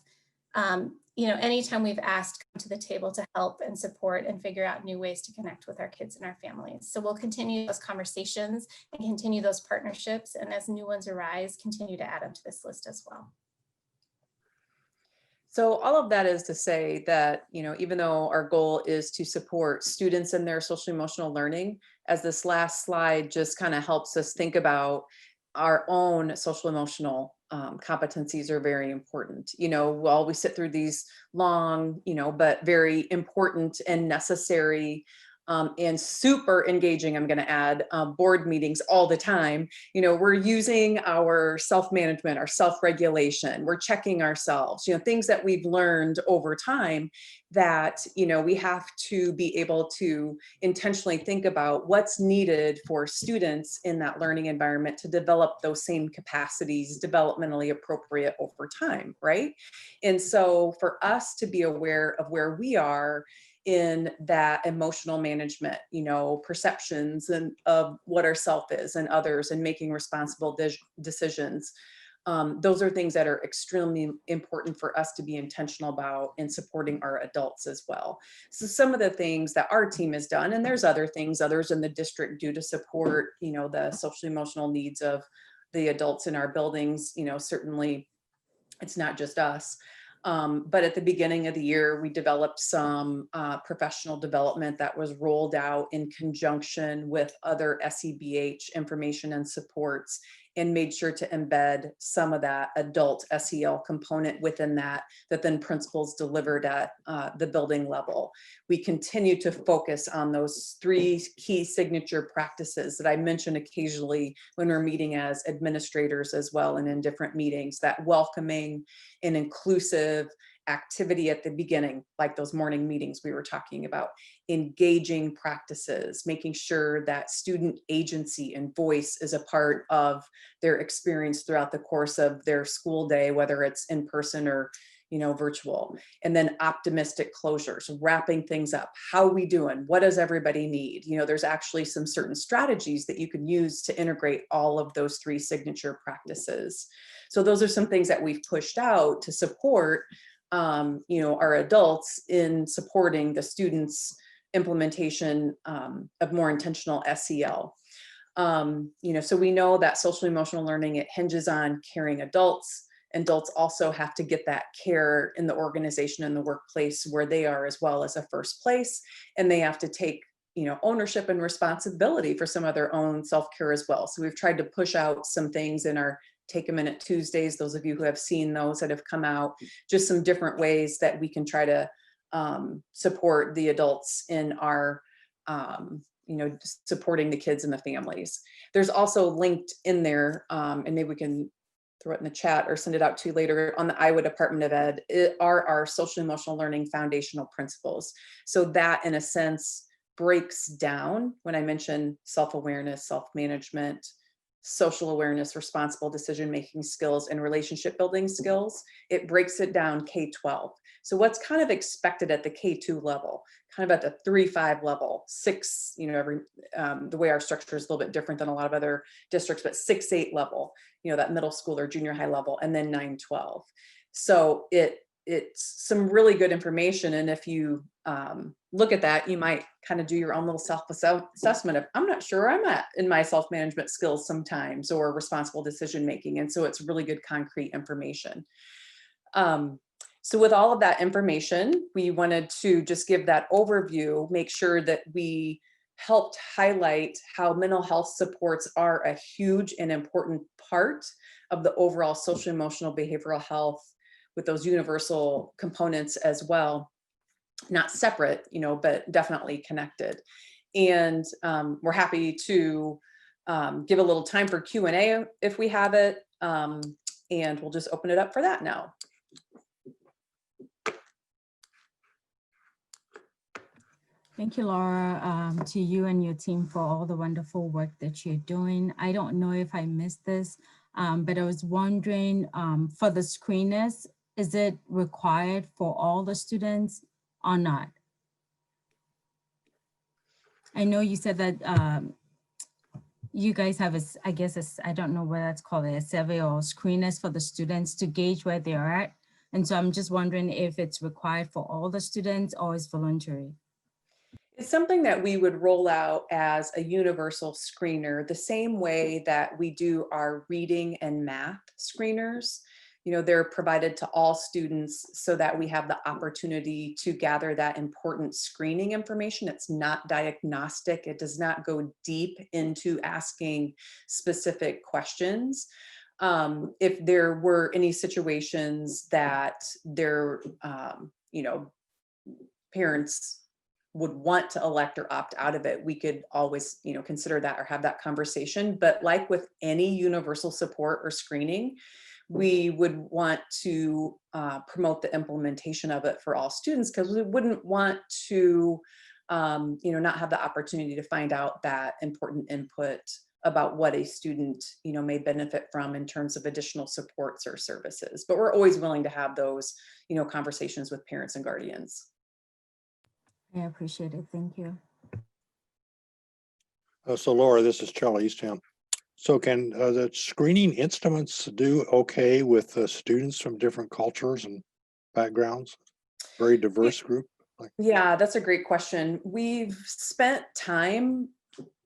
anytime we've asked, come to the table to help and support and figure out new ways to connect with our kids and our families. So we'll continue those conversations and continue those partnerships. And as new ones arise, continue to add them to this list as well. So all of that is to say that, even though our goal is to support students in their social emotional learning, as this last slide just kind of helps us think about our own social emotional competencies are very important. While we sit through these long, but very important and necessary and super engaging, I'm going to add, board meetings all the time. We're using our self-management, our self-regulation, we're checking ourselves, things that we've learned over time that, we have to be able to intentionally think about what's needed for students in that learning environment to develop those same capacities developmentally appropriate over time, right? And so for us to be aware of where we are in that emotional management, perceptions and of what our self is and others and making responsible decisions. Those are things that are extremely important for us to be intentional about in supporting our adults as well. So some of the things that our team has done, and there's other things others in the district do to support, the social emotional needs of the adults in our buildings. Certainly it's not just us. But at the beginning of the year, we developed some professional development that was rolled out in conjunction with other SEBH information and supports, and made sure to embed some of that adult SEL component within that then principals delivered at the building level. We continue to focus on those 3 key signature practices that I mention occasionally when we're meeting as administrators as well, and in different meetings, that welcoming and inclusive activity at the beginning, like those morning meetings we were talking about, engaging practices, making sure that student agency and voice is a part of their experience throughout the course of their school day, whether it's in person or virtual. And then optimistic closures, wrapping things up. How are we doing? What does everybody need? There's actually some certain strategies that you can use to integrate all of those 3 signature practices. So those are some things that we've pushed out to support our adults in supporting the students' implementation of more intentional SEL. So we know that social emotional learning, it hinges on caring adults. Adults also have to get that care in the organization and the workplace where they are as well as a first place. And they have to take ownership and responsibility for some of their own self-care as well. So we've tried to push out some things in our Take a Minute Tuesdays, those of you who have seen those that have come out, just some different ways that we can try to support the adults in our, supporting the kids and the families. There's also linked in there, and maybe we can throw it in the chat or send it out to you later, on the Iowa Department of Ed, are our social emotional learning foundational principles. So that in a sense breaks down, when I mention self-awareness, self-management, social awareness, responsible decision-making skills, and relationship building skills, it breaks it down K-12. So what's kind of expected at the K-2 level, kind of at the 3-5 level, 6, the way our structure is a little bit different than a lot of other districts, but 6-8 level, that middle school or junior high level, and then 9-12. So it's some really good information. And if you look at that, you might kind of do your own little self-assessment of, I'm not sure I'm at in my self-management skills sometimes, or responsible decision-making. And so it's really good concrete information. So with all of that information, we wanted to just give that overview, make sure that we helped highlight how mental health supports are a huge and important part of the overall social emotional behavioral health, with those universal components as well, not separate, but definitely connected. And we're happy to give a little time for Q&A if we have it. And we'll just open it up for that now. Thank you, Laura, to you and your team for all the wonderful work that you're doing. I don't know if I missed this, but I was wondering, for the screeners, is it required for all the students or not? I know you said that you guys have, I guess, I don't know what that's called, a survey or screeners for the students to gauge where they are at. And so I'm just wondering if it's required for all the students or is voluntary. It's something that we would roll out as a universal screener, the same way that we do our reading and math screeners. they're provided to all students so that we have the opportunity to gather that important screening information. It's not diagnostic. It does not go deep into asking specific questions. If there were any situations that their, parents would want to elect or opt out of it, we could always, consider that or have that conversation. But like with any universal support or screening, we would want to promote the implementation of it for all students, because we wouldn't want to, not have the opportunity to find out that important input about what a student, may benefit from in terms of additional supports or services. But we're always willing to have those, conversations with parents and guardians. I appreciate it. Thank you. So Laura, this is Charlie Eastham. So can the screening instruments do okay with students from different cultures and backgrounds? Very diverse group. Yeah, that's a great question. We've spent time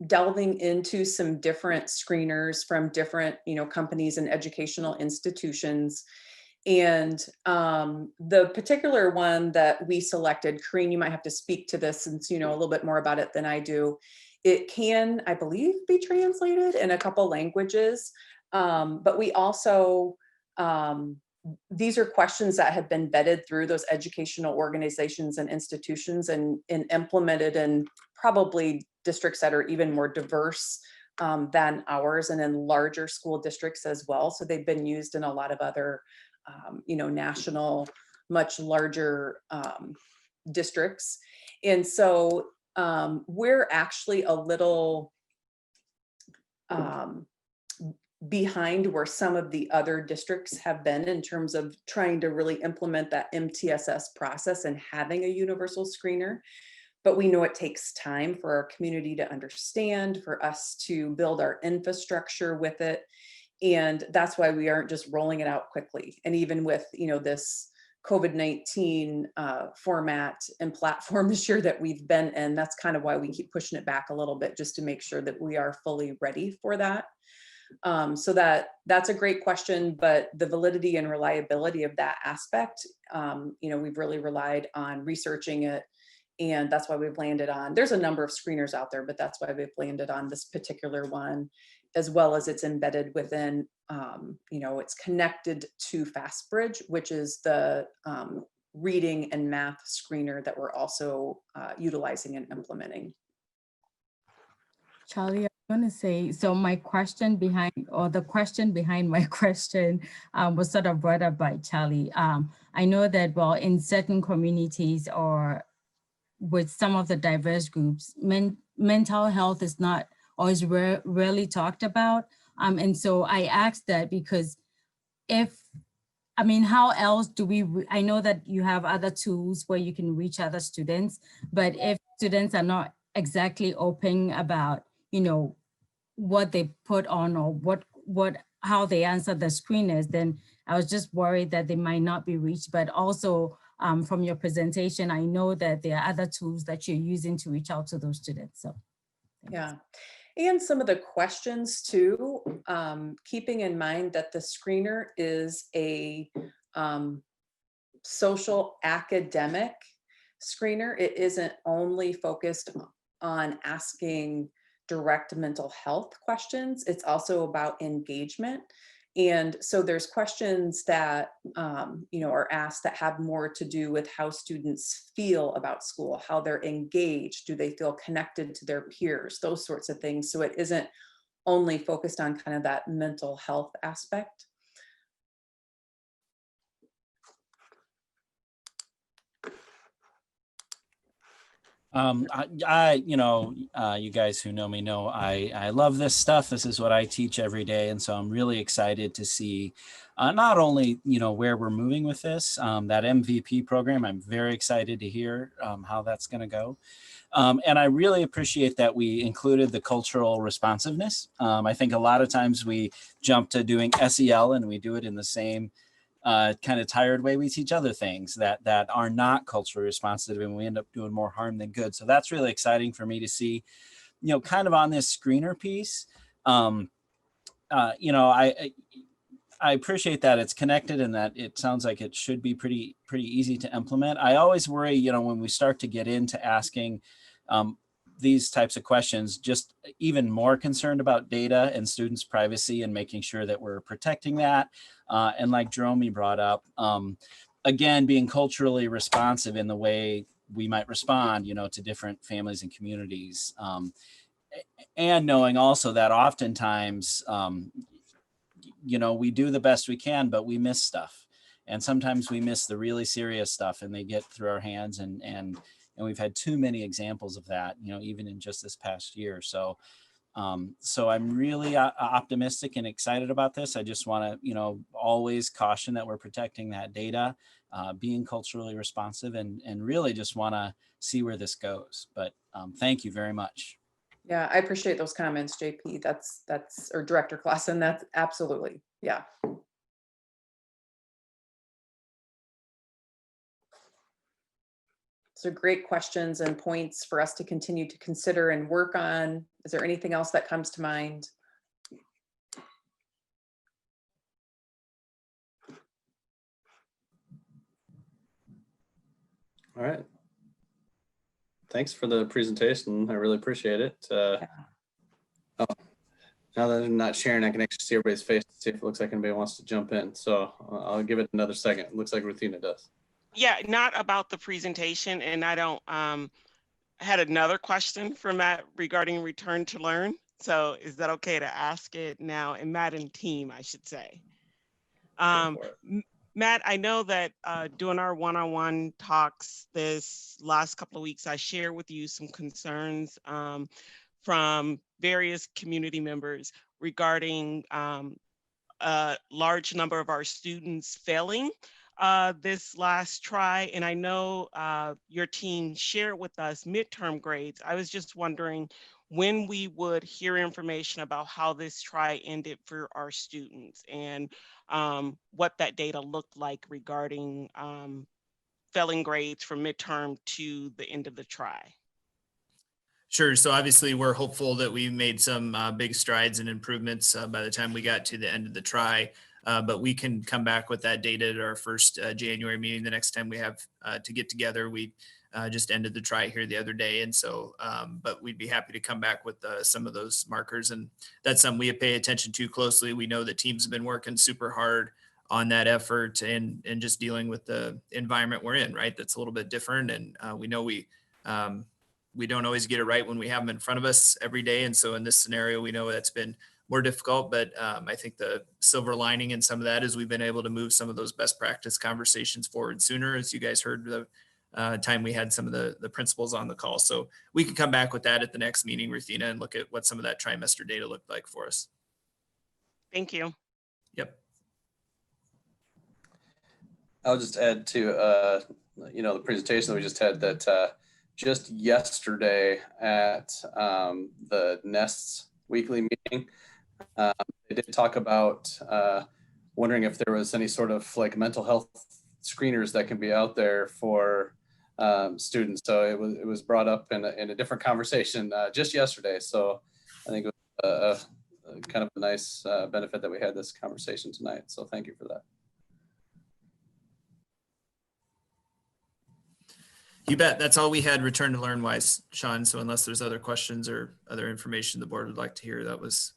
delving into some different screeners from different, companies and educational institutions. And the particular one that we selected, Kareen, you might have to speak to this since you know a little bit more about it than I do. It can, I believe, be translated in a couple languages, but we also, these are questions that have been vetted through those educational organizations and institutions and implemented in probably districts that are even more diverse than ours, and in larger school districts as well. So they've been used in a lot of other national, much larger districts. And so we're actually a little behind where some of the other districts have been in terms of trying to really implement that MTSS process and having a universal screener. But we know it takes time for our community to understand, for us to build our infrastructure with it. And that's why we aren't just rolling it out quickly. And even with, this COVID-19 format and platform this year that we've been in, that's kind of why we keep pushing it back a little bit, just to make sure that we are fully ready for that. So that's a great question, but the validity and reliability of that aspect, we've really relied on researching it. And that's why we've landed on, there's a number of screeners out there, but that's why we've landed on this particular one, as well as it's embedded within, it's connected to FastBridge, which is the reading and math screener that we're also utilizing and implementing. Charlie, I'm going to say, so my question behind, or the question behind my question was sort of brought up by Charlie. I know that, well, in certain communities or with some of the diverse groups, mental health is not always rarely talked about. And so I asked that because how else do we, I know that you have other tools where you can reach other students, but if students are not exactly open about, what they put on or how they answer the screeners, then I was just worried that they might not be reached. But also from your presentation, I know that there are other tools that you're using to reach out to those students. So yeah. And some of the questions too, keeping in mind that the screener is a social academic screener. It isn't only focused on asking direct mental health questions. It's also about engagement. And so there's questions that, are asked that have more to do with how students feel about school, how they're engaged, do they feel connected to their peers, those sorts of things. So it isn't only focused on kind of that mental health aspect. You guys who know me know I love this stuff. This is what I teach every day. And so I'm really excited to see not only, where we're moving with this, that MVP program. I'm very excited to hear how that's going to go. And I really appreciate that we included the cultural responsiveness. I think a lot of times we jump to doing SEL and we do it in the same kind of tired way we teach other things that are not culturally responsive, and we end up doing more harm than good. So that's really exciting for me to see, kind of on this screener piece. I appreciate that it's connected and that it sounds like it should be pretty easy to implement. I always worry, you know, when we start to get into asking these types of questions, just even more concerned about data and students' privacy and making sure that we're protecting that. And like Jerome brought up, again, being culturally responsive in the way we might respond, you know, to different families and communities. And knowing also that oftentimes, you know, we do the best we can, but we miss stuff. And sometimes we miss the really serious stuff and they get through our hands and we've had too many examples of that, you know, even in just this past year. So, so I'm really optimistic and excited about this. I just want to, you know, always caution that we're protecting that data, being culturally responsive and really just want to see where this goes. But thank you very much. Yeah, I appreciate those comments, JP. That's or Director Clausen. That's absolutely, yeah. So great questions and points for us to continue to consider and work on. Is there anything else that comes to mind? All right. Thanks for the presentation. I really appreciate it. Oh, now that I'm not sharing, I can actually see everybody's face to see if it looks like anybody wants to jump in. So I'll give it another second. It looks like Ruthina does. Yeah, not about the presentation. And I don't, had another question for Matt regarding return to learn. So is that okay to ask it now? And Matt and team, I should say. Matt, I know that during our one-on-one talks this last couple of weeks, I shared with you some concerns from various community members regarding a large number of our students failing this last try. And I know your team shared with us midterm grades. I was just wondering when we would hear information about how this try ended for our students and what that data looked like regarding failing grades from midterm to the end of the try. Sure. So obviously we're hopeful that we made some big strides and improvements by the time we got to the end of the try. But we can come back with that data at our first January meeting. The next time we have to get together, we just ended the try here the other day. And so, but we'd be happy to come back with some of those markers. And that's something we pay attention to closely. We know that teams have been working super hard on that effort and just dealing with the environment we're in, right? That's a little bit different. And we know we don't always get it right when we have them in front of us every day. And so in this scenario, we know that's been more difficult, but I think the silver lining in some of that is we've been able to move some of those best practice conversations forward sooner, as you guys heard the time we had some of the principals on the call. So we can come back with that at the next meeting, Ruthina, and look at what some of that trimester data looked like for us. Thank you. Yep. I'll just add to, you know, the presentation that we just had that just yesterday at the NEST's weekly meeting, they did talk about wondering if there was any sort of like mental health screeners that can be out there for students. So it was brought up in a different conversation just yesterday. So I think it was kind of a nice benefit that we had this conversation tonight. So thank you for that. You bet. That's all we had return to learn wise, Sean. So unless there's other questions or other information the board would like to hear, that was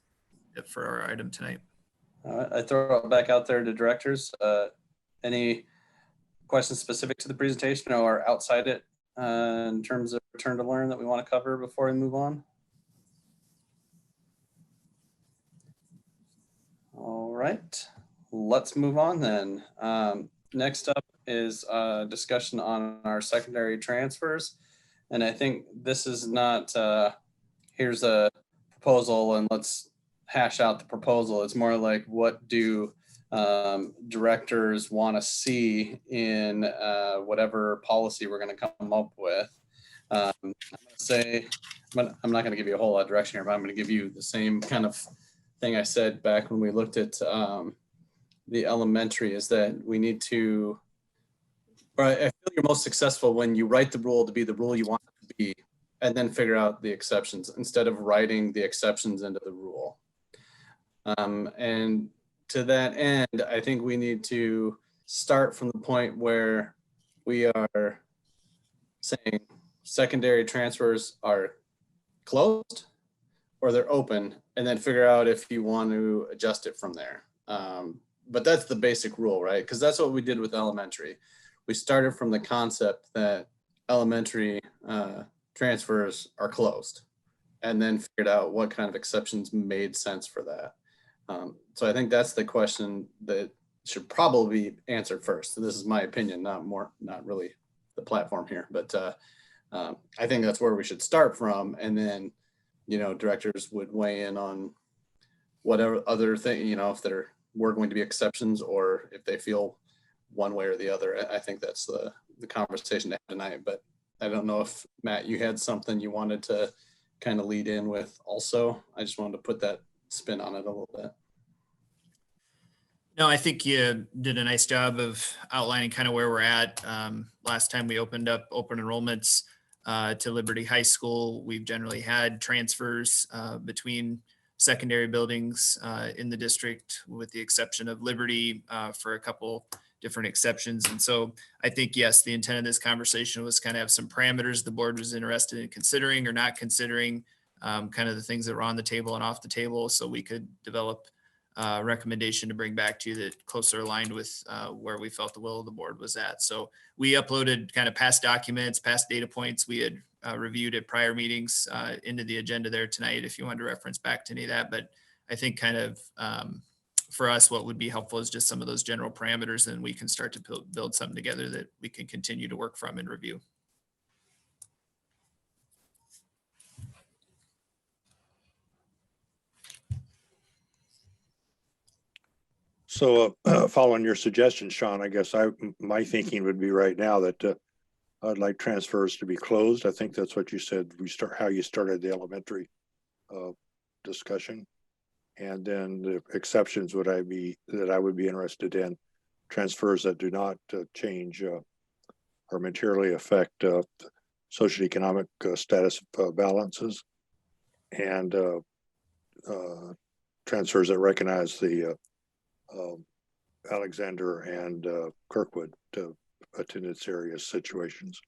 it for our item tonight. All right, I throw it back out there to directors. Any questions specific to the presentation or outside it in terms of return to learn that we want to cover before we move on? All right, let's move on then. Next up is a discussion on our secondary transfers. And I think this is not, here's a proposal and let's hash out the proposal. It's more like, what do directors want to see in whatever policy we're going to come up with. I'm going to say, I'm not going to give you a whole lot of direction here, but I'm going to give you the same kind of thing I said back when we looked at the elementary, is that we need to, or I feel you're most successful when you write the rule to be the rule you want it to be, and then figure out the exceptions instead of writing the exceptions into the rule. And to that end, I think we need to start from the point where we are saying secondary transfers are closed or they're open, and then figure out if you want to adjust it from there. But that's the basic rule, right? Because that's what we did with elementary. We started from the concept that elementary transfers are closed, and then figured out what kind of exceptions made sense for that. So I think that's the question that should probably be answered first. This is my opinion, not really the platform here, but I think that's where we should start from. And then, directors would weigh in on whatever other thing, if there were going to be exceptions or if they feel one way or the other. I think that's the conversation to have tonight. But I don't know if, Matt, you had something you wanted to kind of lead in with also. I just wanted to put that spin on it a little bit. No, I think you did a nice job of outlining kind of where we're at. Last time we opened up open enrollments to Liberty High School, we've generally had transfers between secondary buildings in the district, with the exception of Liberty for a couple different exceptions. And so I think, yes, the intent of this conversation was kind of have some parameters the board was interested in considering or not considering, kind of the things that were on the table and off the table, so we could develop recommendation to bring back to you that closer aligned with where we felt the will of the board was at. So we uploaded kind of past documents, past data points we had reviewed at prior meetings into the agenda there tonight, if you wanted to reference back to any of that. But I think kind of for us, what would be helpful is just some of those general parameters, and we can start to build something together that we can continue to work from and review. So following your suggestion, Sean, I guess my thinking would be right now that I'd like transfers to be closed. I think that's what you said. How you started the elementary discussion. And then the exceptions would I would be interested in transfers that do not change or materially affect socioeconomic status balances, and transfers that recognize the Alexander and Kirkwood attendance area situations.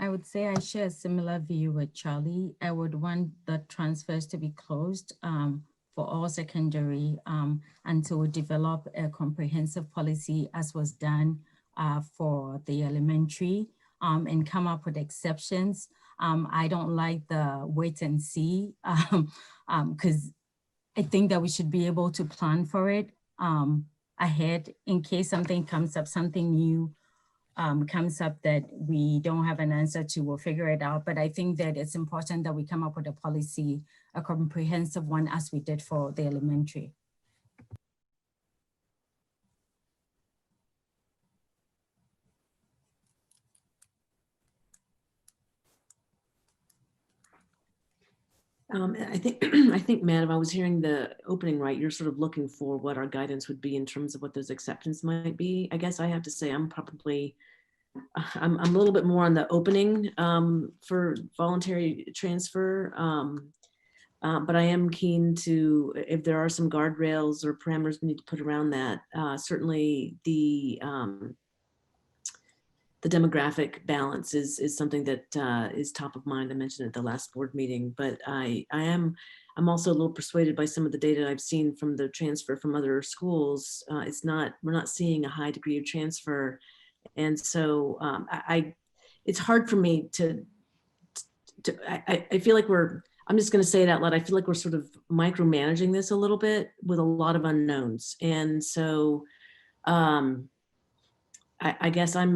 I would say I share a similar view with Charlie. I would want the transfers to be closed for all secondary until we develop a comprehensive policy, as was done for the elementary, and come up with exceptions. I don't like the wait and see, because I think that we should be able to plan for it ahead in case something comes up, something new comes up that we don't have an answer to. We'll figure it out. But I think that it's important that we come up with a policy, a comprehensive one, as we did for the elementary. I think, Matt, if I was hearing the opening right, you're sort of looking for what our guidance would be in terms of what those exceptions might be. I guess I have to say I'm a little bit more on the opening for voluntary transfer, but I am keen to, if there are some guardrails or parameters we need to put around that, certainly the demographic balance is something that is top of mind. I mentioned at the last board meeting, but I'm also a little persuaded by some of the data I've seen from the transfer from other schools. We're not seeing a high degree of transfer. And so it's hard for me I feel like I'm just going to say it out loud. I feel like we're sort of micromanaging this a little bit with a lot of unknowns. And so I guess I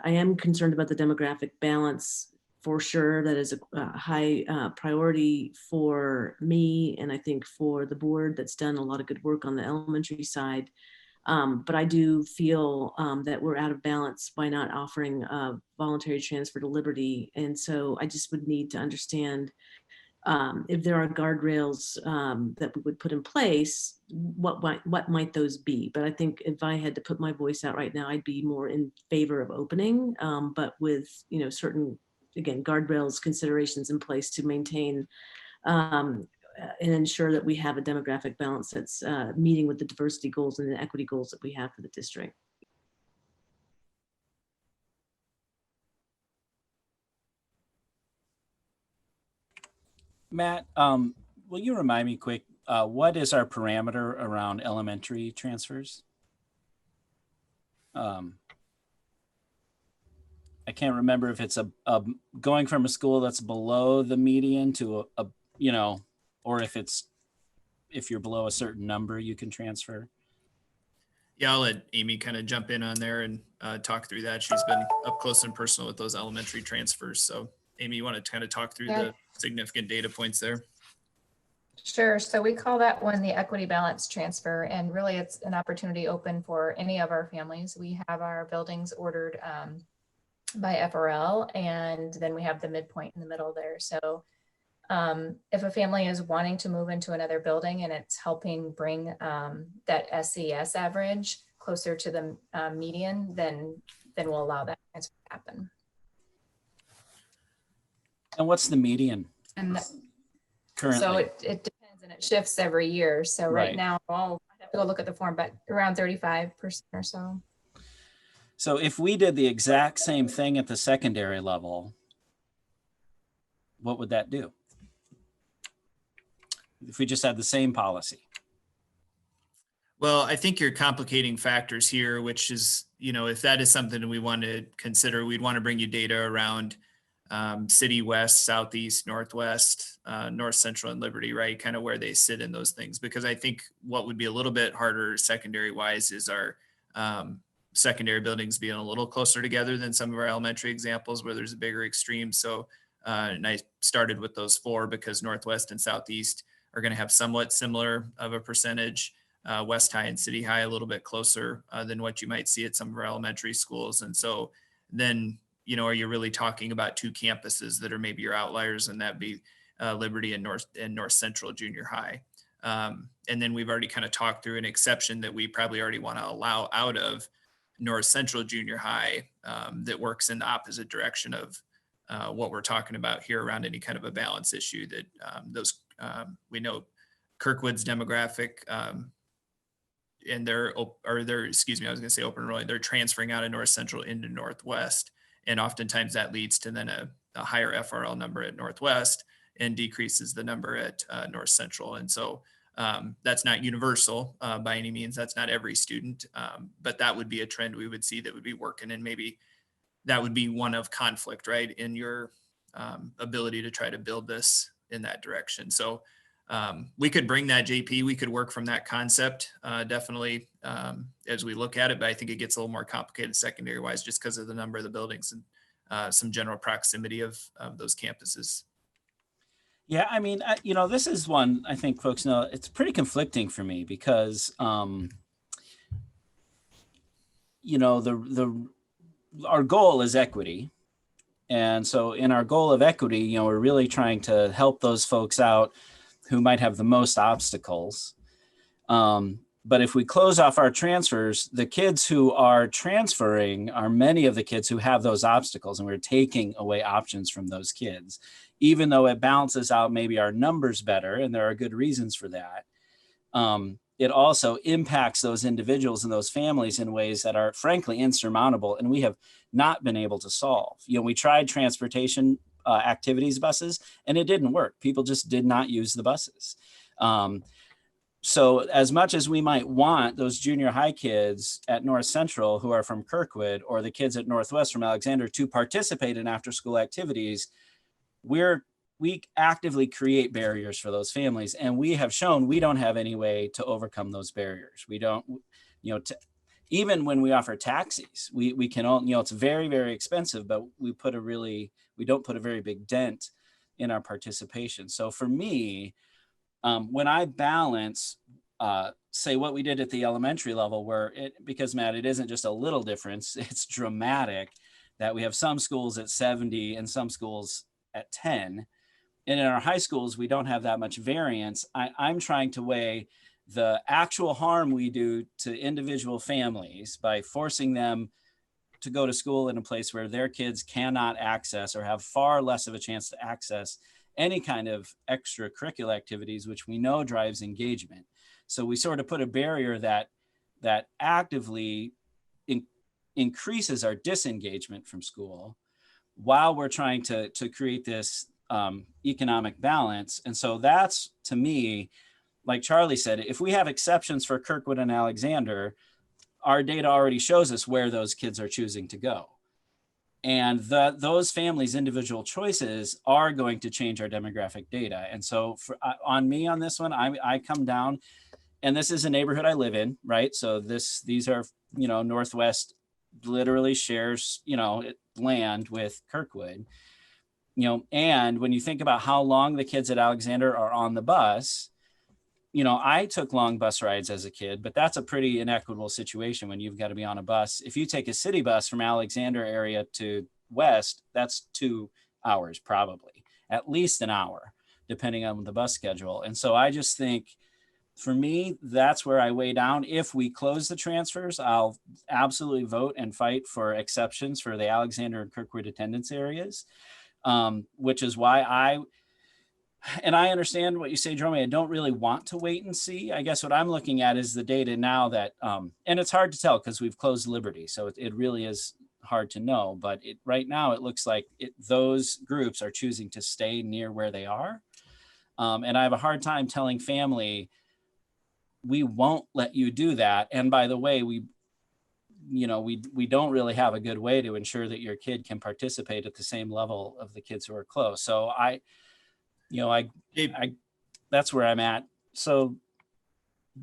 am concerned about the demographic balance for sure. That is a high priority for me, and I think for the board that's done a lot of good work on the elementary side. But I do feel that we're out of balance by not offering a voluntary transfer to Liberty. And so I just would need to understand if there are guardrails that we would put in place, what might those be? But I think if I had to put my voice out right now, I'd be more in favor of opening, but with, you know, certain, again, guardrails, considerations in place to maintain and ensure that we have a demographic balance that's meeting with the diversity goals and the equity goals that we have for the district. Matt, will you remind me quick, what is our parameter around elementary transfers? I can't remember if it's a going from a school that's below the median to a you know, or if you're below a certain number, you can transfer. Yeah, I'll let Amy kind of jump in on there and talk through that. She's been up close and personal with those elementary transfers. So Amy, you want to kind of talk through the significant data points there? Sure. So we call that one the equity balance transfer, and really it's an opportunity open for any of our families. We have our buildings ordered by FRL, and then we have the midpoint in the middle there. So if a family is wanting to move into another building and it's helping bring that SES average closer to the median, then we'll allow that transfer to happen. And what's the median? And currently? So it depends, and it shifts every year. So right now, I'll have to go look at the form, but around 35% or so. So if we did the exact same thing at the secondary level, what would that do? If we just had the same policy? Well, I think you're complicating factors here, which is, you know, if that is something we want to consider, we'd want to bring you data around City West, Southeast, Northwest, North Central, and Liberty, right? Kind of where they sit in those things. Because I think what would be a little bit harder secondary wise is our secondary buildings being a little closer together than some of our elementary examples where there's a bigger extreme. So, and I started with those 4 because Northwest and Southeast are going to have somewhat similar of a percentage. West High and City High a little bit closer than what you might see at some of our elementary schools. And so then, you know, are you really talking about 2 campuses that are maybe your outliers, and that'd be Liberty and North Central Junior High. And then we've already kind of talked through an exception that we probably already want to allow out of North Central Junior High that works in the opposite direction of what we're talking about here around any kind of a balance issue that we know Kirkwood's demographic and they're open enrolling, they're transferring out of North Central into Northwest. And oftentimes that leads to then a higher FRL number at Northwest and decreases the number at North Central. And so that's not universal by any means. That's not every student, but that would be a trend we would see that would be working. And maybe that would be one of conflict, right, in your ability to try to build this in that direction. So we could bring that JP, we could work from that concept definitely as we look at it, but I think it gets a little more complicated secondary wise just because of the number of the buildings and some general proximity of those campuses. Yeah, I mean, you know, this is one I think folks know it's pretty conflicting for me because, you know, our goal is equity. And so in our goal of equity, you know, we're really trying to help those folks out who might have the most obstacles. But if we close off our transfers, the kids who are transferring are many of the kids who have those obstacles, and we're taking away options from those kids, even though it balances out maybe our numbers better, and there are good reasons for that. It also impacts those individuals and those families in ways that are frankly insurmountable, and we have not been able to solve. You know, we tried transportation activities buses, and it didn't work. People just did not use the buses. So as much as we might want those junior high kids at North Central who are from Kirkwood or the kids at Northwest from Alexander to participate in after school activities, we actively create barriers for those families. And we have shown we don't have any way to overcome those barriers. We don't, you know, even when we offer taxis, we can all, you know, it's very, very expensive, but we don't put a very big dent in our participation. So for me, when I balance, say what we did at the elementary level because Matt, it isn't just a little difference, it's dramatic that we have some schools at 70 and some schools at 10. And in our high schools, we don't have that much variance. I'm trying to weigh the actual harm we do to individual families by forcing them to go to school in a place where their kids cannot access or have far less of a chance to access any kind of extracurricular activities, which we know drives engagement. So we sort of put a barrier that actively increases our disengagement from school while we're trying to create this economic balance. And so that's, to me, like Charlie said, if we have exceptions for Kirkwood and Alexander, our data already shows us where those kids are choosing to go. And those families' individual choices are going to change our demographic data. And so on me on this one, I come down, and this is a neighborhood I live in, right? So these are, Northwest literally shares, land with Kirkwood, and when you think about how long the kids at Alexander are on the bus, I took long bus rides as a kid, but that's a pretty inequitable situation when you've got to be on a bus. If you take a city bus from Alexander area to West, that's 2 hours, probably at least an hour, depending on the bus schedule. And so I just think, for me, that's where I weigh down. If we close the transfers, I'll absolutely vote and fight for exceptions for the Alexander and Kirkwood attendance areas, which is why I understand what you say, Jerome. I don't really want to wait and see. I guess what I'm looking at is the data now that, and it's hard to tell because we've closed Liberty. So it really is hard to know, but right now it looks like those groups are choosing to stay near where they are. And I have a hard time telling family, we won't let you do that. And by the way, we don't really have a good way to ensure that your kid can participate at the same level of the kids who are close. So that's where I'm at. So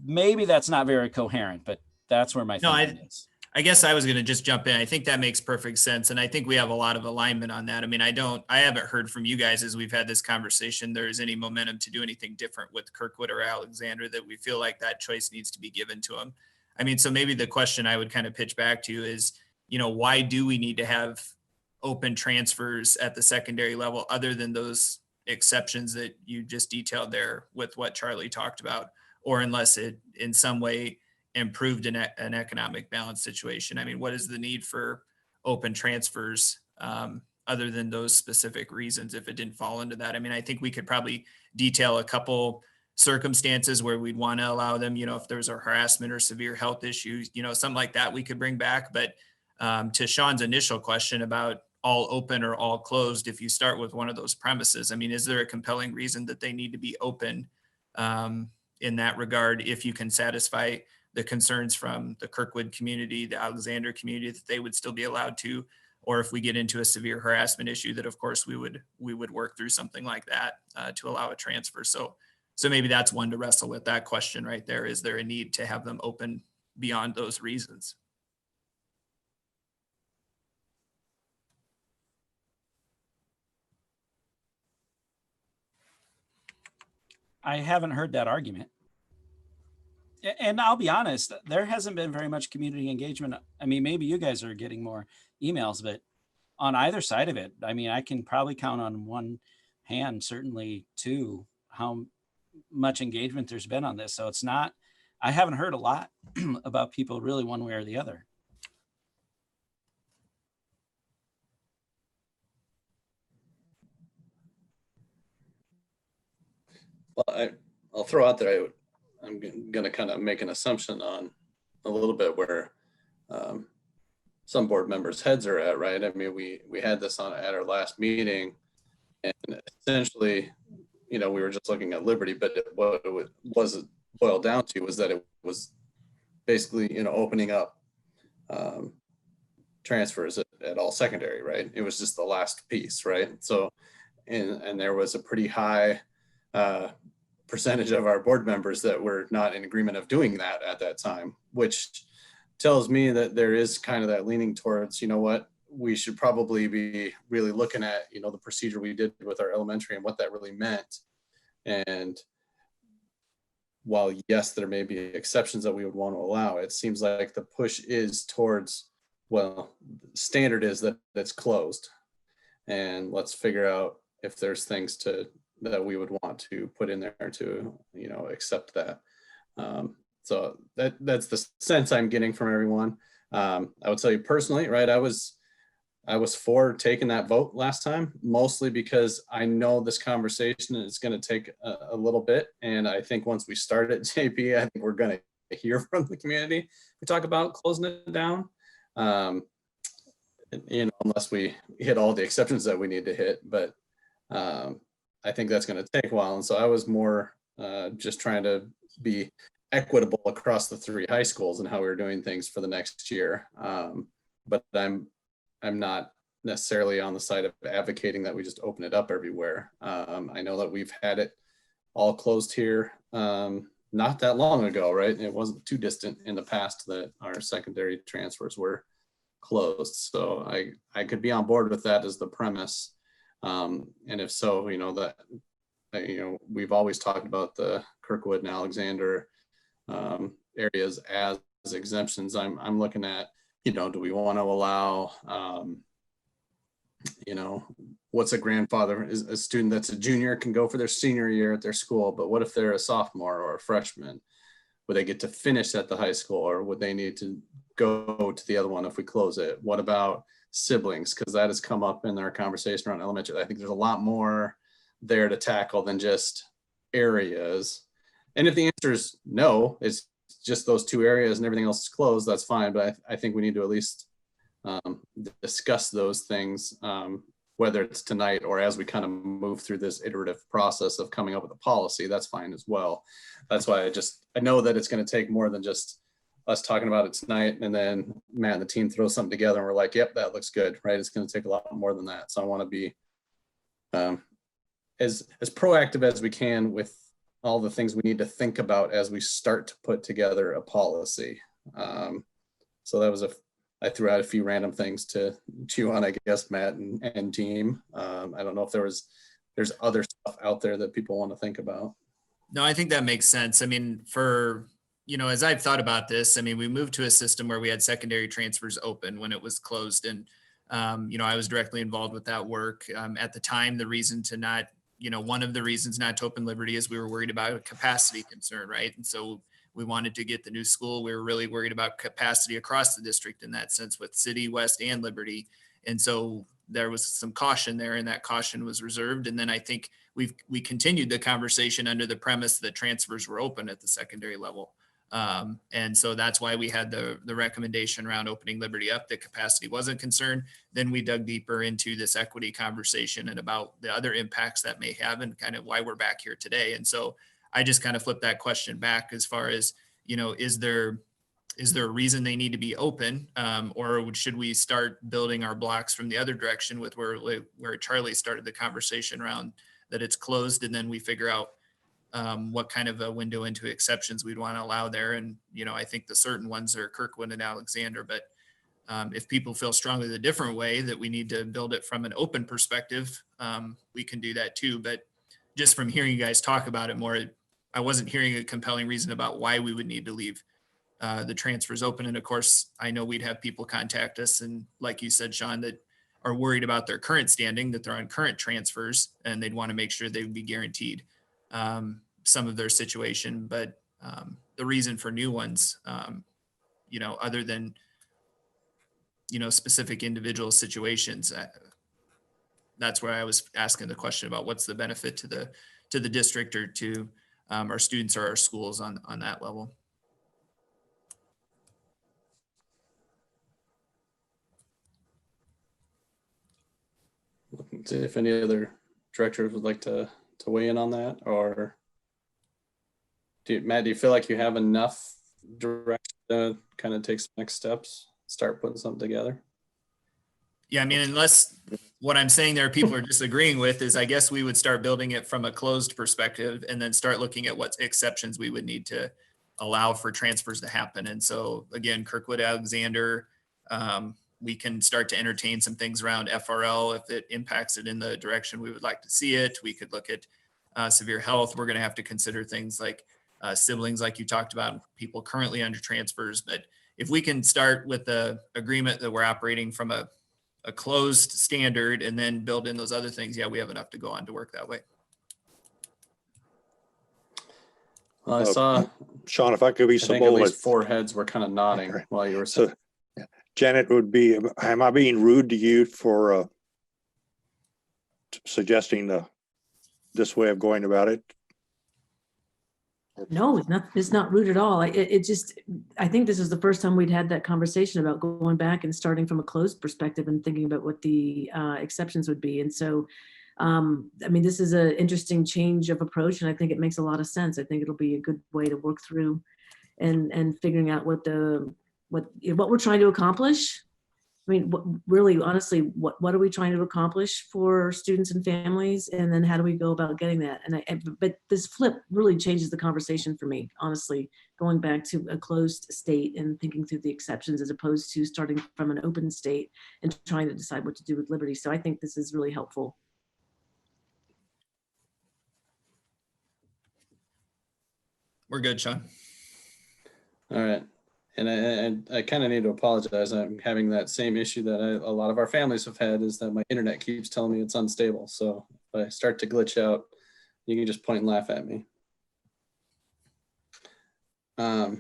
maybe that's not very coherent, but that's where my thinking is. I guess I was going to just jump in. I think that makes perfect sense. And I think we have a lot of alignment on that. I mean, I haven't heard from you guys as we've had this conversation, there is any momentum to do anything different with Kirkwood or Alexander, that we feel like that choice needs to be given to them. I mean, so maybe the question I would kind of pitch back to you is, why do we need to have open transfers at the secondary level other than those exceptions that you just detailed there with what Charlie talked about, or unless it in some way improved an economic balance situation? I mean, what is the need for open transfers other than those specific reasons if it didn't fall into that? I mean, I think we could probably detail a couple circumstances where we'd want to allow them, if there's a harassment or severe health issues, something like that we could bring back. But to Sean's initial question about all open or all closed, if you start with one of those premises, I mean, is there a compelling reason that they need to be open in that regard if you can satisfy the concerns from the Kirkwood community, the Alexander community, that they would still be allowed to? Or if we get into a severe harassment issue, that of course we would work through something like that to allow a transfer. So maybe that's one to wrestle with, that question right there. Is there a need to have them open beyond those reasons? I haven't heard that argument. And I'll be honest, there hasn't been very much community engagement. I mean, maybe you guys are getting more emails, but on either side of it, I mean, I can probably count on one hand, certainly two, how much engagement there's been on this. So it's not, I haven't heard a lot about people really one way or the other. Well, I'll throw out there, I'm going to kind of make an assumption on a little bit where some board members' heads are at, right? I mean, we had this on at our last meeting, and essentially, we were just looking at Liberty, but what it was boiled down to was that it was basically, opening up transfers at all secondary, right? It was just the last piece, right? So, and there was a pretty high percentage of our board members that were not in agreement of doing that at that time, which tells me that there is kind of that leaning towards, we should probably be really looking at, the procedure we did with our elementary and what that really meant. And while yes, there may be exceptions that we would want to allow, it seems like the push is towards, well, standard is that it's closed, and let's figure out if there's things to that we would want to put in there to, accept that. So that's the sense I'm getting from everyone. I would tell you personally, right, I was for taking that vote last time, mostly because I know this conversation is going to take a little bit. And I think once we start at JP, I think we're going to hear from the community. We talk about closing it down, unless we hit all the exceptions that we need to hit. But I think that's going to take a while. And so I was more just trying to be equitable across the 3 high schools and how we were doing things for the next year. But I'm not necessarily on the side of advocating that we just open it up everywhere. I know that we've had it all closed here not that long ago, right? It wasn't too distant in the past that our secondary transfers were closed. So I could be on board with that as the premise. And if so, we've always talked about the Kirkwood and Alexander areas as exemptions. I'm looking at, do we want to allow, what's a grandfather? Is a student that's a junior can go for their senior year at their school, but what if they're a sophomore or a freshman? Would they get to finish at the high school, or would they need to go to the other one if we close it? What about siblings? Because that has come up in our conversation around elementary. I think there's a lot more there to tackle than just areas. And if the answer is no, it's just those 2 areas and everything else is closed, that's fine. But I think we need to at least discuss those things, whether it's tonight or as we kind of move through this iterative process of coming up with a policy. That's fine as well. That's why I know that it's going to take more than just us talking about it tonight, and then Matt and the team throw something together and we're like, yep, that looks good, right? It's going to take a lot more than that. So I want to be as proactive as we can with all the things we need to think about as we start to put together a policy. So that was I threw out a few random things to chew on, I guess, Matt and team. I don't know if there's other stuff out there that people want to think about. No, I think that makes sense. I mean, as I've thought about this, I mean, we moved to a system where we had secondary transfers open when it was closed. And, I was directly involved with that work. At the time, the reason to not, one of the reasons not to open Liberty is we were worried about a capacity concern, right? And so we wanted to get the new school. We were really worried about capacity across the district in that sense with City, West, and Liberty. And so there was some caution there, and that caution was reserved. And then I think we continued the conversation under the premise that transfers were open at the secondary level. And so that's why we had the recommendation around opening Liberty up, that capacity wasn't concerned. Then we dug deeper into this equity conversation and about the other impacts that may have and kind of why we're back here today. And so I just kind of flipped that question back as far as, is there a reason they need to be open, or should we start building our blocks from the other direction with where Charlie started the conversation around that it's closed, and then we figure out what kind of a window into exceptions we'd want to allow there. And, I think the certain ones are Kirkwood and Alexander, but if people feel strongly the different way that we need to build it from an open perspective, we can do that too. But just from hearing you guys talk about it more, I wasn't hearing a compelling reason about why we would need to leave the transfers open. And of course, I know we'd have people contact us, and like you said, Sean, that are worried about their current standing, that they're on current transfers, and they'd want to make sure they would be guaranteed some of their situation. But the reason for new ones, other than, specific individual situations, that's where I was asking the question about what's the benefit to the district or to our students or our schools on that level. See if any other directors would like to weigh in on that, or Matt, do you feel like you have enough direction to kind of take some next steps, start putting something together? Yeah, I mean, unless what I'm saying there people are disagreeing with is, I guess we would start building it from a closed perspective and then start looking at what exceptions we would need to allow for transfers to happen. And so again, Kirkwood, Alexander, we can start to entertain some things around FRL if it impacts it in the direction we would like to see it. We could look at severe health. We're going to have to consider things like siblings, like you talked about, people currently under transfers. But if we can start with the agreement that we're operating from a closed standard and then build in those other things, yeah, we have enough to go on to work that way. Well, I saw, Sean, if I could be I so think at bold, least 4 heads were kind of nodding while you were saying. so Janet would be, am I being rude to you for suggesting this way of going about it? No, it's not rude at all. I think this is the first time we'd had that conversation about going back and starting from a closed perspective and thinking about what the exceptions would be. And so, I mean, this is an interesting change of approach, and I think it makes a lot of sense. I think it'll be a good way to work through and figuring out what we're trying to accomplish. I mean, really, honestly, what are we trying to accomplish for students and families? And then how do we go about getting that? But this flip really changes the conversation for me, honestly, going back to a closed state and thinking through the exceptions as opposed to starting from an open state and trying to decide what to do with liberty. So I think this is really helpful. We're good, Sean. All right. And I kind of need to apologize. I'm having that same issue that a lot of our families have had, is that my internet keeps telling me it's unstable. So if I start to glitch out, you can just point and laugh at me. All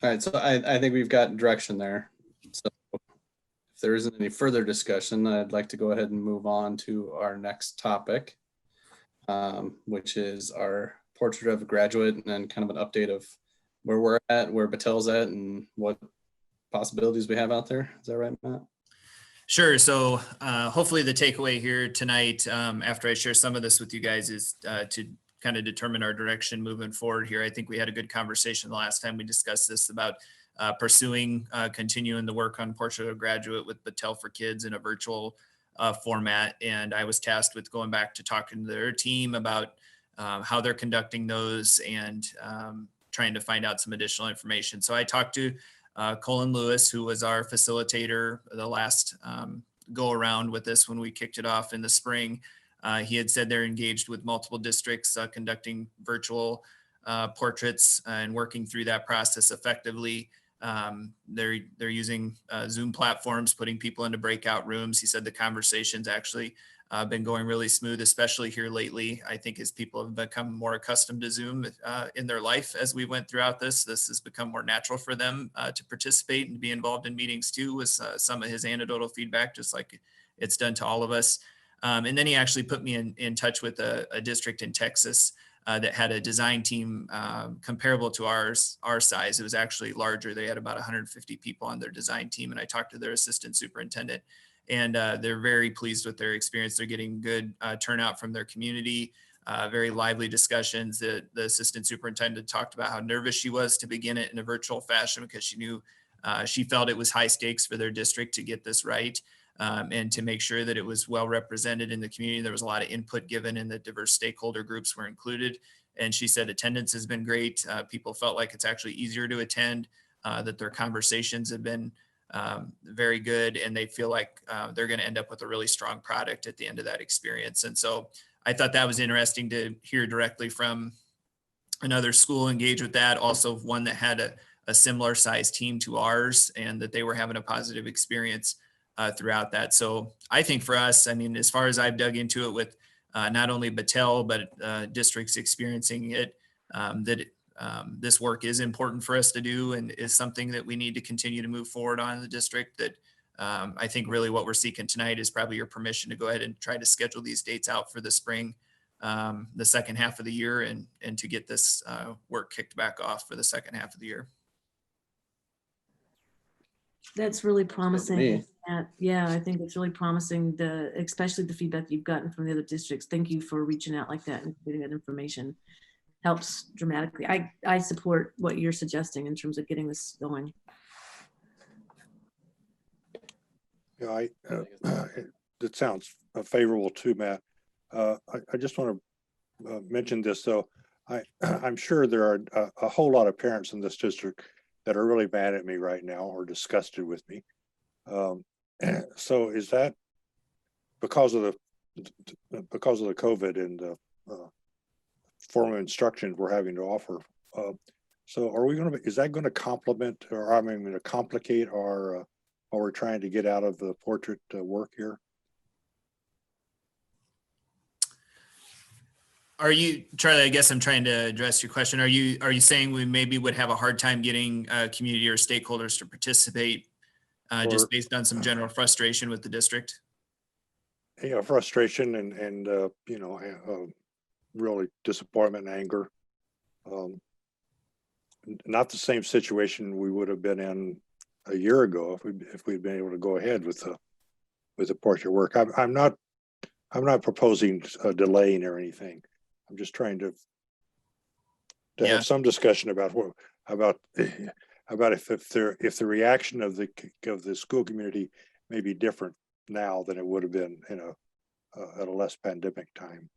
right, so I think we've got direction there. So if there isn't any further discussion, I'd like to go ahead and move on to our next topic, which is our portrait of a graduate, and then kind of an update of where we're at, where Battelle's at, and what possibilities we have out there. Is that right, Matt? Sure. So hopefully the takeaway here tonight, after I share some of this with you guys, is to kind of determine our direction moving forward here. I think we had a good conversation the last time we discussed this about pursuing, continuing the work on Portrait of a Graduate with Battelle for Kids in a virtual format. And I was tasked with going back to talking to their team about how they're conducting those and trying to find out some additional information. So I talked to Colin Lewis, who was our facilitator the last go around with this when we kicked it off in the spring. He had said they're engaged with multiple districts conducting virtual portraits and working through that process effectively. They're using Zoom platforms, putting people into breakout rooms. He said the conversations actually been going really smooth, especially here lately. I think as people have become more accustomed to Zoom in their life as we went throughout this has become more natural for them to participate and be involved in meetings too, with some of his anecdotal feedback, just like it's done to all of us. And then he actually put me in touch with a district in Texas that had a design team comparable to our size. It was actually larger. They had about 150 people on their design team. And I talked to their assistant superintendent, and they're very pleased with their experience. They're getting good turnout from their community, very lively discussions. The assistant superintendent talked about how nervous she was to begin it in a virtual fashion because she knew she felt it was high stakes for their district to get this right. And to make sure that it was well represented in the community. There was a lot of input given, and the diverse stakeholder groups were included. And she said attendance has been great. People felt like it's actually easier to attend, that their conversations have been very good, and they feel like they're going to end up with a really strong product at the end of that experience. And so I thought that was interesting to hear directly from another school engaged with that, also one that had a similar size team to ours, and that they were having a positive experience throughout that. So I think for us, I mean, as far as I've dug into it with not only Battelle, but districts experiencing it, this work is important for us to do, and is something that we need to continue to move forward on in the district. That I think really what we're seeking tonight is probably your permission to go ahead and try to schedule these dates out for the spring, the second half of the year, and to get this work kicked back off for the second half of the year. That's really promising. me. Yeah, I think it's really promising, especially the feedback you've gotten from the other districts. Thank you for reaching out like that and getting that information. Helps dramatically. I support what you're suggesting in terms of getting this going. Yeah, that sounds favorable too, Matt. I just want to mention this though. I'm sure there are a whole lot of parents in this district that are really mad at me right now or disgusted with me. So is that because of the COVID and the form of instruction we're having to offer? So are we going to, is that going to complement, or I mean, going to complicate our what we're trying to get out of the portrait work here? Are you, Charlie, I guess I'm trying to address your question. Are you saying we maybe would have a hard time getting community or stakeholders to participate just based on some general frustration with the district? Yeah, frustration and really disappointment and anger. Not the same situation we would have been in a year ago if we'd been able to go ahead with the portrait work. I'm not proposing delaying or anything. I'm just trying to have some discussion about if the reaction of the school community may be different now than it would have been at a less pandemic time.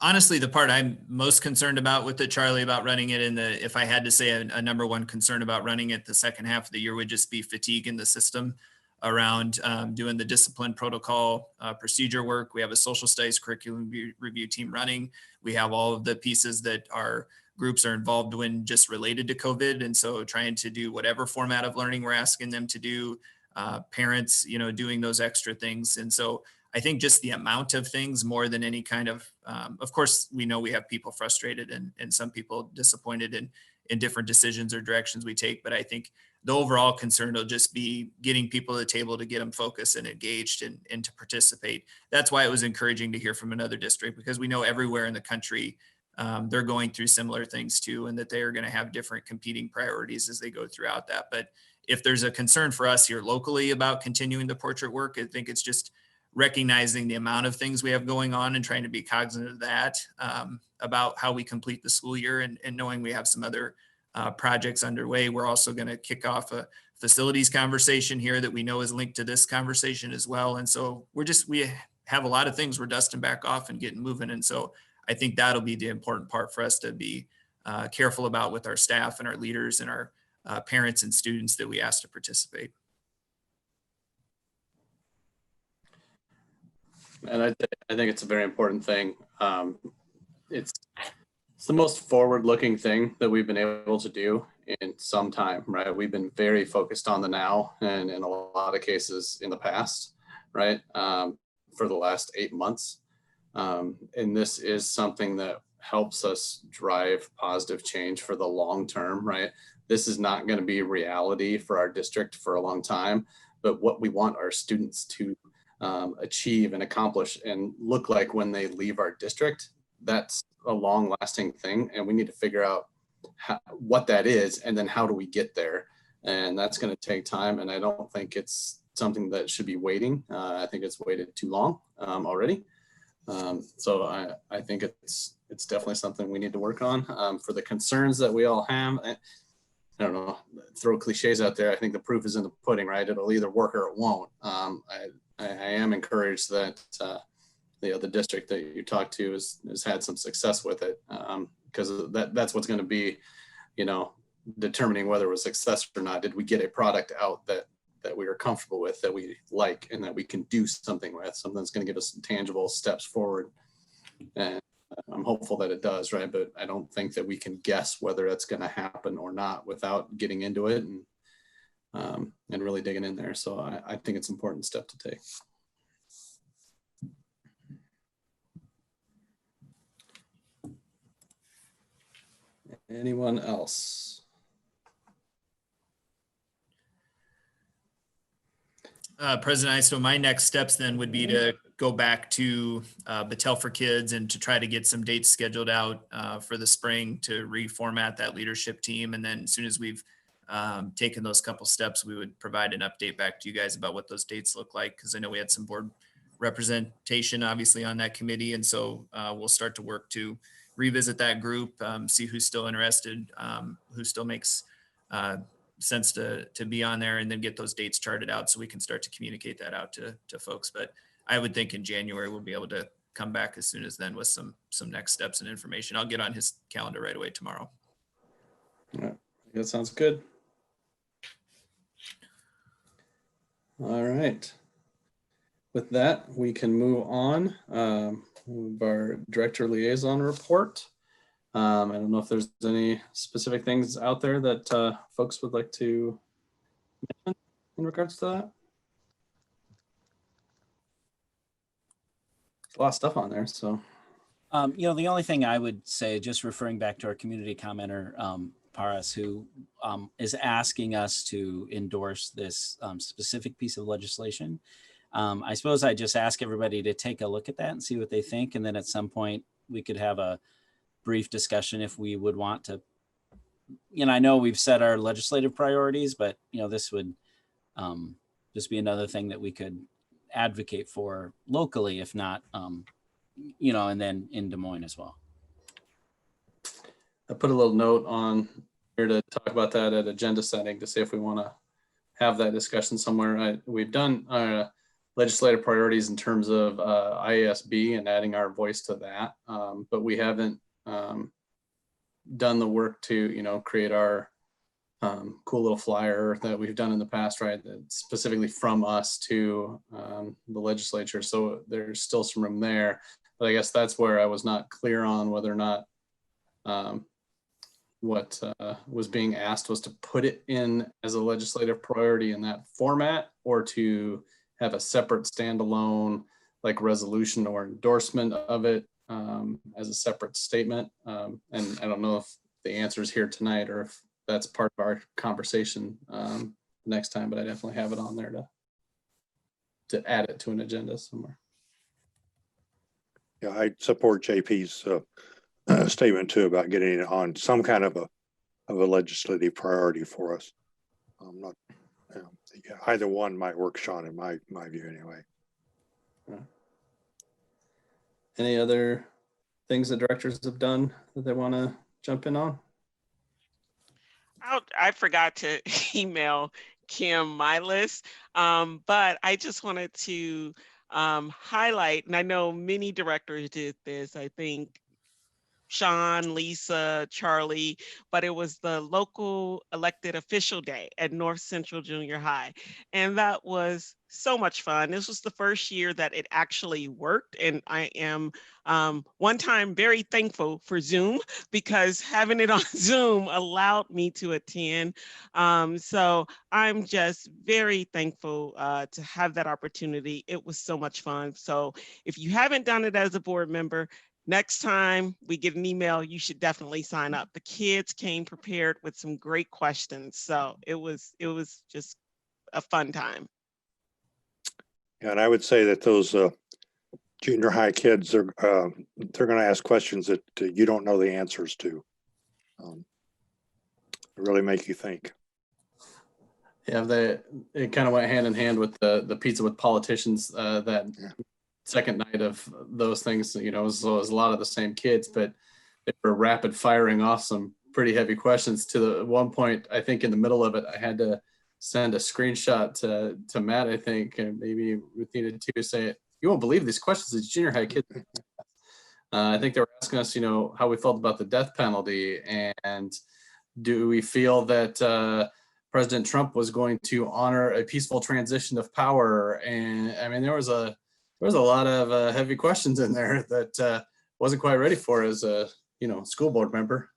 Honestly, the part I'm most concerned about with it, Charlie, about running it if I had to say a number one concern about running it the second half of the year would just be fatigue in the system around doing the discipline protocol procedure work. We have a social studies curriculum review team running. We have all of the pieces that our groups are involved in just related to COVID. And so trying to do whatever format of learning we're asking them to do, parents, doing those extra things. And so I think just the amount of things more than any kind of course, we know we have people frustrated and some people disappointed in different decisions or directions we take. But I think the overall concern will just be getting people to the table to get them focused and engaged and to participate. That's why it was encouraging to hear from another district, because we know everywhere in the country, they're going through similar things too, and that they are going to have different competing priorities as they go throughout that. But if there's a concern for us here locally about continuing the portrait work, I think it's just recognizing the amount of things we have going on and trying to be cognizant of that, about how we complete the school year and knowing we have some other projects underway. We're also going to kick off a facilities conversation here that we know is linked to this conversation as well. And so we have a lot of things we're dusting back off and getting moving. And so I think that'll be the important part for us to be careful about with our staff and our leaders and our parents and students that we ask to participate. And I think it's a very important thing. It's the most forward-looking thing that we've been able to do in some time, right? We've been very focused on the now and in a lot of cases in the past, right? For the last 8 months. And this is something that helps us drive positive change for the long term, right? This is not going to be reality for our district for a long time, but what we want our students to achieve and accomplish and look like when they leave our district, that's a long lasting thing. And we need to figure out what that is and then how do we get there. And that's going to take time. And I don't think it's something that should be waiting. I think it's waited too long already. So I think it's definitely something we need to work on. For the concerns that we all have, I don't know, throw cliches out there. I think the proof is in the pudding, right? It'll either work or it won't. I am encouraged that the district that you talked to has had some success with it, because that's what's going to be, determining whether it was success or not. Did we get a product out that we are comfortable with, that we like, and that we can do something with, something that's going to give us some tangible steps forward? And I'm hopeful that it does, right? But I don't think that we can guess whether it's going to happen or not without getting into it and really digging in there. So I think it's an important step to take. Anyone else? President Isto, my next steps then would be to go back to Battelle for Kids and to try to get some dates scheduled out for the spring to reformat that leadership team. And then as soon as we've taken those couple steps, we would provide an update back to you guys about what those dates look like, because I know we had some board representation obviously on that committee. And so we'll start to work to revisit that group, see who's still interested, who still makes sense to be on there, and then get those dates charted out so we can start to communicate that out to folks. But I would think in January we'll be able to come back as soon as then with some next steps and information. I'll get on his calendar right away tomorrow. All right. That sounds good. All right. With that, we can move on. Our director liaison report. I don't know if there's any specific things out there that folks would like to mention in regards to that. A lot of stuff on there, so. The only thing I would say, just referring back to our community commenter, Paras, who is asking us to endorse this specific piece of legislation. I suppose I just ask everybody to take a look at that and see what they think. And then at some point we could have a brief discussion if we would want to. I know we've set our legislative priorities, but this would just be another thing that we could advocate for locally, if not, and then in Des Moines as well. I put a little note on here to talk about that at agenda setting to see if we want to have that discussion somewhere. We've done legislative priorities in terms of IASB and adding our voice to that, but we haven't done the work to create our cool little flyer that we've done in the past, right? That's specifically from us to the legislature. So there's still some room there, but I guess that's where I was not clear on whether or not what was being asked was to put it in as a legislative priority in that format, or to have a separate standalone like resolution or endorsement of it as a separate statement. And I don't know if the answer is here tonight or if that's part of our conversation next time, but I definitely have it on there to add it to an agenda somewhere. Yeah, I support JP's statement too about getting it on some kind of a legislative priority for us. Not either one might work, Sean, in my view anyway. Any other things the directors have done that they want to jump in on? I forgot to email Kim my list, but I just wanted to highlight, and I know many directors did this, I think Sean, Lisa, Charlie, but it was the local elected official day at North Central Junior High. And that was so much fun. This was the first year that it actually worked. And I am one time very thankful for Zoom, because having it on Zoom allowed me to attend. So I'm just very thankful to have that opportunity. It was so much fun. So if you haven't done it as a board member, next time we get an email, you should definitely sign up. The kids came prepared with some great questions. So it was just a fun time. Yeah, and I would say that those junior high kids are they're going to ask questions that you don't know the answers to. Really make you think. Yeah, it kind of went hand in hand with the pizza with politicians that second night of those things. It was a lot of the same kids, but they were rapid firing off some pretty heavy questions. To the one point, I think in the middle of it, I had to send a screenshot to Matt, I think, and maybe Ruthina too, say, you won't believe these questions these junior high kids. I think they were asking us, how we felt about the death penalty, and do we feel that President Trump was going to honor a peaceful transition of power? And I mean, there was a lot of heavy questions in there that wasn't quite ready for as a school board member.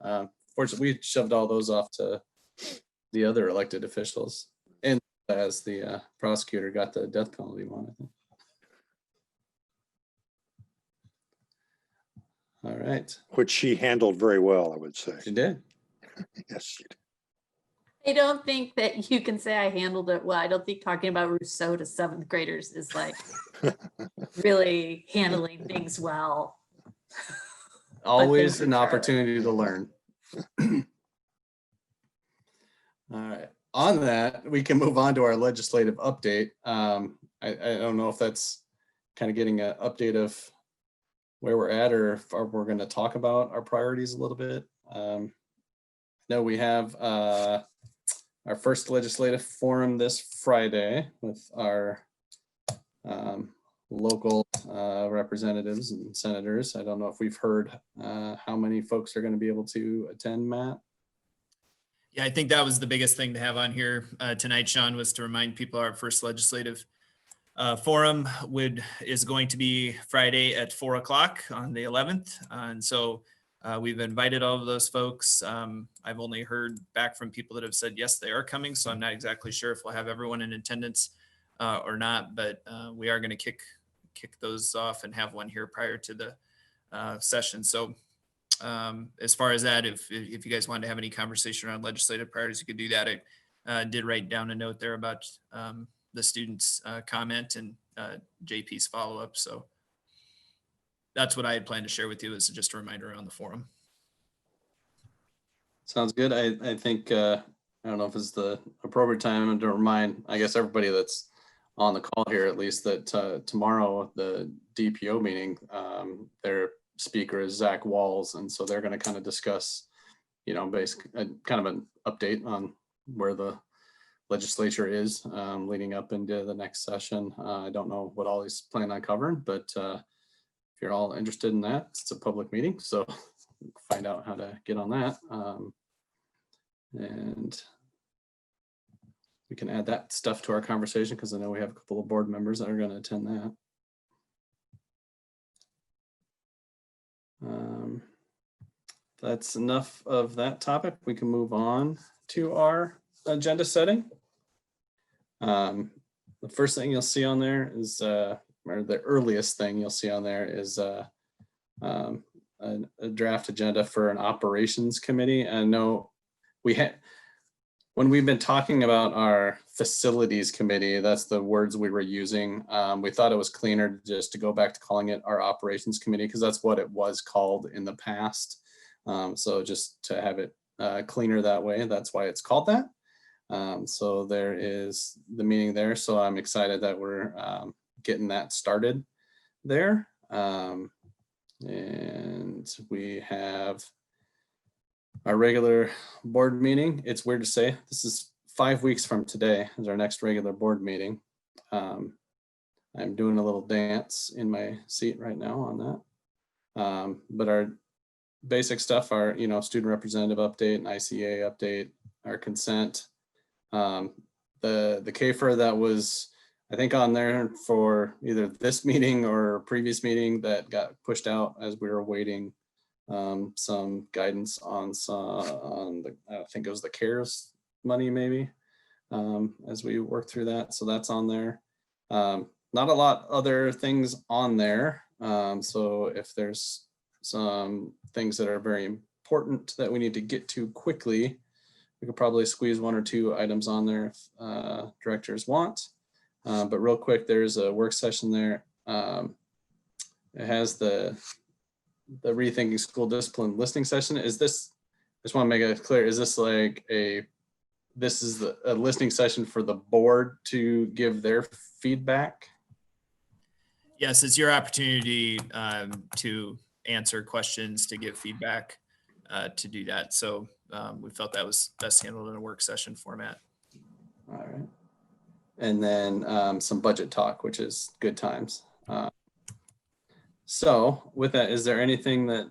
Fortunately, we shoved all those off to the other elected officials, and as the prosecutor got the death penalty one, I think. All right. Which she handled very well, I would say. She did. Yes, she did. I don't think that you can say I handled it well. I don't think talking about Rousseau to seventh graders is like really handling things well. Always an opportunity to learn. All right. On that, we can move on to our legislative update. I don't know if that's kind of getting an update of where we're at, or if we're going to talk about our priorities a little bit. No, we have our first legislative forum this Friday with our local representatives and senators. I don't know if we've heard how many folks are going to be able to attend, Matt. Yeah, I think that was the biggest thing to have on here tonight, Sean, was to remind people our first legislative forum is going to be Friday at 4 o'clock on the 11th. And so we've invited all of those folks. I've only heard back from people that have said, yes, they are coming. So I'm not exactly sure if we'll have everyone in attendance or not, but we are going to kick those off and have one here prior to the session. So as far as that, if you guys wanted to have any conversation around legislative priorities, you could do that. I did write down a note there about the students' comment and JP's follow-up. So that's what I had planned to share with you, is just a reminder on the forum. Sounds good. I think, I don't know if it's the appropriate time to remind, I guess, everybody that's on the call here, at least, that tomorrow, the DPO meeting, their speaker is Zach Walls. And so they're going to kind of discuss, you know, basically kind of an update on where the legislature is leading up into the next session. I don't know what all he's planning on covering, but if you're all interested in that, it's a public meeting. So find out how to get on that. And we can add that stuff to our conversation, because I know we have a couple of board members that are going to attend that. That's enough of that topic. We can move on to our agenda setting. The first thing you'll see on there is, or the earliest thing you'll see on there is a draft agenda for an operations committee. I know we had, when we've been talking about our facilities committee, that's the words we were using. We thought it was cleaner just to go back to calling it our operations committee, because that's what it was called in the past. So just to have it cleaner that way, that's why it's called that. So there is the meeting there. So I'm excited that we're getting that started there. And we have our regular board meeting. It's weird to say, this is 5 weeks from today is our next regular board meeting. I'm doing a little dance in my seat right now on that. But our basic stuff are, you know, student representative update and ICA update, our consent. The CAFR that was, I think, on there for either this meeting or previous meeting that got pushed out as we were waiting some guidance on the, I think it was the CARES money maybe, as we work through that. So that's on there. Not a lot other things on there. So if there's some things that are very important that we need to get to quickly, we could probably squeeze 1 or 2 items on there if directors want. But real quick, there's a work session there. It has the Rethinking School Discipline listening session. Is this, I just want to make it clear, is this like a listening session for the board to give their feedback? Yes, it's your opportunity to answer questions, to give feedback, to do that. So we felt that was best handled in a work session format. All right. And then some budget talk, which is good times. So with that, is there anything that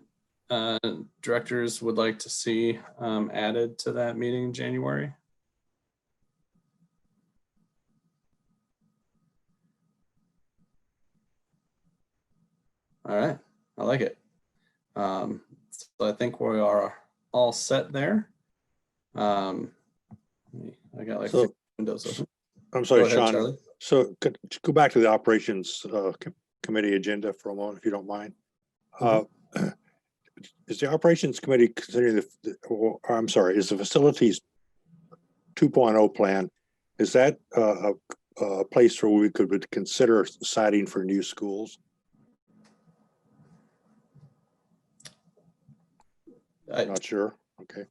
directors would like to see added to that meeting in January? All right, I like it. So I think we are all set there. I got like 6 windows open. I'm sorry, Go ahead, Sean. Charlie. So could you go back to the operations committee agenda for a moment, if you don't mind. Is the operations committee considering I'm sorry, is the facilities 2.0 plan, is that a place where we could consider citing for new schools? I'm not sure. Okay.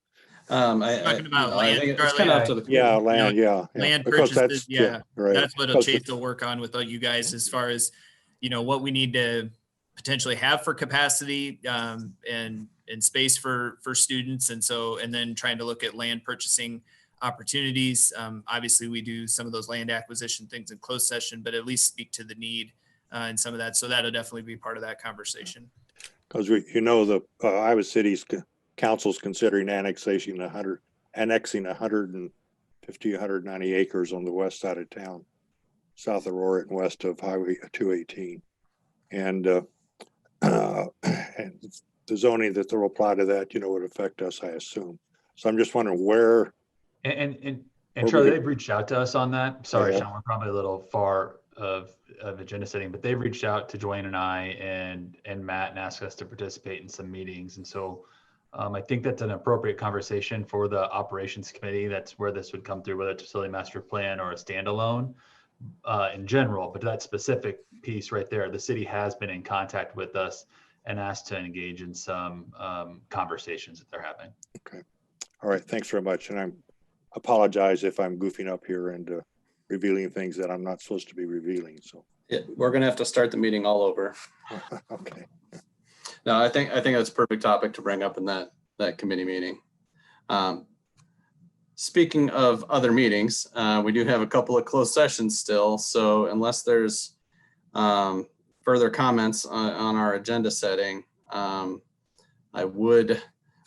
Talking about land, think it's kind of up to the land, land because purchases. right. That's what Chase will work on with you guys as far as, you know, what we need to potentially have for capacity and space for students. And so, and then trying to look at land purchasing opportunities. Obviously we do some of those land acquisition things in closed session, but at least speak to the need and some of that. So that'll definitely be part of that conversation. Because you know, the Iowa City's council's considering annexing 150, 190 acres on the west side of town, south of Aurora and west of Highway 218. And the zoning that they'll apply to that, you know, would affect us, I assume. So I'm just wondering where. And Charlie, they've reached out to us on that. Sorry, Sean, we're probably a little far agenda setting, but they've reached out to Joanne and I and Matt and asked us to participate in some meetings. And so I think that's an appropriate conversation for the operations committee. That's where this would come through, whether it's a facility master plan or a standalone in general. But that specific piece right there, the city has been in contact with us and asked to engage in some conversations that they're having. Okay. All right. Thanks very much. And I apologize if I'm goofing up here and revealing things that I'm not supposed to be revealing. So Yeah, we're gonna have to start the meeting all over. okay. No, I think that's a perfect topic to bring up in that committee meeting. Speaking of other meetings, we do have a couple of closed sessions still. So unless there's further comments on our agenda setting, I would,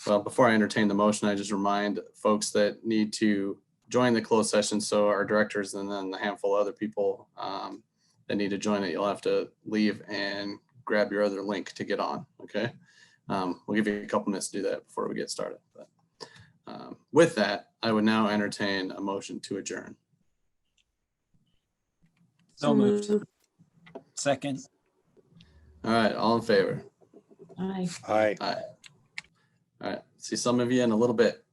well, before I entertain the motion, I just remind folks that need to join the closed session. So our directors and then the handful of other people that need to join it, you'll have to leave and grab your other link to get on, okay? We'll give you a couple minutes to do that before we get started. But with that, I would now entertain a motion to adjourn. So moved. Second. All right, all in favor? Aye. Aye. Aye. All right, see some of you in a little bit.